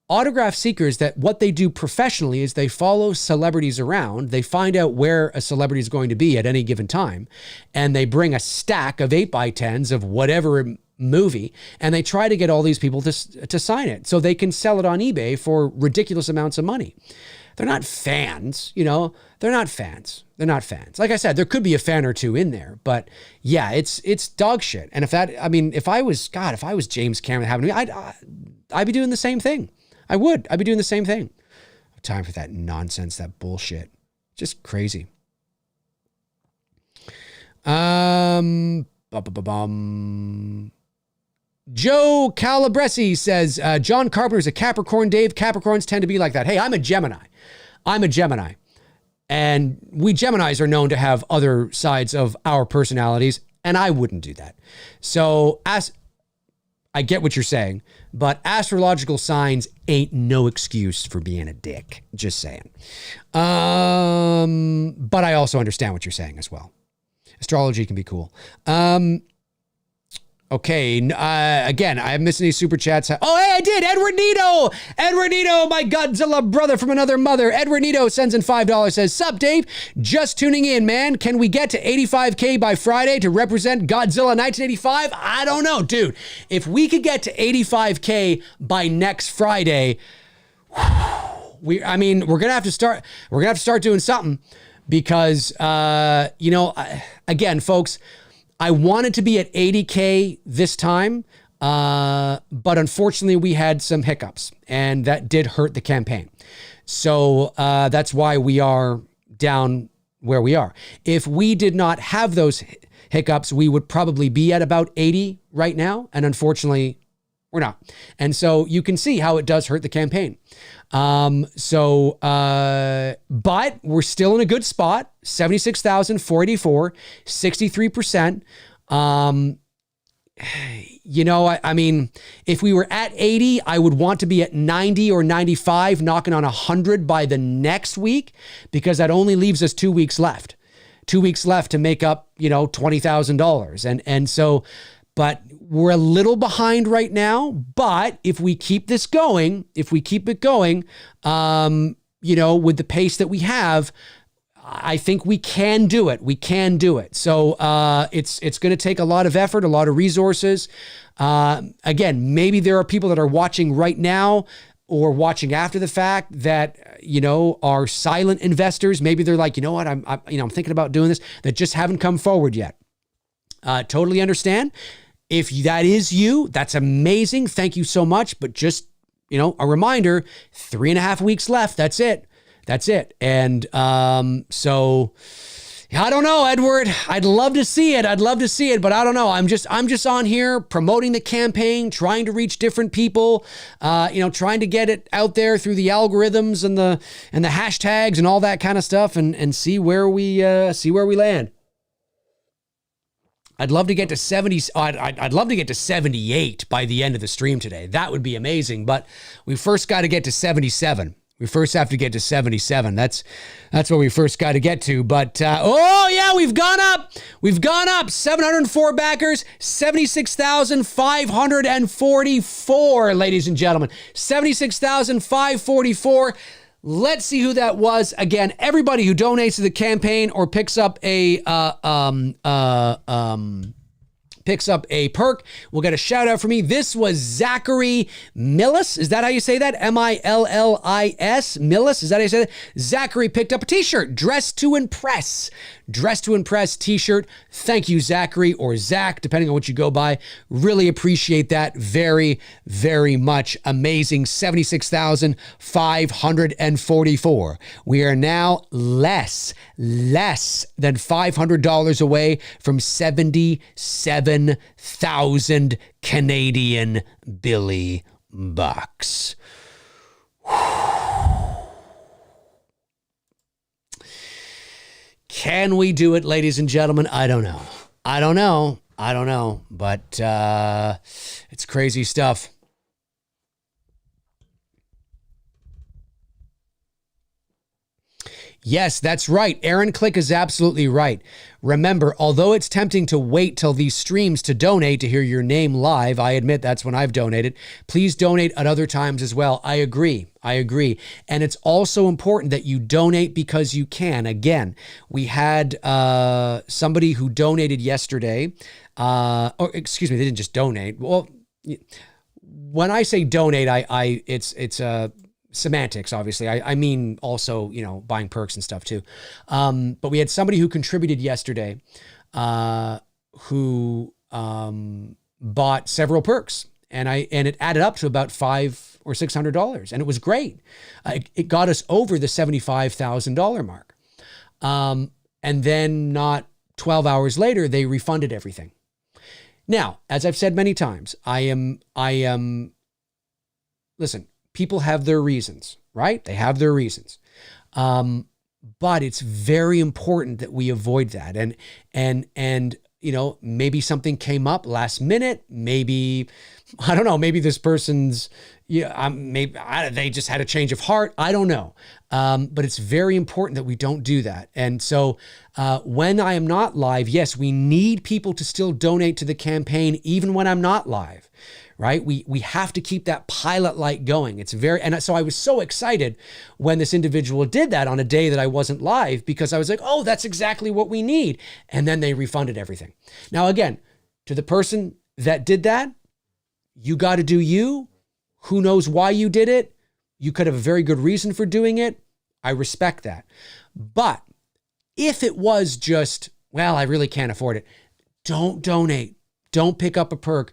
autograph seekers that what they do professionally is they follow celebrities around. They find out where a celebrity is going to be at any given time, and they bring a stack of 8x10s of whatever movie, and they try to get all these people to sign it so they can sell it on eBay for ridiculous amounts of money. They're not fans, you know, they're not fans. They're not fans. Like I said, there could be a fan or two in there, but yeah, it's dog shit. And if I was James Cameron having me, I'd be doing the same thing. I'd be doing the same thing. Time for that nonsense, that bullshit. Just crazy. Joe Calabresi says, John Carpenter's a Capricorn, Dave. Capricorns tend to be like that. Hey, I'm a Gemini. And we Geminis are known to have other sides of our personalities, and I wouldn't do that. So I get what you're saying, but astrological signs ain't no excuse for being a dick. Just saying. But I also understand what you're saying as well. Astrology can be cool. Okay. Again, I haven't missed any super chats. Oh, hey, I did. Edward Nito, my Godzilla brother from another mother. Edward Nito sends in $5, says, sup, Dave? Just tuning in, man. Can we get to 85K by Friday to represent Godzilla 1985? I don't know, dude. If we could get to 85K by next Friday, we're going to have to start doing something because, again, folks, I wanted to be at 80K this time, but unfortunately we had some hiccups and that did hurt the campaign. So that's why we are down where we are. If we did not have those hiccups, we would probably be at about 80 right now. And unfortunately, we're not. And so you can see how it does hurt the campaign. But we're still in a good spot. 76,484, 63%. If we were at 80, I would want to be at 90 or 95, knocking on 100 by the next week, because that only leaves us 2 weeks left. 2 weeks left to make up, $20,000. And so, but we're a little behind right now, but if we keep this going, with the pace that we have, I think we can do it. So it's going to take a lot of effort, a lot of resources. Again, maybe there are people that are watching right now or watching after the fact that, are silent investors. Maybe they're like, you know what, I'm thinking about doing this, that just haven't come forward yet. Totally understand. If that is you, that's amazing. Thank you so much. But just, a reminder, 3.5 weeks left. That's it. And so I don't know, Edward. I'd love to see it, but I don't know. I'm just on here promoting the campaign, trying to reach different people, trying to get it out there through the algorithms and the hashtags and all that kind of stuff, and see where we land. I'd love to get to 70. I'd love to get to 78 by the end of the stream today. That would be amazing. But we first got to get to 77. We first have to get to 77. That's what we first got to get to. But we've gone up. 704 backers, 76,544, ladies and gentlemen. 76,544. Let's see who that was. Again, everybody who donates to the campaign or picks up a picks up a perk will get a shout out from me. This was Zachary Millis. Is that how you say that? Millis. Millis. Is that how you say that? Zachary picked up a t-shirt, Dress to Impress. Dress to Impress t-shirt. Thank you, Zachary, or Zach, depending on what you go by. Really appreciate that very, very much. Amazing. 76,544. We are now less than $500 away from 77,000 Canadian Billy bucks. Can we do it, ladies and gentlemen? I don't know. But it's crazy stuff. Yes, that's right. Aaron Click is absolutely right. Remember, although it's tempting to wait till these streams to donate to hear your name live, I admit that's when I've donated. Please donate at other times as well. I agree. And it's also important that you donate because you can. Again, we had somebody who donated yesterday. They didn't just donate. Well, when I say donate, it's semantics, obviously. I mean also, buying perks and stuff too. But we had somebody who contributed yesterday who bought several perks, and it added up to about $500 or $600, and it was great. It got us over the $75,000 mark. And then not 12 hours later, they refunded everything. Now, as I've said many times, listen, people have their reasons, right? They have their reasons. But it's very important that we avoid that. And maybe something came up last minute. Maybe, I don't know, maybe this person's, they just had a change of heart. I don't know. But it's very important that we don't do that. And so when I am not live, yes, we need people to still donate to the campaign, even when I'm not live. Right? We have to keep that pilot light going. And so I was so excited when this individual did that on a day that I wasn't live, because I was like, oh, that's exactly what we need. And then they refunded everything. Now, again, to the person that did that, you got to do you. Who knows why you did it? You could have a very good reason for doing it. I respect that. But if it was just, well, I really can't afford it, don't donate. Don't pick up a perk.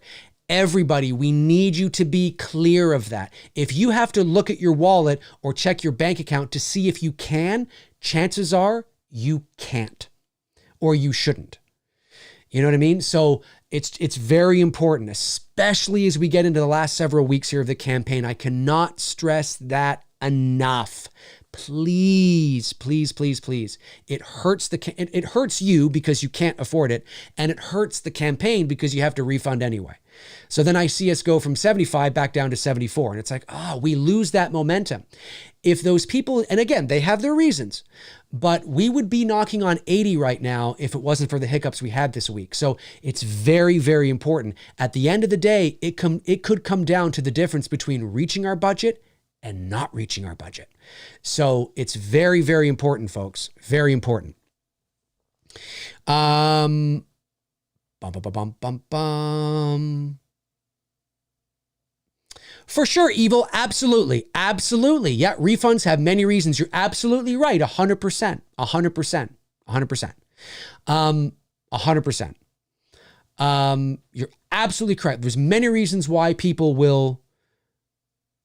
Everybody, we need you to be clear of that. If you have to look at your wallet or check your bank account to see if you can, chances are you can't, or you shouldn't. You know what I mean? So it's very important, especially as we get into the last several weeks here of the campaign. I cannot stress that enough. Please, please, please, please. It hurts you because you can't afford it, and it hurts the campaign because you have to refund anyway. So then I see us go from 75 back down to 74. And it's like, we lose that momentum. If those people, and again, they have their reasons, but we would be knocking on 80 right now if it wasn't for the hiccups we had this week. So it's very, very important. At the end of the day, it could come down to the difference between reaching our budget and not reaching our budget. So it's very, very important, folks. Very important. For sure, Evil. Absolutely. Absolutely. Yeah. Refunds have many reasons. You're absolutely right. 100%. 100%. 100%. 100%. You're absolutely correct. There's many reasons why people will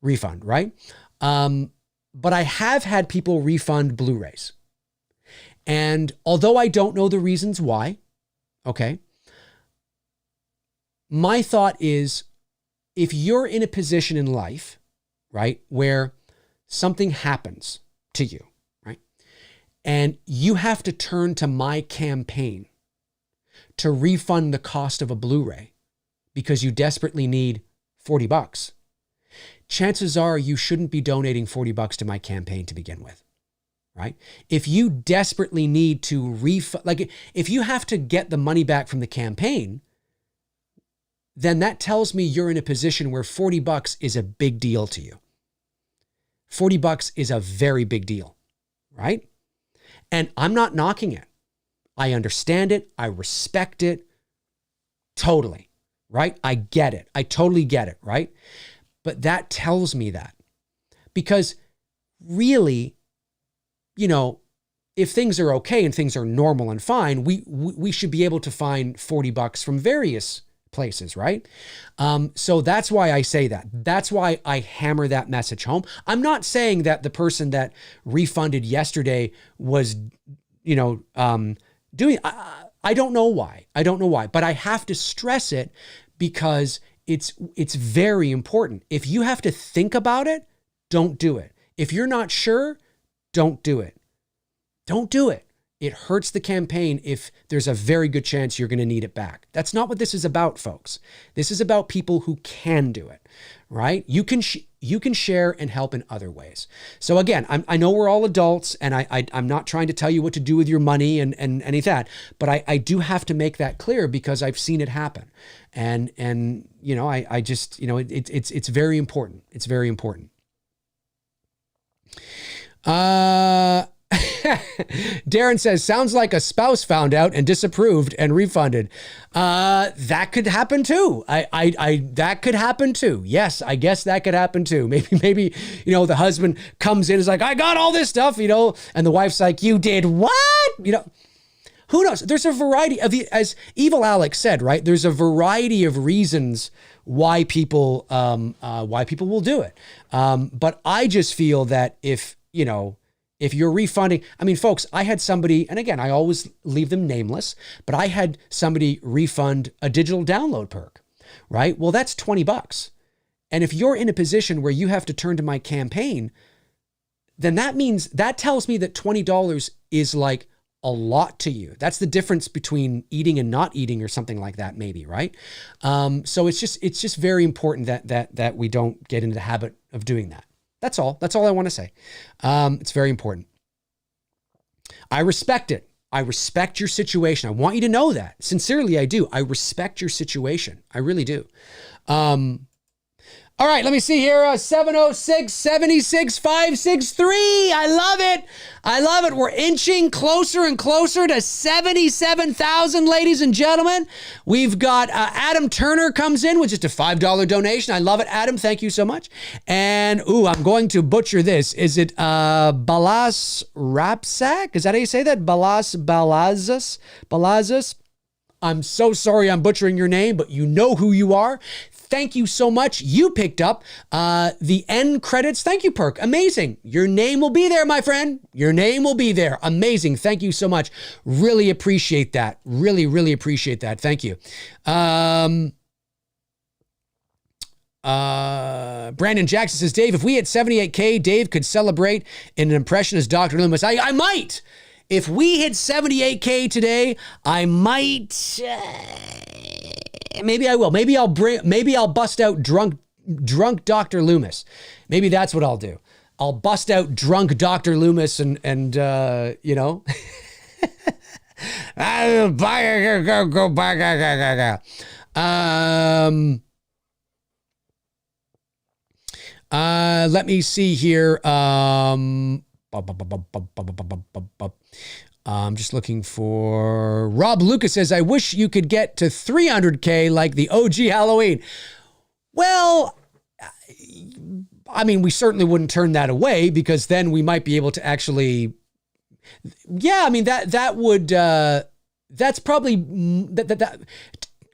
refund, right? But I have had people refund Blu-rays. And although I don't know the reasons why, okay, my thought is, if you're in a position in life, right, where something happens to you, right, and you have to turn to my campaign to refund the cost of a Blu-ray because you desperately need $40, chances are you shouldn't be donating $40 to my campaign to begin with, right? If you desperately need to refund, like if you have to get the money back from the campaign, then that tells me you're in a position where $40 is a big deal to you. $40 is a very big deal, right? And I'm not knocking it. I understand it. I respect it. Totally, right? I get it. I totally get it, right? But that tells me that. Because really, you know, if things are okay and things are normal and fine, we should be able to find $40 from various places, right? So that's why I say that. That's why I hammer that message home. I'm not saying that the person that refunded yesterday was, you know, doing. I don't know why. I don't know why, but I have to stress it because it's very important. If you have to think about it, don't do it. If you're not sure, don't do it. Don't do it. It hurts the campaign if there's a very good chance you're going to need it back. That's not what this is about, folks. This is about people who can do it, right? You can share and help in other ways. So again, I know we're all adults, and I'm not trying to tell you what to do with your money and any of that, but I do have to make that clear because I've seen it happen, and you know, I just, you know, it's very important. It's very important. Darren says, sounds like a spouse found out and disapproved and refunded. That could happen too. That could happen too. Yes, I guess that could happen too. Maybe, you know, the husband comes in, is like, I got all this stuff, you know, and the wife's like, you did what? You know, who knows? There's a variety of, as Evil Alex said, right? There's a variety of reasons why people will do it. But I just feel that if you're refunding, I mean, folks, I had somebody, and again, I always leave them nameless, but I had somebody refund a digital download perk, right? Well, that's $20. And if you're in a position where you have to turn to my campaign, then that tells me that $20 is like a lot to you. That's the difference between eating and not eating or something like that, maybe, right? So it's just very important that we don't get into the habit of doing that. That's all. That's all I want to say. It's very important. I respect it. I respect your situation. I want you to know that. Sincerely, I do. I respect your situation. I really do. All right, let me see here. 706-76-563. I love it. I love it. We're inching closer and closer to 77,000, ladies and gentlemen. We've got Adam Turner comes in with just a $5 donation. I love it, Adam. Thank you so much. And, I'm going to butcher this. Is it Balas Rapsak? Is that how you say that? Balazas? I'm so sorry I'm butchering your name, but you know who you are. Thank you so much. You picked up the end credits. Thank you, Perk. Amazing. Your name will be there, my friend. Your name will be there. Amazing. Thank you so much. Really appreciate that. Really, really appreciate that. Thank you. Brandon Jackson says, Dave, if we hit 78K, Dave could celebrate in an impression as Dr. Loomis. I might. If we hit 78K today, I might... maybe I will. Maybe I'll bust out drunk Dr. Loomis. Maybe that's what I'll do. I'll bust out drunk Dr. Loomis and you know. Go back. Let me see here. I'm just looking for Rob Lucas says, I wish you could get to 300K like the OG Halloween. Well, I mean, we certainly wouldn't turn that away because then we might be able to actually, yeah, I mean, that would, that's probably, that,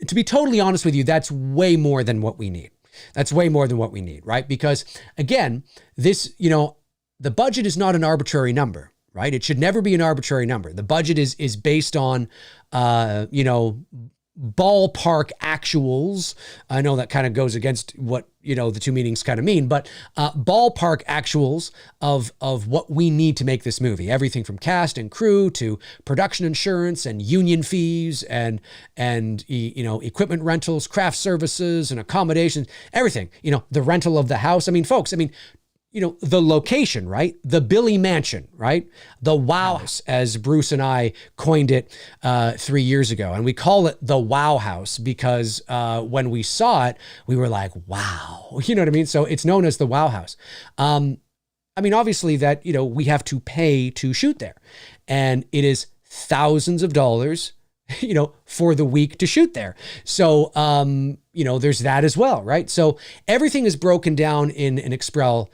to be totally honest with you, that's way more than what we need. That's way more than what we need, right? Because again, this, you know, the budget is not an arbitrary number. Right? It should never be an arbitrary number. The budget is based on, you know, ballpark actuals. I know that kind of goes against what, you know, the two meanings kind of mean, but ballpark actuals of what we need to make this movie. Everything from cast and crew to production insurance and union fees and you know, equipment rentals, craft services and accommodations, everything. You know, the rental of the house. I mean, folks, you know, the location, right? The Billy Mansion, right? The Wow House, as Bruce and I coined it 3 years ago. And we call it the Wow House because when we saw it, we were like, wow. You know what I mean? So it's known as the Wow House. I mean, obviously that, you know, we have to pay to shoot there. And it is thousands of dollars, for the week to shoot there. So, there's that as well, right? So everything is broken down in an Excel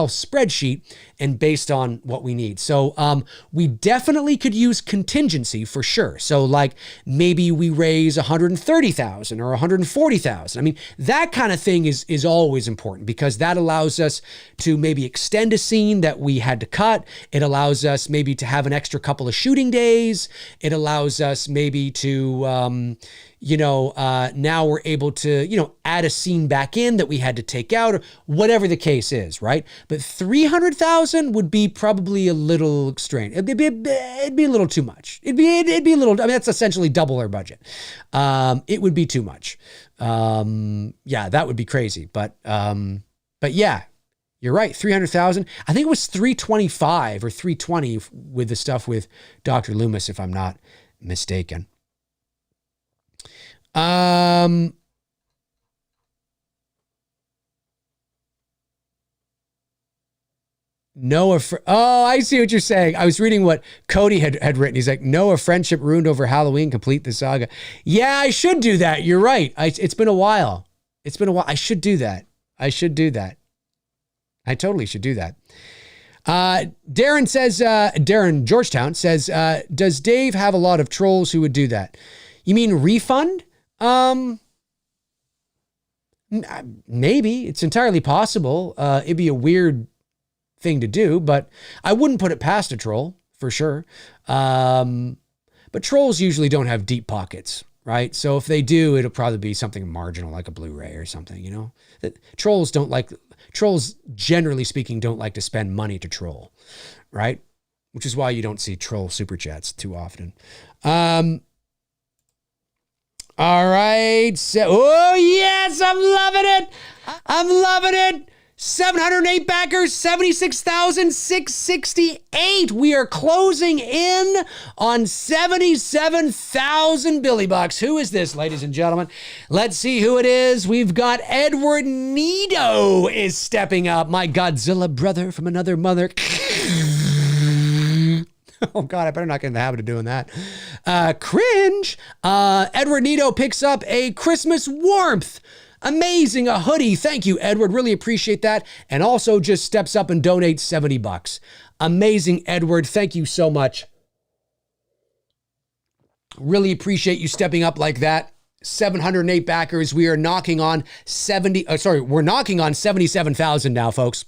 spreadsheet and based on what we need. So we definitely could use contingency for sure. So like maybe we raise 130,000 or 140,000. I mean, that kind of thing is always important because that allows us to maybe extend a scene that we had to cut. It allows us maybe to have an extra couple of shooting days. It allows us maybe to, now we're able to, add a scene back in that we had to take out or whatever the case is, right? But 300,000 would be probably a little extreme. It'd be a little too much. It'd be a little, that's essentially double our budget. It would be too much. That would be crazy. But yeah, you're right. 300,000. I think it was 325 or 320 with the stuff with Dr. Loomis, if I'm not mistaken. Noah, I see what you're saying. I was reading what Cody had written. He's like, Noah, friendship ruined over Halloween, complete the saga. Yeah, I should do that. You're right. It's been a while. I should do that. I totally should do that. Darren Georgetown says, does Dave have a lot of trolls who would do that? You mean refund? Maybe. It's entirely possible. It'd be a weird thing to do, but I wouldn't put it past a troll for sure. But trolls usually don't have deep pockets, right? So if they do, it'll probably be something marginal like a Blu-ray or something, Trolls generally speaking don't like to spend money to troll, right? Which is why you don't see troll super chats too often. All right. So, oh, yes, I'm loving it. 708 backers, 76,668. We are closing in on 77,000 Billy Bucks. Who is this, ladies and gentlemen? Let's see who it is. We've got Edward Nito is stepping up. My Godzilla brother from another mother. Oh, God, I better not get in the habit of doing that. Cringe. Edward Nito picks up a Christmas warmth. Amazing, a hoodie. Thank you, Edward. Really appreciate that. And also just steps up and donates $70. Amazing, Edward. Thank you so much. Really appreciate you stepping up like that. 708 backers. We are knocking on 77,000 now, folks.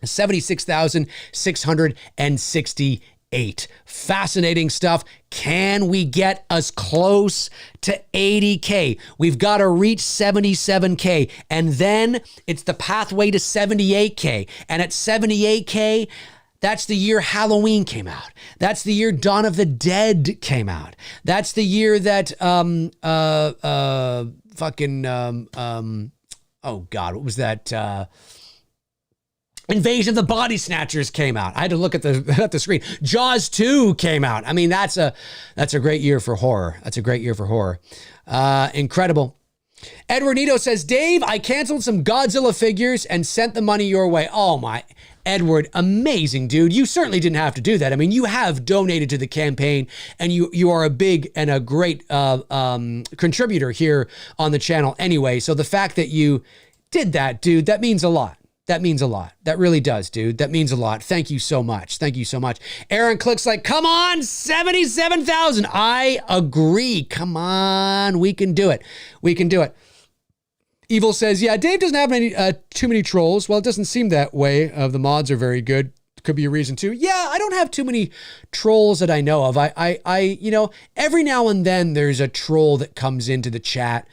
76,668. Fascinating stuff. Can we get us close to 80K? We've got to reach 77K. And then it's the pathway to 78K. And at 78K, that's the year Halloween came out. That's the year Dawn of the Dead came out. That's the year that, oh God, what was that? Invasion of the Body Snatchers came out. I had to look at the screen. Jaws 2 came out. I mean, that's a great year for horror. Incredible. Edward Nito says, Dave, I canceled some Godzilla figures and sent the money your way. Oh my, Edward, amazing, dude. You certainly didn't have to do that. I mean, you have donated to the campaign and you are a big and a great contributor here on the channel anyway. So the fact that you did that, dude, that means a lot. That means a lot. That really does, dude. That means a lot. Thank you so much. Aaron clicks like, come on, 77,000. I agree. Come on. We can do it. Evil says, yeah, Dave doesn't have too many trolls. Well, it doesn't seem that way. The mods are very good. Could be a reason too. Yeah, I don't have too many trolls that I know of. I every now and then there's a troll that comes into the chat.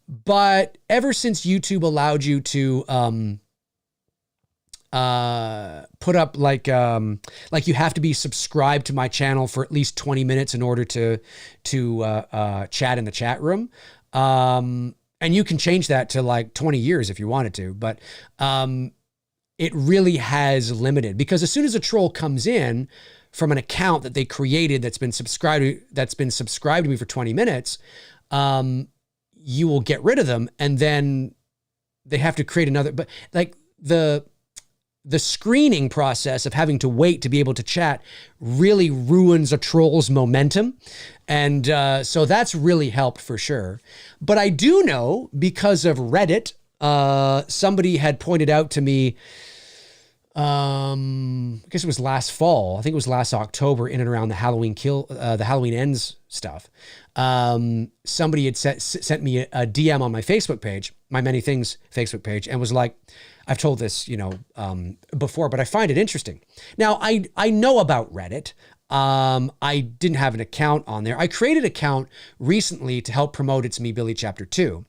But ever since YouTube allowed you to, put up like you have to be subscribed to my channel for at least 20 minutes in order to chat in the chat room. And you can change that to like 20 years if you wanted to, but it really has limited because as soon as a troll comes in from an account that they created that's been subscribed to me for 20 minutes, you will get rid of them and then they have to create another, but like the screening process of having to wait to be able to chat really ruins a troll's momentum. And so that's really helped for sure. But I do know, because of Reddit, somebody had pointed out to me, I guess it was last fall, I think it was last October, in and around the Halloween Ends stuff. Somebody had sent me a DM on my Facebook page, my Many Things Facebook page, and was like, I've told this, before, but I find it interesting. Now, I know about Reddit. I didn't have an account on there. I created an account recently to help promote It's Me, Billy Chapter 2,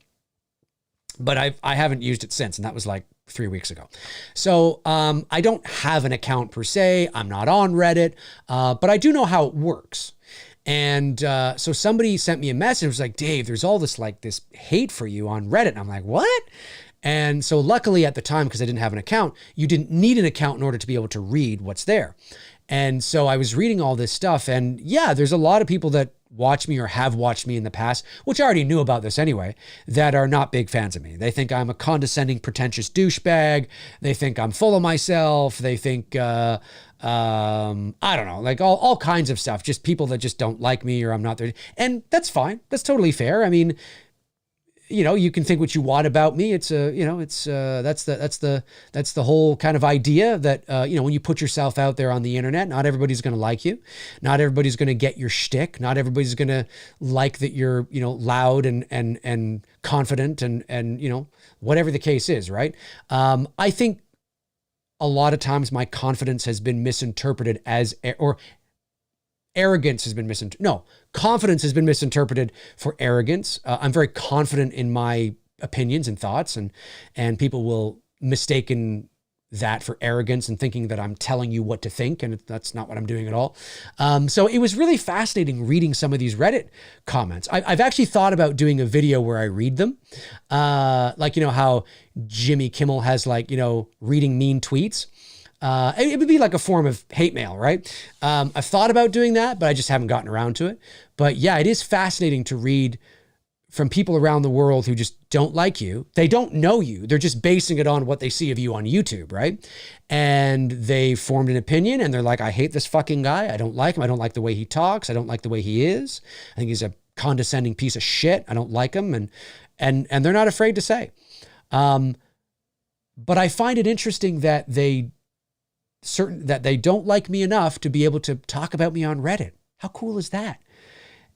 but I haven't used it since, and that was like 3 weeks ago. So I don't have an account per se. I'm not on Reddit, but I do know how it works. And so somebody sent me a message. It was like, Dave, there's all this hate for you on Reddit. And I'm like, what? And so luckily at the time, because I didn't have an account, you didn't need an account in order to be able to read what's there. And so I was reading all this stuff, and yeah, there's a lot of people that watch me or have watched me in the past, which I already knew about this anyway, that are not big fans of me. They think I'm a condescending, pretentious douchebag. They think I'm full of myself. They think, I don't know, like all kinds of stuff, just people that just don't like me or I'm not there. And that's fine. That's totally fair. I mean, you can think what you want about me. It's that's the whole kind of idea that, when you put yourself out there on the internet, not everybody's going to like you. Not everybody's going to get your shtick. Not everybody's going to like that you're, loud and confident and whatever the case is. Right. I think a lot of times my confidence has been misinterpreted arrogance has been confidence has been misinterpreted for arrogance. I'm very confident in my opinions and thoughts, and people will mistaken that for arrogance and thinking that I'm telling you what to think, and that's not what I'm doing at all. So it was really fascinating reading some of these Reddit comments. I've actually thought about doing a video where I read them, like how Jimmy Kimmel has reading mean tweets. It would be like a form of hate mail, right? I've thought about doing that, but I just haven't gotten around to it. But yeah, it is fascinating to read from people around the world who just don't like you. They don't know you. They're just basing it on what they see of you on YouTube, right? And they formed an opinion, and they're like, I hate this fucking guy. I don't like him. I don't like the way he talks. I don't like the way he is. I think he's a condescending piece of shit. I don't like him. And they're not afraid to say. But I find it interesting that they don't like me enough to be able to talk about me on Reddit. How cool is that?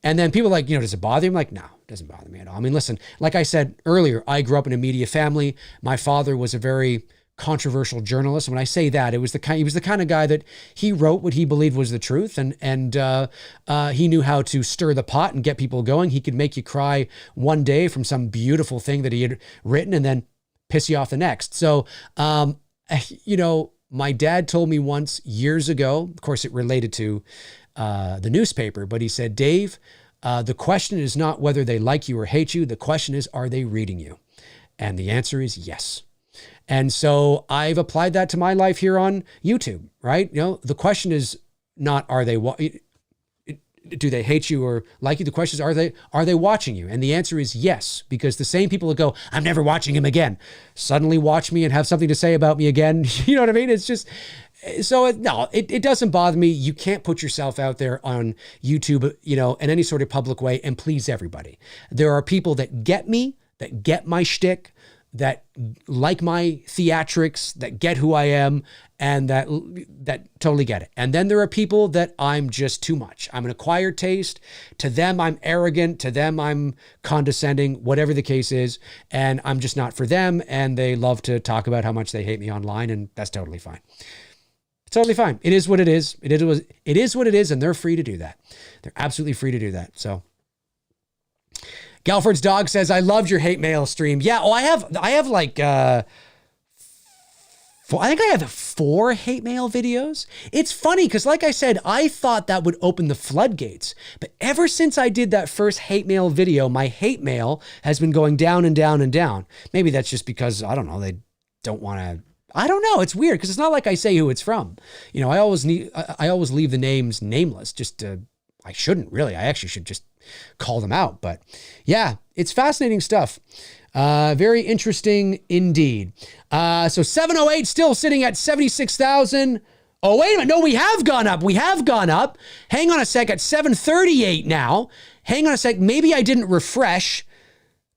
And then people are like, does it bother you? I'm like, no, it doesn't bother me at all. I mean, listen, like I said earlier, I grew up in a media family. My father was a very controversial journalist. When I say that, he was the kind of guy that he wrote what he believed was the truth, and he knew how to stir the pot and get people going. He could make you cry one day from some beautiful thing that he had written, and then piss you off the next. So, my dad told me once years ago, of course it related to the newspaper, but he said, Dave, the question is not whether they like you or hate you. The question is, are they reading you? And the answer is yes. And so I've applied that to my life here on YouTube, right? The question is not, do they hate you or like you? The question is, are they watching you? And the answer is yes, because the same people that go, I'm never watching him again, suddenly watch me and have something to say about me again. You know what I mean? It's just, so it doesn't bother me. You can't put yourself out there on YouTube, in any sort of public way and please everybody. There are people that get me, that get my shtick, that like my theatrics, that get who I am, and that totally get it. And then there are people that I'm just too much. I'm an acquired taste. To them, I'm arrogant. To them, I'm condescending, whatever the case is. And I'm just not for them. And they love to talk about how much they hate me online. And that's totally fine. It's totally fine. It is what it is. It is what it is. And they're free to do that. They're absolutely free to do that. So Galford's dog says, I loved your hate mail stream. Yeah. Oh, I have like, I think I have 4 hate mail videos. It's funny because like I said, I thought that would open the floodgates. But ever since I did that first hate mail video, my hate mail has been going down and down and down. Maybe that's just because, I don't know, they don't want to, I don't know. It's weird because it's not like I say who it's from. I always leave the names nameless I shouldn't really. I actually should just call them out. But yeah, it's fascinating stuff. Very interesting indeed. So 708 still sitting at 76,000. Oh, wait a minute. No, we have gone up. We have gone up. Hang on a sec. At 738 now. Hang on a sec. Maybe I didn't refresh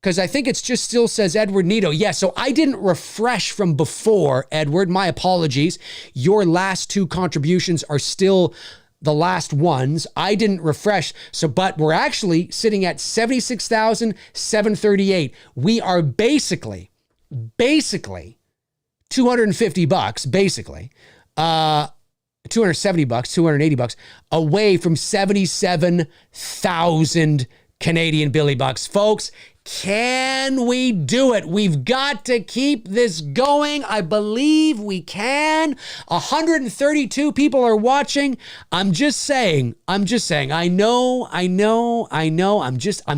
because I think it's just still says Edward Nito. Yeah, so I didn't refresh from before, Edward. My apologies. Your last two contributions are still the last ones. I didn't refresh. So, but we're actually sitting at 76,738. We are basically $250, basically. 270 bucks, 280 bucks away from 77,000 Canadian Billy Bucks. Folks, can we do it? We've got to keep this going. I believe we can. 132 people are watching. I'm just saying. I'm know. I'm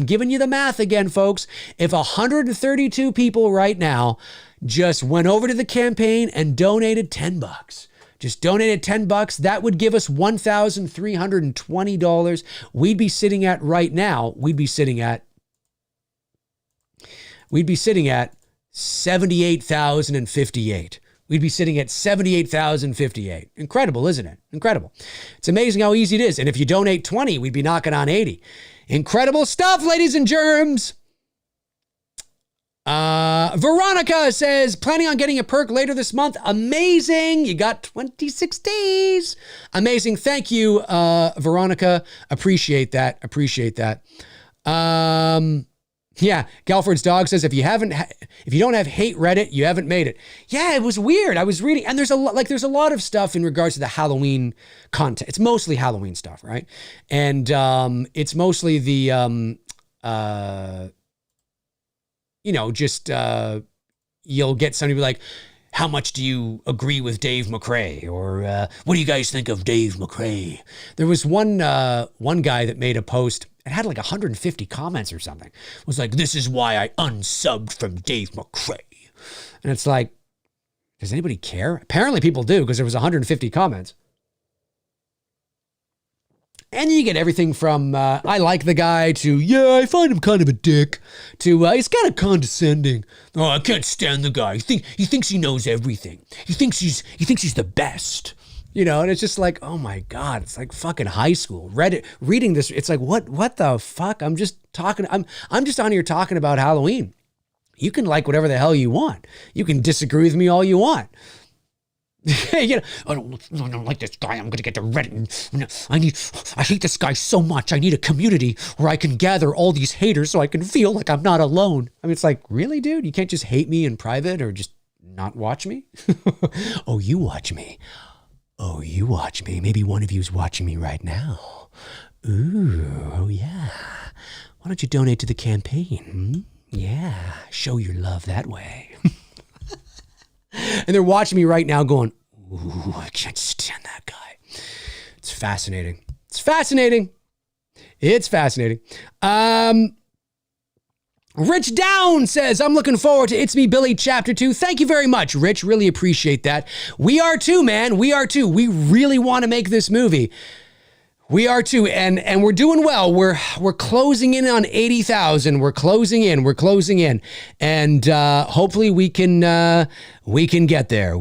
giving you the math again, folks. If 132 people right now just went over to the campaign and donated $10, just donated $10, that would give us $1,320. We'd be sitting at right now, we'd be sitting at 78,058. We'd be sitting at 78,058. Incredible, isn't it? Incredible. It's amazing how easy it is. And if you donate 20, we'd be knocking on 80. Incredible stuff, ladies and germs. Veronica says, planning on getting a perk later this month. Amazing. You got 26 days. Amazing. Thank you, Veronica. Appreciate that. Yeah, Galford's dog says, if you don't have hate Reddit, you haven't made it. Yeah, it was weird. I was reading, and there's a lot of stuff in regards to the Halloween content. It's mostly Halloween stuff, right? And it's mostly the you'll get somebody be like, how much do you agree with Dave McRae? Or what do you guys think of Dave McRae? There was one guy that made a post. It had like 150 comments or something. It was like, this is why I unsubbed from Dave McRae. And it's like, does anybody care? Apparently people do, because there was 150 comments. And you get everything from, I like the guy, to, yeah, I find him kind of a dick, to, he's kind of condescending. Oh, I can't stand the guy. He thinks he knows everything. He thinks he's the best. You know, and it's just like, oh my God, it's like fucking high school. Reading this, it's like, what the fuck? I'm just on here talking about Halloween. You can like whatever the hell you want. You can disagree with me all you want. You know, I don't like this guy. I'm going to get to Reddit. I hate this guy so much. I need a community where I can gather all these haters so I can feel like I'm not alone. I mean, it's like, really, dude? You can't just hate me in private or just not watch me? Oh, you watch me. Oh, you watch me. Maybe one of you's watching me right now. Ooh, oh yeah. Why don't you donate to the campaign? Yeah, show your love that way. And they're watching me right now going, ooh, I can't stand that guy. It's fascinating. Rich Down says, I'm looking forward to It's Me Billy Chapter 2. Thank you very much, Rich. Really appreciate that. We are too, man. We are too. We really want to make this movie. We are too, and we're doing well. We're closing in on 80,000. We're closing in, and hopefully we can get there.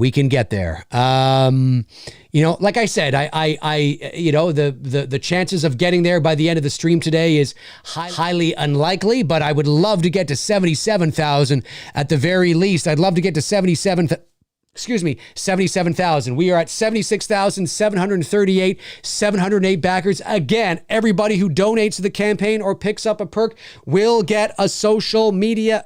You know, like I said, the chances of getting there by the end of the stream today is highly unlikely. But I would love to get to 77,000 at the very least. I'd love to get to 77,000. We are at 76,738, 708 backers. Again, everybody who donates to the campaign or picks up a perk will get a social media,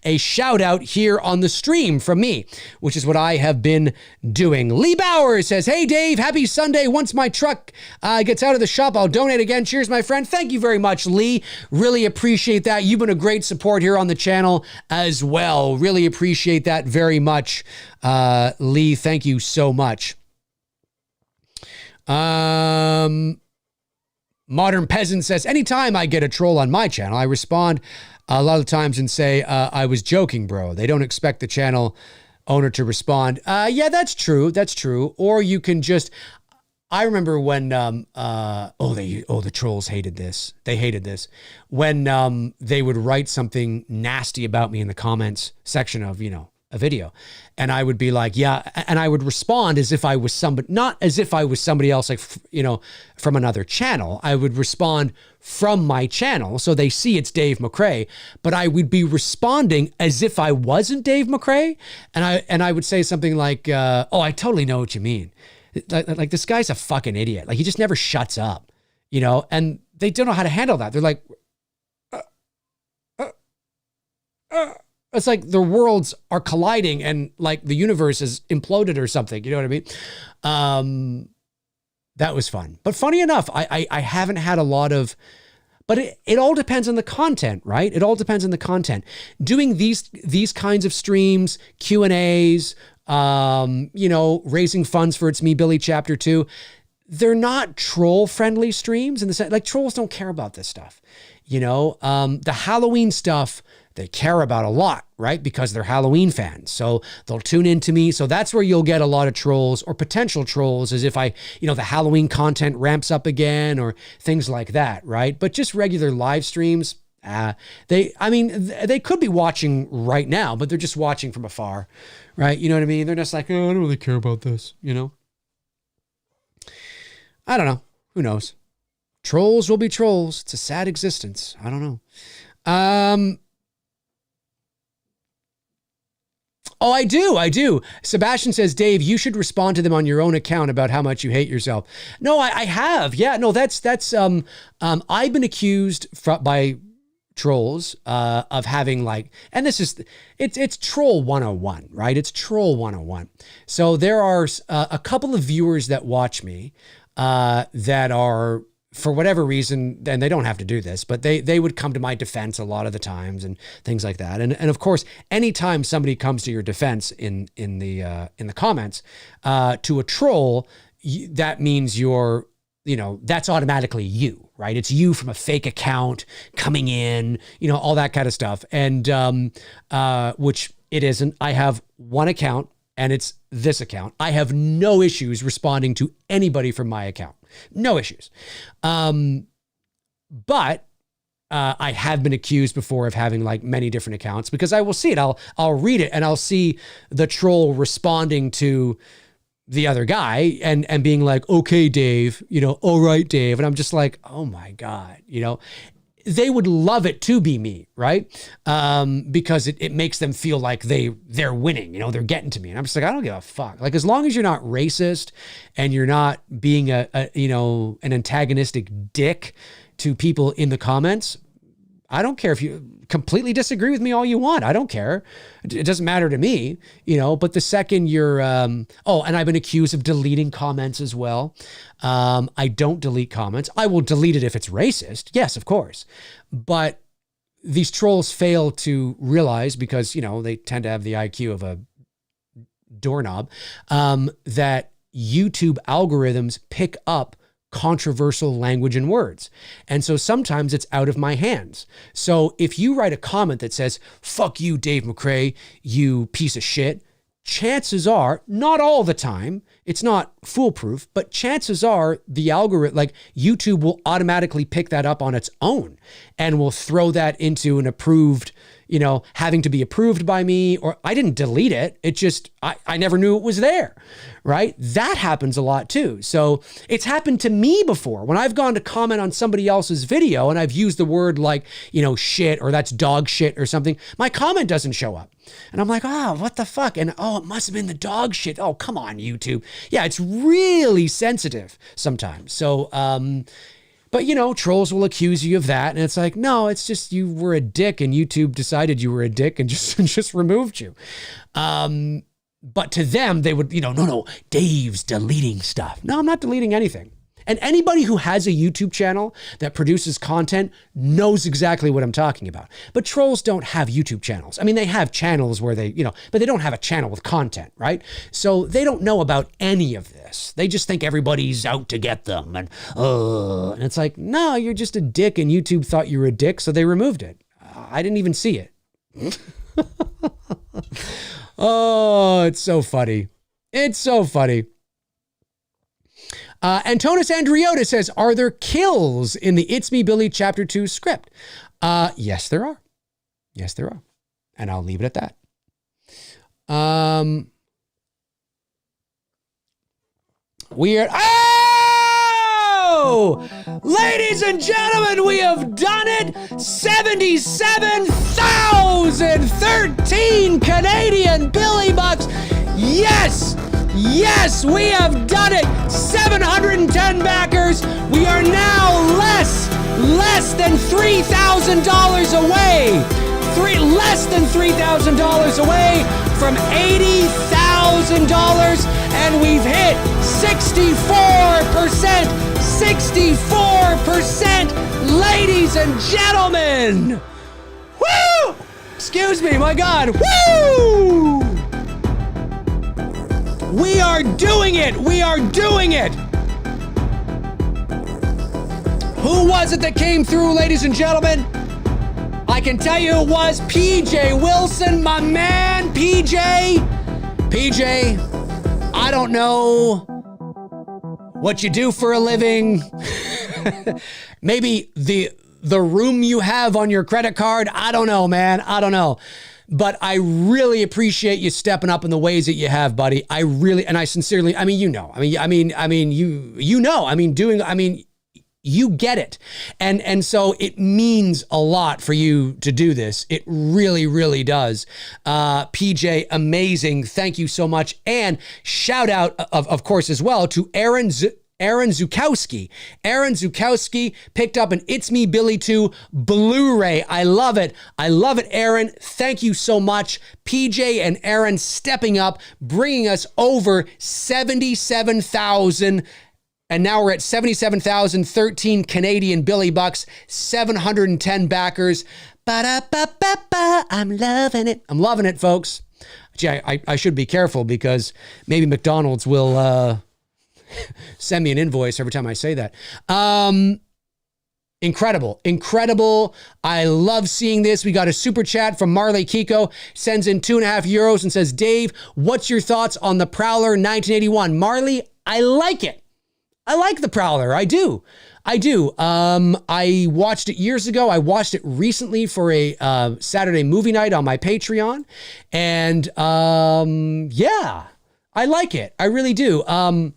a shout out here on the stream from me, which is what I have been doing. Lee Bauer says, hey Dave, happy Sunday. Once my truck gets out of the shop, I'll donate again. Cheers, my friend. Thank you very much, Lee. Really appreciate that. You've been a great support here on the channel as well. Really appreciate that very much. Lee, thank you so much. Modern Peasant says, anytime I get a troll on my channel, I respond a lot of times and say, I was joking, bro. They don't expect the channel owner to respond. Yeah, that's true. Or you can just, I remember when the trolls hated this. They hated this when they would write something nasty about me in the comments section of, a video. And I would be like, yeah. And I would respond as if I was somebody, not as if I was somebody else, like, from another channel. I would respond from my channel. So they see it's Dave McCrae, but I would be responding as if I wasn't Dave McCrae. And I would say something like, I totally know what you mean. Like this guy's a fucking idiot. Like he just never shuts up, and they don't know how to handle that. They're like, it's like their worlds are colliding and like the universe is imploded or something. You know what I mean? That was fun. But funny enough, I haven't had a lot of, but it all depends on the content, right? It all depends on the content. Doing these kinds of streams, Q&As, raising funds for It's Me Billy Chapter 2, they're not troll-friendly streams in the sense, like trolls don't care about this stuff. The Halloween stuff, they care about a lot, right? Because they're Halloween fans. So they'll tune into me. So that's where you'll get a lot of trolls or potential trolls, as if the Halloween content ramps up again or things like that, right? But just regular live streams, they could be watching right now, but they're just watching from afar, right? You know what I mean? They're just like, oh, I don't really care about this, I don't know. Who knows? Trolls will be trolls. It's a sad existence. I don't know. Oh, I do. Sebastian says, Dave, you should respond to them on your own account about how much you hate yourself. No, I have. Yeah, no, that's I've been accused by trolls of having and this is, it's troll 101, right? It's troll 101. So there are a couple of viewers that watch me that are, for whatever reason, and they don't have to do this, but they would come to my defense a lot of the times and things like that. And of course, anytime somebody comes to your defense in the comments to a troll, that means you're, that's automatically you, right? It's you from a fake account coming in, all that kind of stuff. And which it isn't. I have one account and it's this account. I have no issues responding to anybody from my account. No issues. But I have been accused before of having many different accounts, because I will see it. I'll read it and I'll see the troll responding to the other guy and being like, okay, Dave, all right, Dave. And I'm just like, oh my God, they would love it to be me, right? Because it makes them feel like they're winning, they're getting to me. And I'm just like, I don't give a fuck. Like, as long as you're not racist and you're not being an antagonistic dick to people in the comments, I don't care if you completely disagree with me all you want. I don't care. It doesn't matter to me, but the second you're, and I've been accused of deleting comments as well. I don't delete comments. I will delete it if it's racist. Yes, of course. But these trolls fail to realize, because, they tend to have the IQ of a doorknob, that YouTube algorithms pick up controversial language and words. And so sometimes it's out of my hands. So if you write a comment that says, fuck you, Dave McCrae, you piece of shit, chances are, not all the time, it's not foolproof, but chances are the algorithm, YouTube will automatically pick that up on its own and will throw that into an approved, having to be approved by me, or I didn't delete it. It just, I never knew it was there, right? That happens a lot too. So it's happened to me before when I've gone to comment on somebody else's video and I've used the word shit, or that's dog shit or something. My comment doesn't show up. And I'm like, oh, what the fuck? And it must have been the dog shit. Oh, come on, YouTube. Yeah, it's really sensitive sometimes. So, but trolls will accuse you of that. And it's like, no, it's just, you were a dick and YouTube decided you were a dick and just removed you. But to them, they would, no, Dave's deleting stuff. No, I'm not deleting anything. And anybody who has a YouTube channel that produces content knows exactly what I'm talking about. But trolls don't have YouTube channels. I mean, they have channels where they, but they don't have a channel with content, right? So they don't know about any of this. They just think everybody's out to get them. And it's like, no, you're just a dick and YouTube thought you were a dick, so they removed it. I didn't even see it. Oh, it's so funny. It's so funny. Antonis Andriota says, are there kills in the It's Me Billy Chapter 2 script? Yes, there are. Yes, there are. And I'll leave it at that. Weird. Oh! Ladies and gentlemen, we have done it! 77,013 Canadian Billy Bucks! Yes! Yes, we have done it! 710 backers! We are now less than $3,000 away! Less than $3,000 away from $80,000, and we've hit 64%! 64%, ladies and gentlemen! Woo! Excuse me, my God, woo! We are doing it! We are doing it! Who was it that came through, ladies and gentlemen? I can tell you it was PJ Wilson, my man, PJ. PJ, I don't know what you do for a living. Maybe the room you have on your credit card. I don't know, man. I don't know. But I really appreciate you stepping up in the ways that you have, buddy. I really, and I sincerely, I mean, you know, you get it. And so it means a lot for you to do this. It really, really does. PJ, amazing. Thank you so much. And shout out, of course, as well to Aaron Zukowski. Aaron Zukowski picked up an It's Me Billy 2 Blu-ray. I love it. I love it, Aaron. Thank you so much. PJ and Aaron stepping up, bringing us over 77,000. And now we're at 77,013 Canadian Billy Bucks, 710 backers. Ba-da-ba-ba-ba. I'm loving it. I'm loving it, folks. Gee, I should be careful because maybe McDonald's will send me an invoice every time I say that. Incredible. Incredible. I love seeing this. We got a super chat from Marley Kiko, sends in €2.50 and says, Dave, what's your thoughts on the Prowler 1981? Marley, I like it. I like the Prowler. I do. I watched it years ago. I watched it recently for a Saturday movie night on my Patreon. And yeah, I like it. I really do. I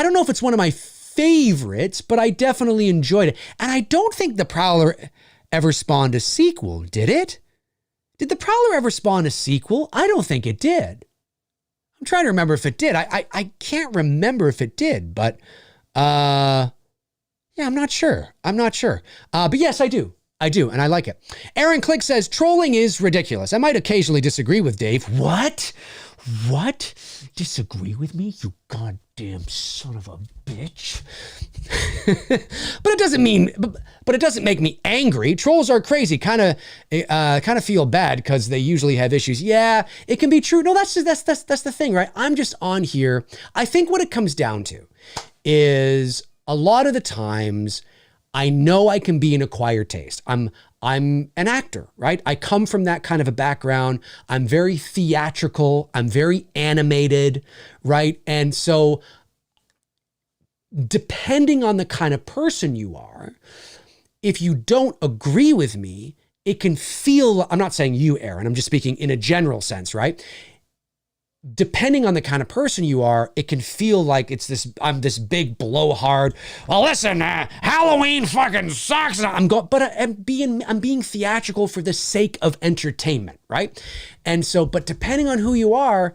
don't know if it's one of my favorites, but I definitely enjoyed it. And I don't think the Prowler ever spawned a sequel, did it? Did the Prowler ever spawn a sequel? I don't think it did. I'm trying to remember if it did. I can't remember if it did, but yeah, I'm not sure. But yes, I do, and I like it. Aaron Click says, trolling is ridiculous. I might occasionally disagree with Dave. What? Disagree with me, you goddamn son of a bitch? But it doesn't make me angry. Trolls are crazy. Kind of feel bad because they usually have issues. Yeah, it can be true. No, that's the thing, right? I'm just on here. I think what it comes down to is a lot of the times I know I can be an acquired taste. I'm an actor, right? I come from that kind of a background. I'm very theatrical. I'm very animated, right? And so depending on the kind of person you are, if you don't agree with me, it can feel, I'm not saying you, Aaron, I'm just speaking in a general sense, right? Depending on the kind of person you are, it can feel like I'm this big blowhard. Well, listen, Halloween fucking sucks. I'm being theatrical for the sake of entertainment, right? And so, but depending on who you are,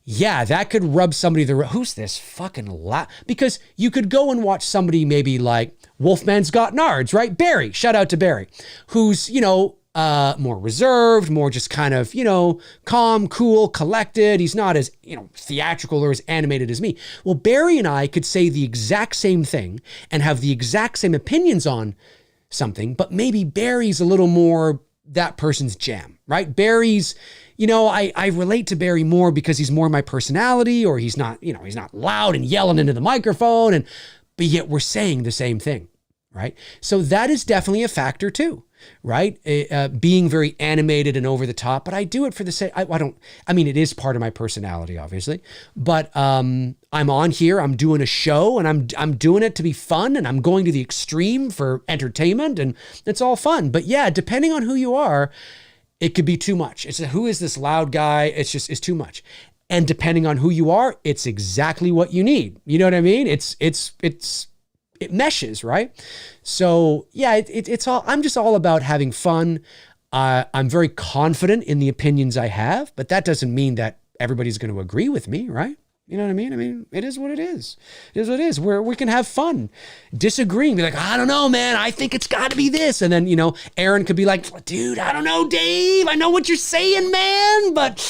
yeah, that could rub somebody who's this fucking because you could go and watch somebody maybe like Wolfman's Got Nards, right? Barry, shout out to Barry, who's, more reserved, more just kind of, calm, cool, collected. He's not as, theatrical or as animated as me. Well, Barry and I could say the exact same thing and have the exact same opinions on something, but maybe Barry's a little more that person's jam, right? Barry's, I relate to Barry more because he's more my personality, or he's not, he's not loud and yelling into the microphone, but yet we're saying the same thing. right? So that is definitely a factor too, right? Being very animated and over the top, but I do it for the sake, it is part of my personality, obviously, but I'm on here, I'm doing a show, and I'm doing it to be fun, and I'm going to the extreme for entertainment, and it's all fun. But yeah, depending on who you are, it could be too much. It's who is this loud guy? It's too much. And depending on who you are, it's exactly what you need. You know what I mean? It meshes, right? So yeah, it's all, I'm just all about having fun. I'm very confident in the opinions I have, but that doesn't mean that everybody's going to agree with me, right? You know what I mean? I mean, it is what it is. It is what it is. Where we can have fun, disagreeing, be like, I don't know, man. I think it's got to be this. And then, Aaron could be like, dude, I don't know, Dave. I know what you're saying, man, but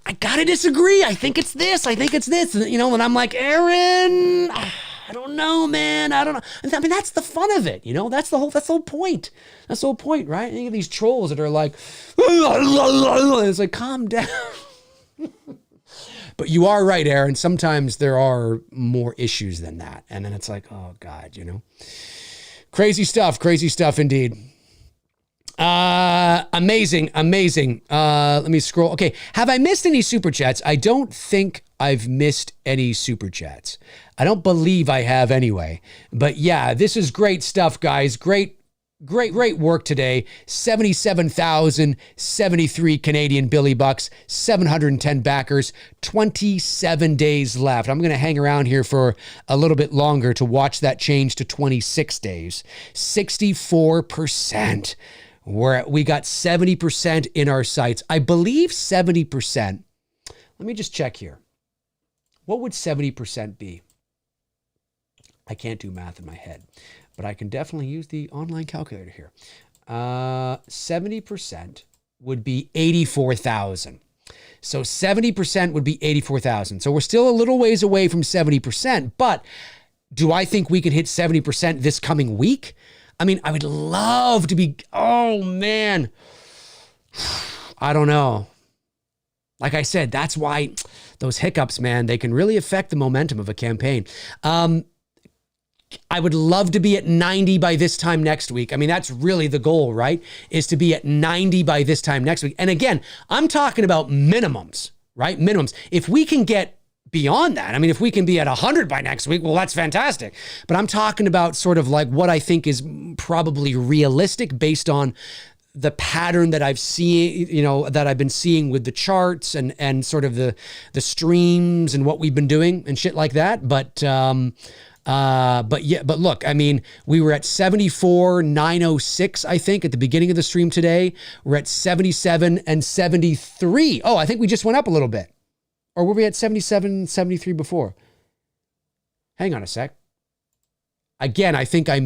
I got to disagree. I think it's this. I think it's this. And, and I'm like, Aaron, I don't know, man. I don't know. I mean, that's the fun of it. That's the whole point. That's the whole point, right? And you get these trolls that are like, it's like, calm down. But you are right, Aaron. Sometimes there are more issues than that. And then it's like, oh God, crazy stuff indeed. Amazing. Let me scroll. Okay. Have I missed any super chats? I don't think I've missed any super chats. I don't believe I have anyway, but yeah, this is great stuff, guys. Great work today. 77,073 Canadian Billy Bucks, 710 backers, 27 days left. I'm going to hang around here for a little bit longer to watch that change to 26 days. 64%. We got 70% in our sights. I believe 70%. Let me just check here. What would 70% be? I can't do math in my head, but I can definitely use the online calculator here. 70% would be 84,000. So 70% would be 84,000. So we're still a little ways away from 70%, but do I think we can hit 70% this coming week? I mean, I would love to be, oh man, I don't know. Like I said, that's why those hiccups, man, they can really affect the momentum of a campaign. I would love to be at 90 by this time next week. I mean, that's really the goal, right? Is to be at 90 by this time next week. And again, I'm talking about minimums, right? Minimums. If we can get beyond that, I mean, if we can be at 100 by next week, well, that's fantastic. But I'm talking about sort of like what I think is probably realistic based on the pattern that I've seen, that I've been seeing with the charts and sort of the streams and what we've been doing and shit like that. But look, I mean, we were at 74,906, I think, at the beginning of the stream today. We're at 77 and 73. Oh, I think we just went up a little bit. Or were we at 77, 73 before? Hang on a sec. Again, I think I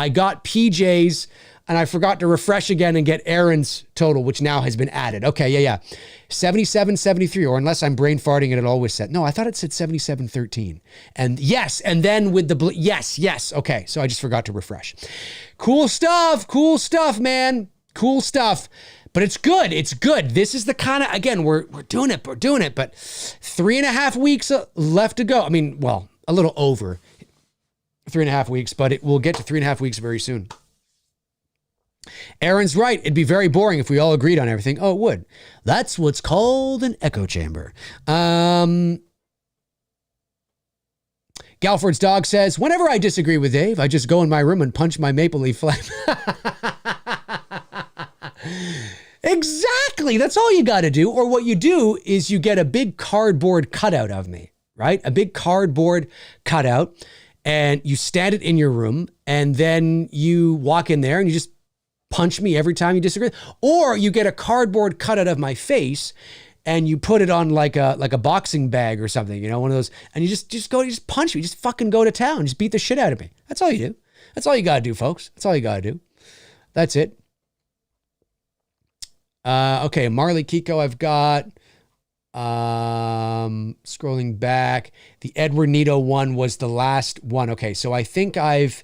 got PJ's and I forgot to refresh again and get Aaron's total, which now has been added. Okay, yeah. 77, 73, or unless I'm brain farting and it always said, no, I thought it said 77, 13. And yes, and then with the, yes. Okay, so I just forgot to refresh. Cool stuff, man. Cool stuff. But it's good. This is the kind of, again, we're doing it, but 3.5 weeks left to go. I mean, well, a little over 3.5 weeks, but we'll get to 3.5 weeks very soon. Aaron's right. It'd be very boring if we all agreed on everything. Oh, it would. That's what's called an echo chamber. Galford's dog says, whenever I disagree with Dave, I just go in my room and punch my maple leaf flame. Exactly. That's all you got to do. Or what you do is you get a big cardboard cutout of me, right? A big cardboard cutout, and you stand it in your room, and then you walk in there and you just punch me every time you disagree. Or you get a cardboard cutout of my face and you put it on like a boxing bag or something, one of those, and you just punch me, just fucking go to town, just beat the shit out of me. That's all you do. That's all you gotta do, folks. That's all you gotta do. That's it. Okay, Marley Kiko I've got. Scrolling back. The Edward Nito one was the last one. Okay, so I think I've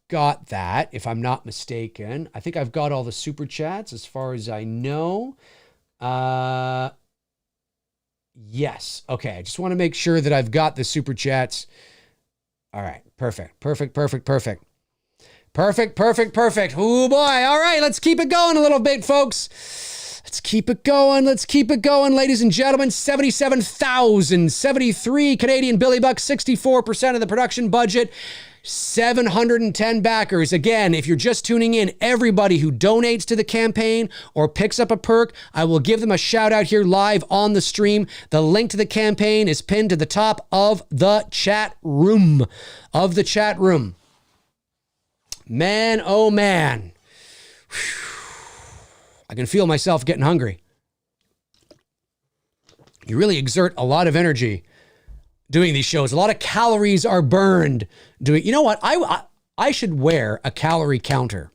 got that, if I'm not mistaken. I think I've got all the super chats as far as I know. Yes. Okay. I just want to make sure that I've got the super chats. All right. Perfect. Oh boy. All right, let's keep it going a little bit, folks. Let's keep it going, ladies and gentlemen. 77,073 Canadian Billy Bucks, 64% of the production budget, 710 backers. Again, if you're just tuning in, everybody who donates to the campaign or picks up a perk, I will give them a shout out here live on the stream. The link to the campaign is pinned to the top of the chat room. Man, oh man. Whew. I can feel myself getting hungry. You really exert a lot of energy doing these shows. A lot of calories are burned doing. You know what? I should wear a calorie counter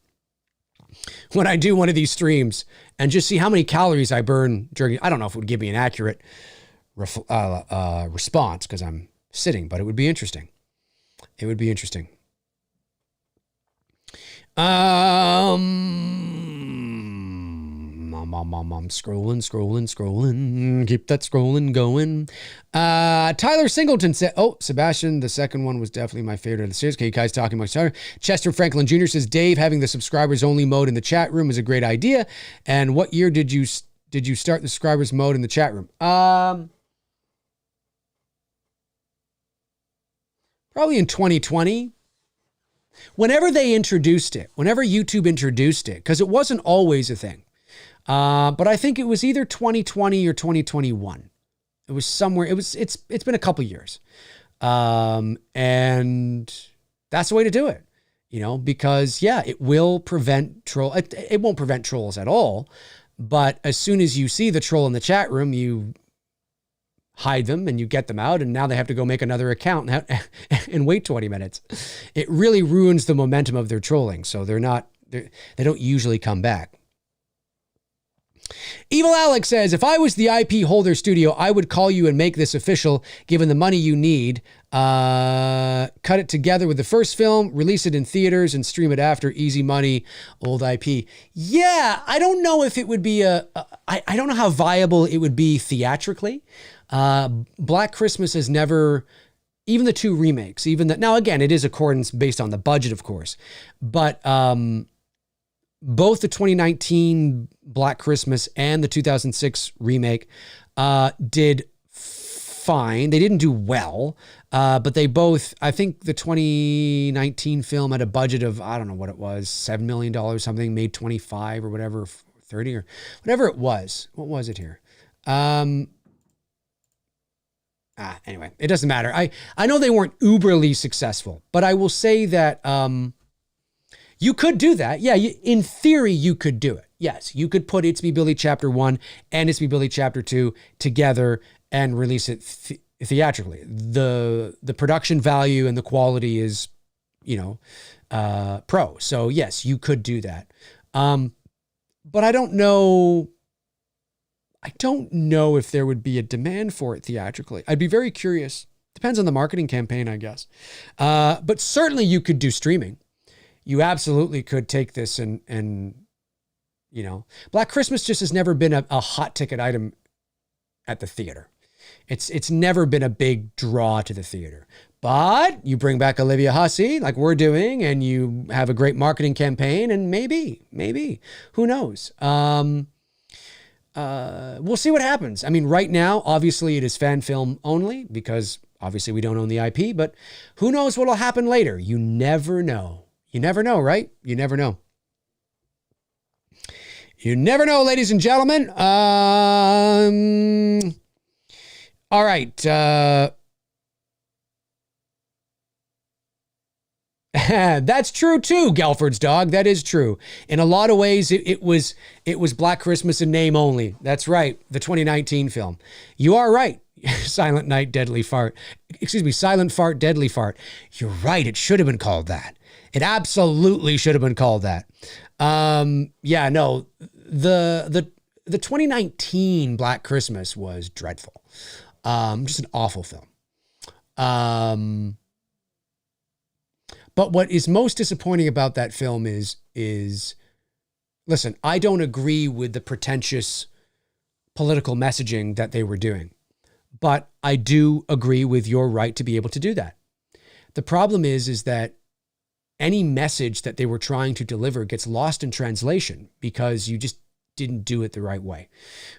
when I do one of these streams and just see how many calories I burn during. I don't know if it would give me an accurate response because I'm sitting, but it would be interesting. I'm scrolling. Keep that scrolling going. Tyler Singleton said, Sebastian, the second one was definitely my favorite of the series. Okay, you guys talking about Tyler. Chester Franklin Jr. says, Dave, having the subscribers only mode in the chat room is a great idea. And what year did you start the subscribers mode in the chat room? Probably in 2020. Whenever YouTube introduced it, because it wasn't always a thing. But I think it was either 2020 or 2021. It was somewhere. It's been a couple years. And that's the way to do it, because it will prevent troll. It won't prevent trolls at all. But as soon as you see the troll in the chat room, you hide them and you get them out. And now they have to go make another account and wait 20 minutes. It really ruins the momentum of their trolling. So they don't usually come back. Evil Alex says, if I was the IP holder studio, I would call you and make this official, given the money you need. Cut it together with the first film, release it in theaters and stream it after. Easy money, old IP. Yeah, I don't know if it would be I don't know how viable it would be theatrically. Black Christmas has never, even the two remakes, now again, it is accordance based on the budget, of course, but both the 2019 Black Christmas and the 2006 remake did fine. They didn't do well, but they both, I think the 2019 film had a budget of, I don't know what it was, $7 million something, made 25 or whatever, 30 or whatever it was. What was it here? Anyway, it doesn't matter. I know they weren't uberly successful, but I will say that you could do that. Yeah, in theory, you could do it. Yes, you could put It's Me Billy Chapter 1 and It's Me Billy Chapter 2 together and release it theatrically. The production value and the quality is, pro. So yes, you could do that. But I don't know if there would be a demand for it theatrically. I'd be very curious. Depends on the marketing campaign, I guess. But certainly you could do streaming. You absolutely could take this and Black Christmas just has never been a hot ticket item at the theater. It's never been a big draw to the theater. But you bring back Olivia Hussey like we're doing, and you have a great marketing campaign, and maybe, who knows? We'll see what happens. I mean, right now, obviously it is fan film only because obviously we don't own the IP, but who knows what'll happen later? You never know. You never know, right? You never know. You never know, ladies and gentlemen. All right. That's true too, Gelford's dog. That is true. In a lot of ways, it was Black Christmas in name only. That's right. The 2019 film. You are right. Silent Night, Deadly Fart. Excuse me, Silent Fart, Deadly Fart. You're right. It should have been called that. It absolutely should have been called that. Yeah, no, the 2019 Black Christmas was dreadful. Just an awful film. But what is most disappointing about that film is, listen, I don't agree with the pretentious political messaging that they were doing, but I do agree with your right to be able to do that. The problem is that any message that they were trying to deliver gets lost in translation because you just didn't do it the right way.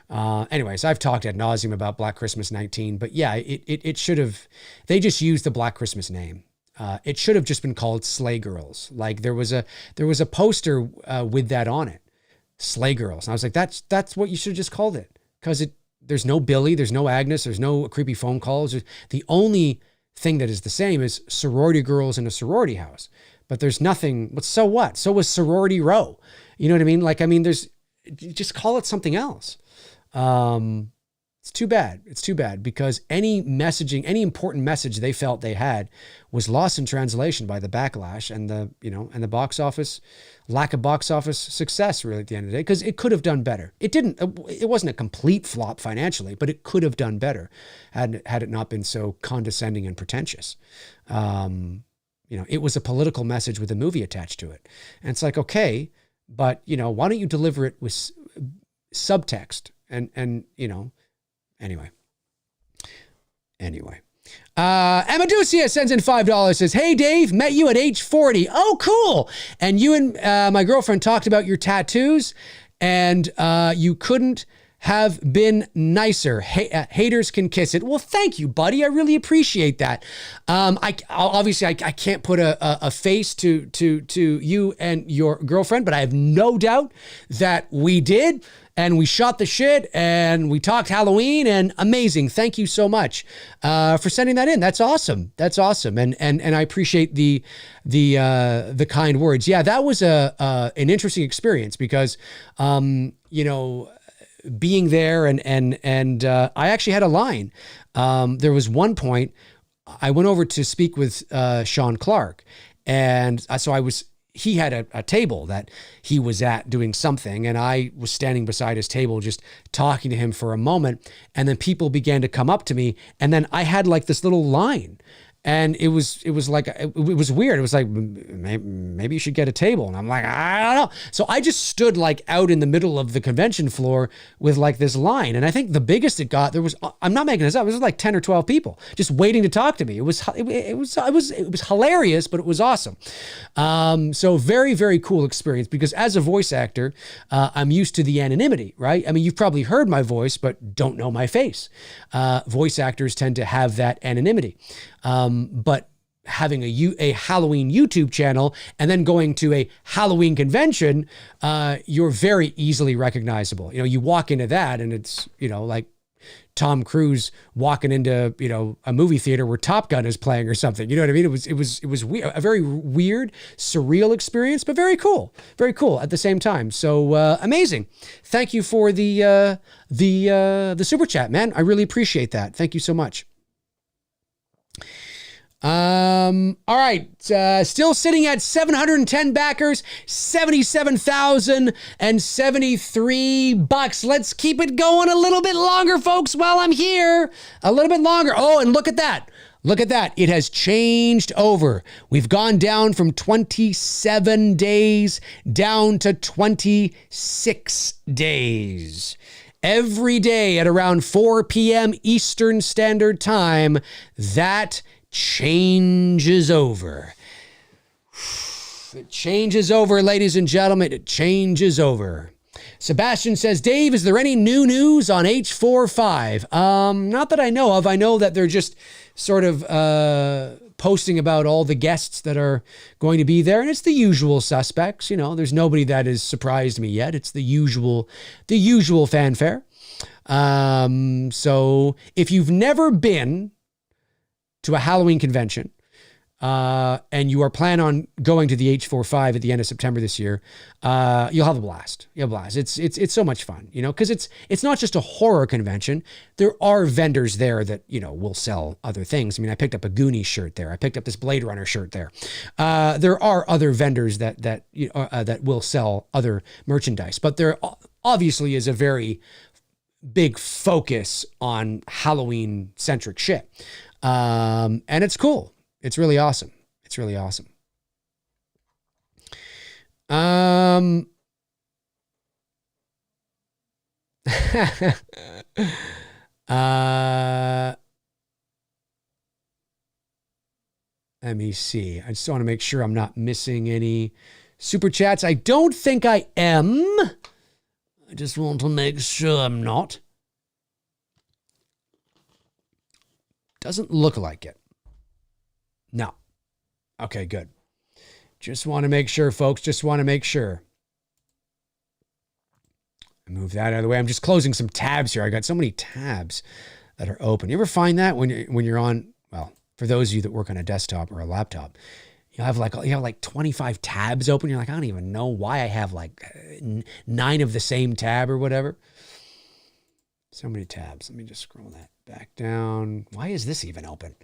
Anyways, I've talked ad nauseum about Black Christmas 19, but yeah, it should have, they just used the Black Christmas name. It should have just been called Sleigh Girls. Like there was a poster with that on it, Sleigh Girls. And I was like, that's what you should have just called it. Because there's no Billy, there's no Agnes, there's no creepy phone calls. The only thing that is the same is sorority girls in a sorority house. But there's nothing, but so what? So was Sorority Row. You know what I mean? Like, I mean, just call it something else. It's too bad. It's too bad because any messaging, any important message they felt they had was lost in translation by the backlash and the box office, lack of box office success really at the end of the day, because it could have done better. It wasn't a complete flop financially, but it could have done better had it not been so condescending and pretentious. It was a political message with a movie attached to it. And it's like, okay, but why don't you deliver it with subtext and anyway. Amaducia sends in $5, says, "Hey Dave, met you at age 40. Oh, cool. And you and my girlfriend talked about your tattoos and you couldn't have been nicer. Haters can kiss it." Well, thank you, buddy. I really appreciate that. I can't put a face to you and your girlfriend, but I have no doubt that we did. And we shot the shit and we talked Halloween and amazing. Thank you so much for sending that in. That's awesome. That's awesome. And I appreciate the kind words. Yeah, that was an interesting experience because, being there and I actually had a line. There was one point I went over to speak with Sean Clark, and so he had a table that he was at doing something, and I was standing beside his table just talking to him for a moment, and then people began to come up to me, and then I had like this little line. And it was weird. It was like, maybe you should get a table. And I'm like, I don't know. So I just stood like out in the middle of the convention floor with like this line. And I think the biggest it got, I'm not making this up, it was like 10 or 12 people just waiting to talk to me. It was hilarious, but it was awesome. So very, very cool experience because as a voice actor, I'm used to the anonymity, right? I mean, you've probably heard my voice, but don't know my face. Voice actors tend to have that anonymity. But having a Halloween YouTube channel and then going to a Halloween convention, you're very easily recognizable. You walk into that and it's, like Tom Cruise walking into, a movie theater where Top Gun is playing or something. You know what I mean? It was weird, a very weird, surreal experience, but very cool at the same time. So amazing. Thank you for the super chat, man. I really appreciate that. Thank you so much. All right. Still sitting at 710 backers, $77,073. Let's keep it going a little bit longer, folks, while I'm here. A little bit longer. Oh, and look at that. Look at that. It has changed over. We've gone down from 27 days down to 26 days. Every day at around 4 p.m. Eastern Standard Time, that changes over. It changes over, ladies and gentlemen. It changes over. Sebastian says, Dave, is there any new news on H45? Not that I know of. I know that they're just sort of posting about all the guests that are going to be there. And it's the usual suspects. There's nobody that has surprised me yet. It's the usual fanfare. So if you've never been to a Halloween convention, and you are planning on going to the H45 at the end of September this year, you'll have a blast. It's so much fun, because it's not just a horror convention. There are vendors there that, will sell other things. I mean, I picked up a Goonies shirt there. I picked up this Blade Runner shirt there. There are other vendors that will sell other merchandise, but there obviously is a very big focus on Halloween centric shit. And it's cool. It's really awesome. It's really awesome. Let me see. I just want to make sure I'm not missing any super chats. I don't think I am. I just want to make sure I'm not. Doesn't look like it. No. Okay, good. Just want to make sure, folks. Just want to make sure. Move that out of the way. I'm just closing some tabs here. I got so many tabs that are open. You ever find that when you're on, well, for those of you that work on a desktop or a laptop, you have like 25 tabs open. You're like, I don't even know why I have like 9 of the same tab or whatever. So many tabs. Let me just scroll that back down. Why is this even open?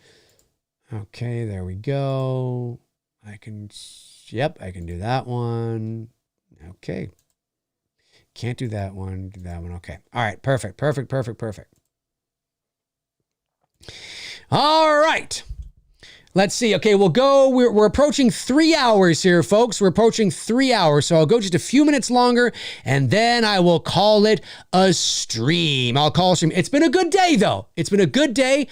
Okay, there we go. I can do that one. Okay. Can't do that one. Do that one. Okay. All right. Perfect. All right. Let's see. Okay, we'll go. We're approaching 3 hours here, folks. We're approaching 3 hours. So I'll go just a few minutes longer, and then I will call it a stream. It's been a good day, though. It's been a good day.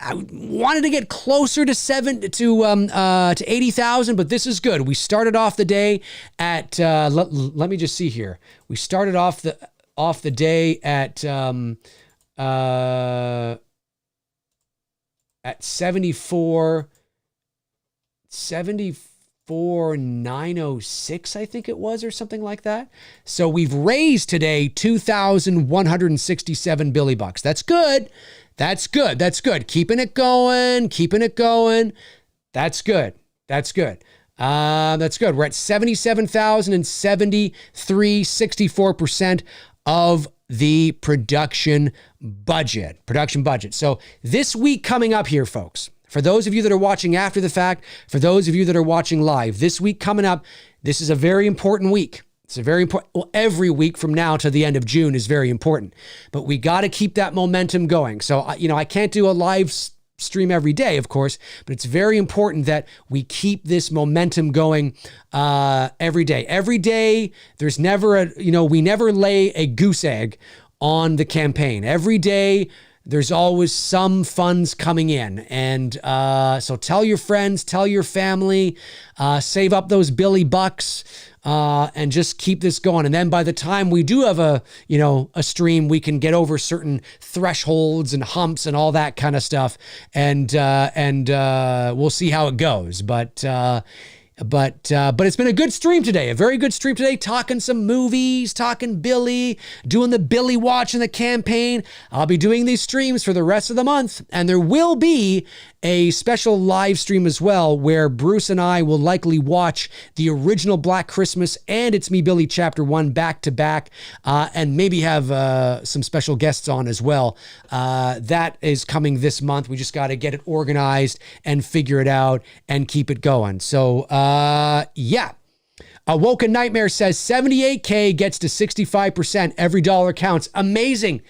I wanted to get closer to 80,000, but this is good. We started off the day at let me just see here. We started off the day at 74,906, I think it was, or something like that. So we've raised today 2,167 billy bucks. That's good. That's good. Keeping it going. That's good. That's good. We're at 77,073, 64% of the production budget. So this week coming up here, folks, for those of you that are watching after the fact, for those of you that are watching live, this week coming up, this is a very important week. It's a very important, well, every week from now to the end of June is very important, but we got to keep that momentum going. So, I can't do a live stream every day, of course, but it's very important that we keep this momentum going every day. Every day, there's never we never lay a goose egg on the campaign. Every day, there's always some funds coming in. And so tell your friends, tell your family, save up those billy bucks, and just keep this going. And then by the time we do have a stream, we can get over certain thresholds and humps and all that kind of stuff. And we'll see how it goes. But it's been a good stream today, a very good stream today, talking some movies, talking Billy, doing the Billy watch in the campaign. I'll be doing these streams for the rest of the month, and there will be a special live stream as well where Bruce and I will likely watch the original Black Christmas and It's Me Billy Chapter 1 back to back, and maybe have some special guests on as well. That is coming this month. We just got to get it organized and figure it out and keep it going. So, yeah. Awoken Nightmare says 78K gets to 65%. Every dollar counts. Amazing.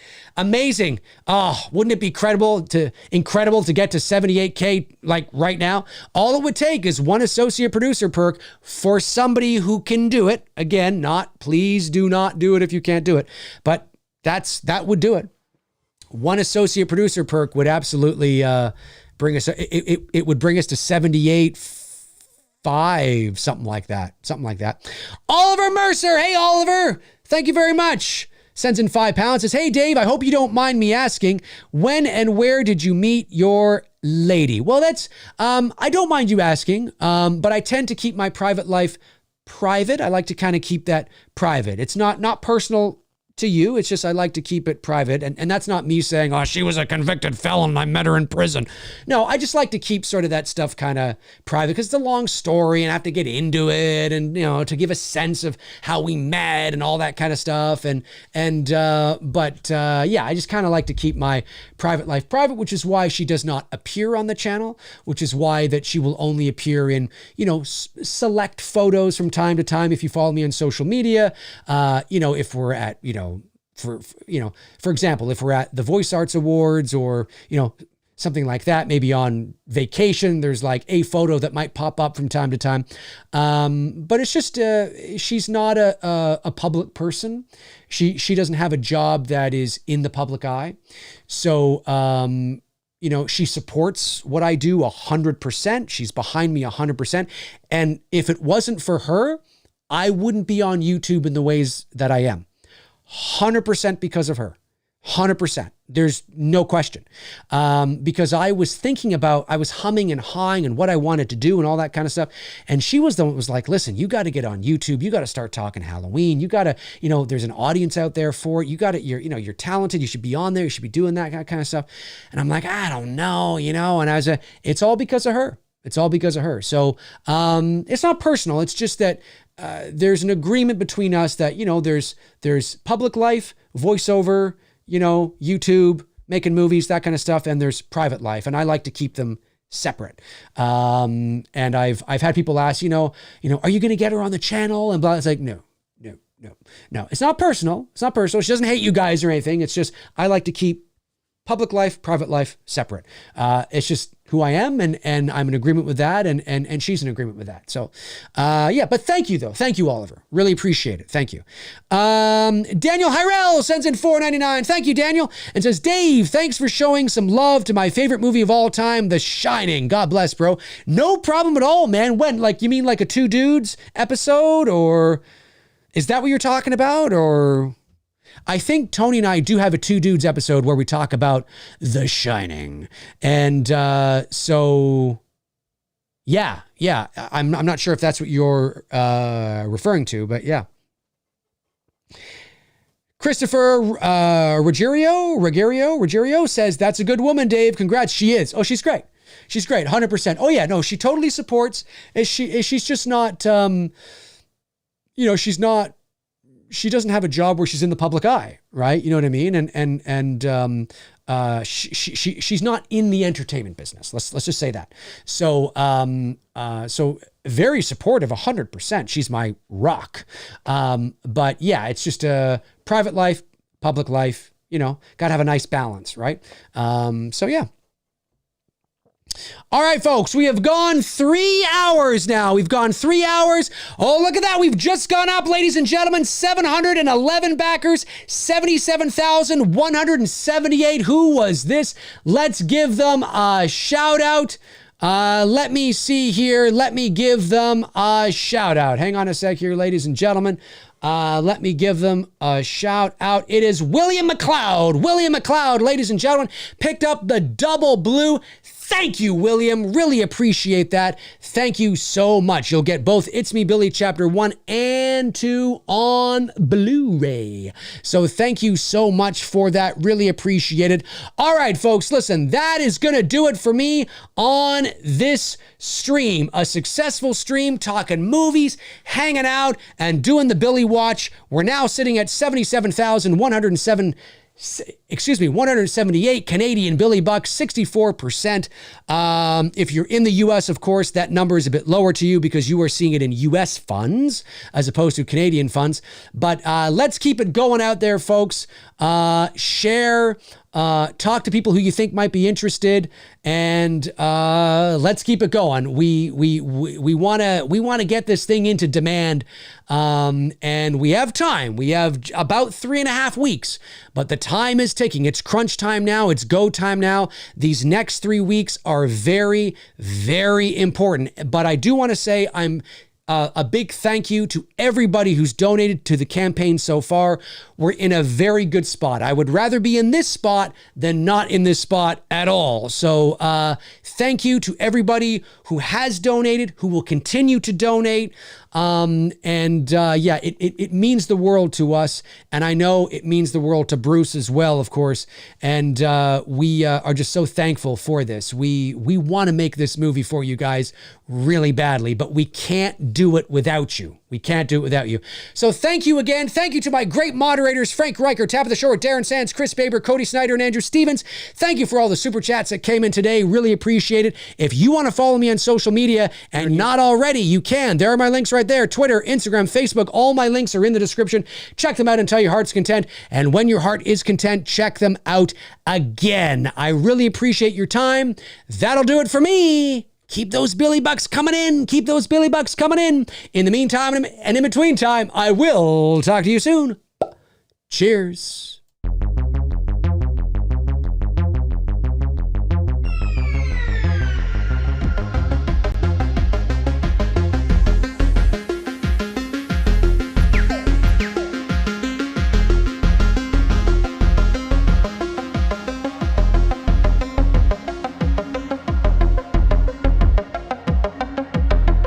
Oh, wouldn't it be incredible to get to 78K like right now? All it would take is one associate producer perk for somebody who can do it. Again, please do not do it if you can't do it. But that would do it. One associate producer perk would absolutely bring us. It would bring us to 78.5, something like that. Oliver Mercer. Hey, Oliver. Thank you very much. Sends in £5. Says, hey, Dave, I hope you don't mind me asking, when and where did you meet your lady? Well, that's, I don't mind you asking, but I tend to keep my private life private. I like to kind of keep that private. It's not personal to you. It's just I like to keep it private. And that's not me saying, oh, she was a convicted felon, I met her in prison. No, I just like to keep sort of that stuff kind of private because it's a long story and I have to get into it and, to give a sense of how we met and all that kind of stuff. Yeah, I just kind of like to keep my private life private, which is why she does not appear on the channel, which is why that she will only appear in, select photos from time to time. If you follow me on social media, if we're at, for example, if we're at the Voice Arts Awards or, something like that, maybe on vacation, there's like a photo that might pop up from time to time. But it's just, she's not a public person. She doesn't have a job that is in the public eye. So, she supports what I do 100%. She's behind me 100%. And if it wasn't for her, I wouldn't be on YouTube in the ways that I am. 100% because of her. 100%. There's no question. Because I was humming and hawing and what I wanted to do and all that kind of stuff. And she was the one who was like, listen, you got to get on YouTube. You got to start talking Halloween. You got to, there's an audience out there for it. You're talented. You should be on there. You should be doing that kind of stuff. And I'm like, I don't know, and it's all because of her. It's all because of her. So it's not personal. It's just that there's an agreement between us that, there's public life, voiceover, YouTube, making movies, that kind of stuff. And there's private life. And I like to keep them separate. And I've had people ask, are you going to get her on the channel? And blah. It's like, no. It's not personal. It's not personal. She doesn't hate you guys or anything. It's just, I like to keep public life, private life separate. It's just who I am, and I'm in agreement with that, and she's in agreement with that. So, but thank you though. Thank you, Oliver. Really appreciate it. Thank you. Daniel Hyrell sends in $4.99. Thank you, Daniel. And says, Dave, thanks for showing some love to my favorite movie of all time, The Shining. God bless, bro. No problem at all, man. When? You mean like a Two Dudes episode, or is that what you're talking about? Or I think Tony and I do have a Two Dudes episode where we talk about The Shining. And so, yeah. I'm not sure if that's what you're referring to, but yeah. Christopher Ruggiero says, that's a good woman, Dave. Congrats. She is. Oh, she's great. She's great. 100%. Oh, yeah. No, she totally supports. She's just not, she doesn't have a job where she's in the public eye, right? You know what I mean? And she's not in the entertainment business. Let's just say that. So very supportive, 100%. She's my rock. But yeah, it's just a private life, public life, got to have a nice balance, right? So yeah. All right, folks, we have gone 3 hours now. We've gone 3 hours. Oh, look at that. We've just gone up, ladies and gentlemen. 711 backers, 77,178. Who was this? Let's give them a shout out. Let me see here. Let me give them a shout out. Hang on a sec here, ladies and gentlemen. Let me give them a shout out. It is William McLeod. William McLeod, ladies and gentlemen, picked up the double blue. Thank you, William. Really appreciate that. Thank you so much. You'll get both It's Me Billy Chapter 1 and 2 on Blu-ray. So thank you so much for that. Really appreciate it. All right, folks, listen, that is going to do it for me on this stream. A successful stream, talking movies, hanging out, and doing the Billy Watch. We're now sitting at 178 Canadian Billy Bucks, 64%. If you're in the US, of course, that number is a bit lower to you because you are seeing it in US funds as opposed to Canadian funds. But let's keep it going out there, folks. Share, talk to people who you think might be interested, and let's keep it going. We want to get this thing into demand, and we have time. We have about 3.5 weeks, but the time is ticking. It's crunch time now. It's go time now. These next 3 weeks are very, very important. But I do want to say I'm a big thank you to everybody who's donated to the campaign so far. We're in a very good spot. I would rather be in this spot than not in this spot at all. So thank you to everybody who has donated, who will continue to donate. It means the world to us. And I know it means the world to Bruce as well, of course. And we are just so thankful for this. We want to make this movie for you guys really badly, but we can't do it without you. We can't do it without you. So thank you again. Thank you to my great moderators, Frank Riker, Tap of the Shore, Darren Sands, Chris Baber, Cody Snyder, and Andrew Stevens. Thank you for all the super chats that came in today. Really appreciate it. If you want to follow me on social media and not already, you can. There are my links right there. Twitter, Instagram, Facebook. All my links are in the description. Check them out until your heart's content. And when your heart is content, check them out again. I really appreciate your time. That'll do it for me. Keep those Billy Bucks coming in. Keep those Billy Bucks coming in. In the meantime and in between time, I will talk to you soon. Cheers.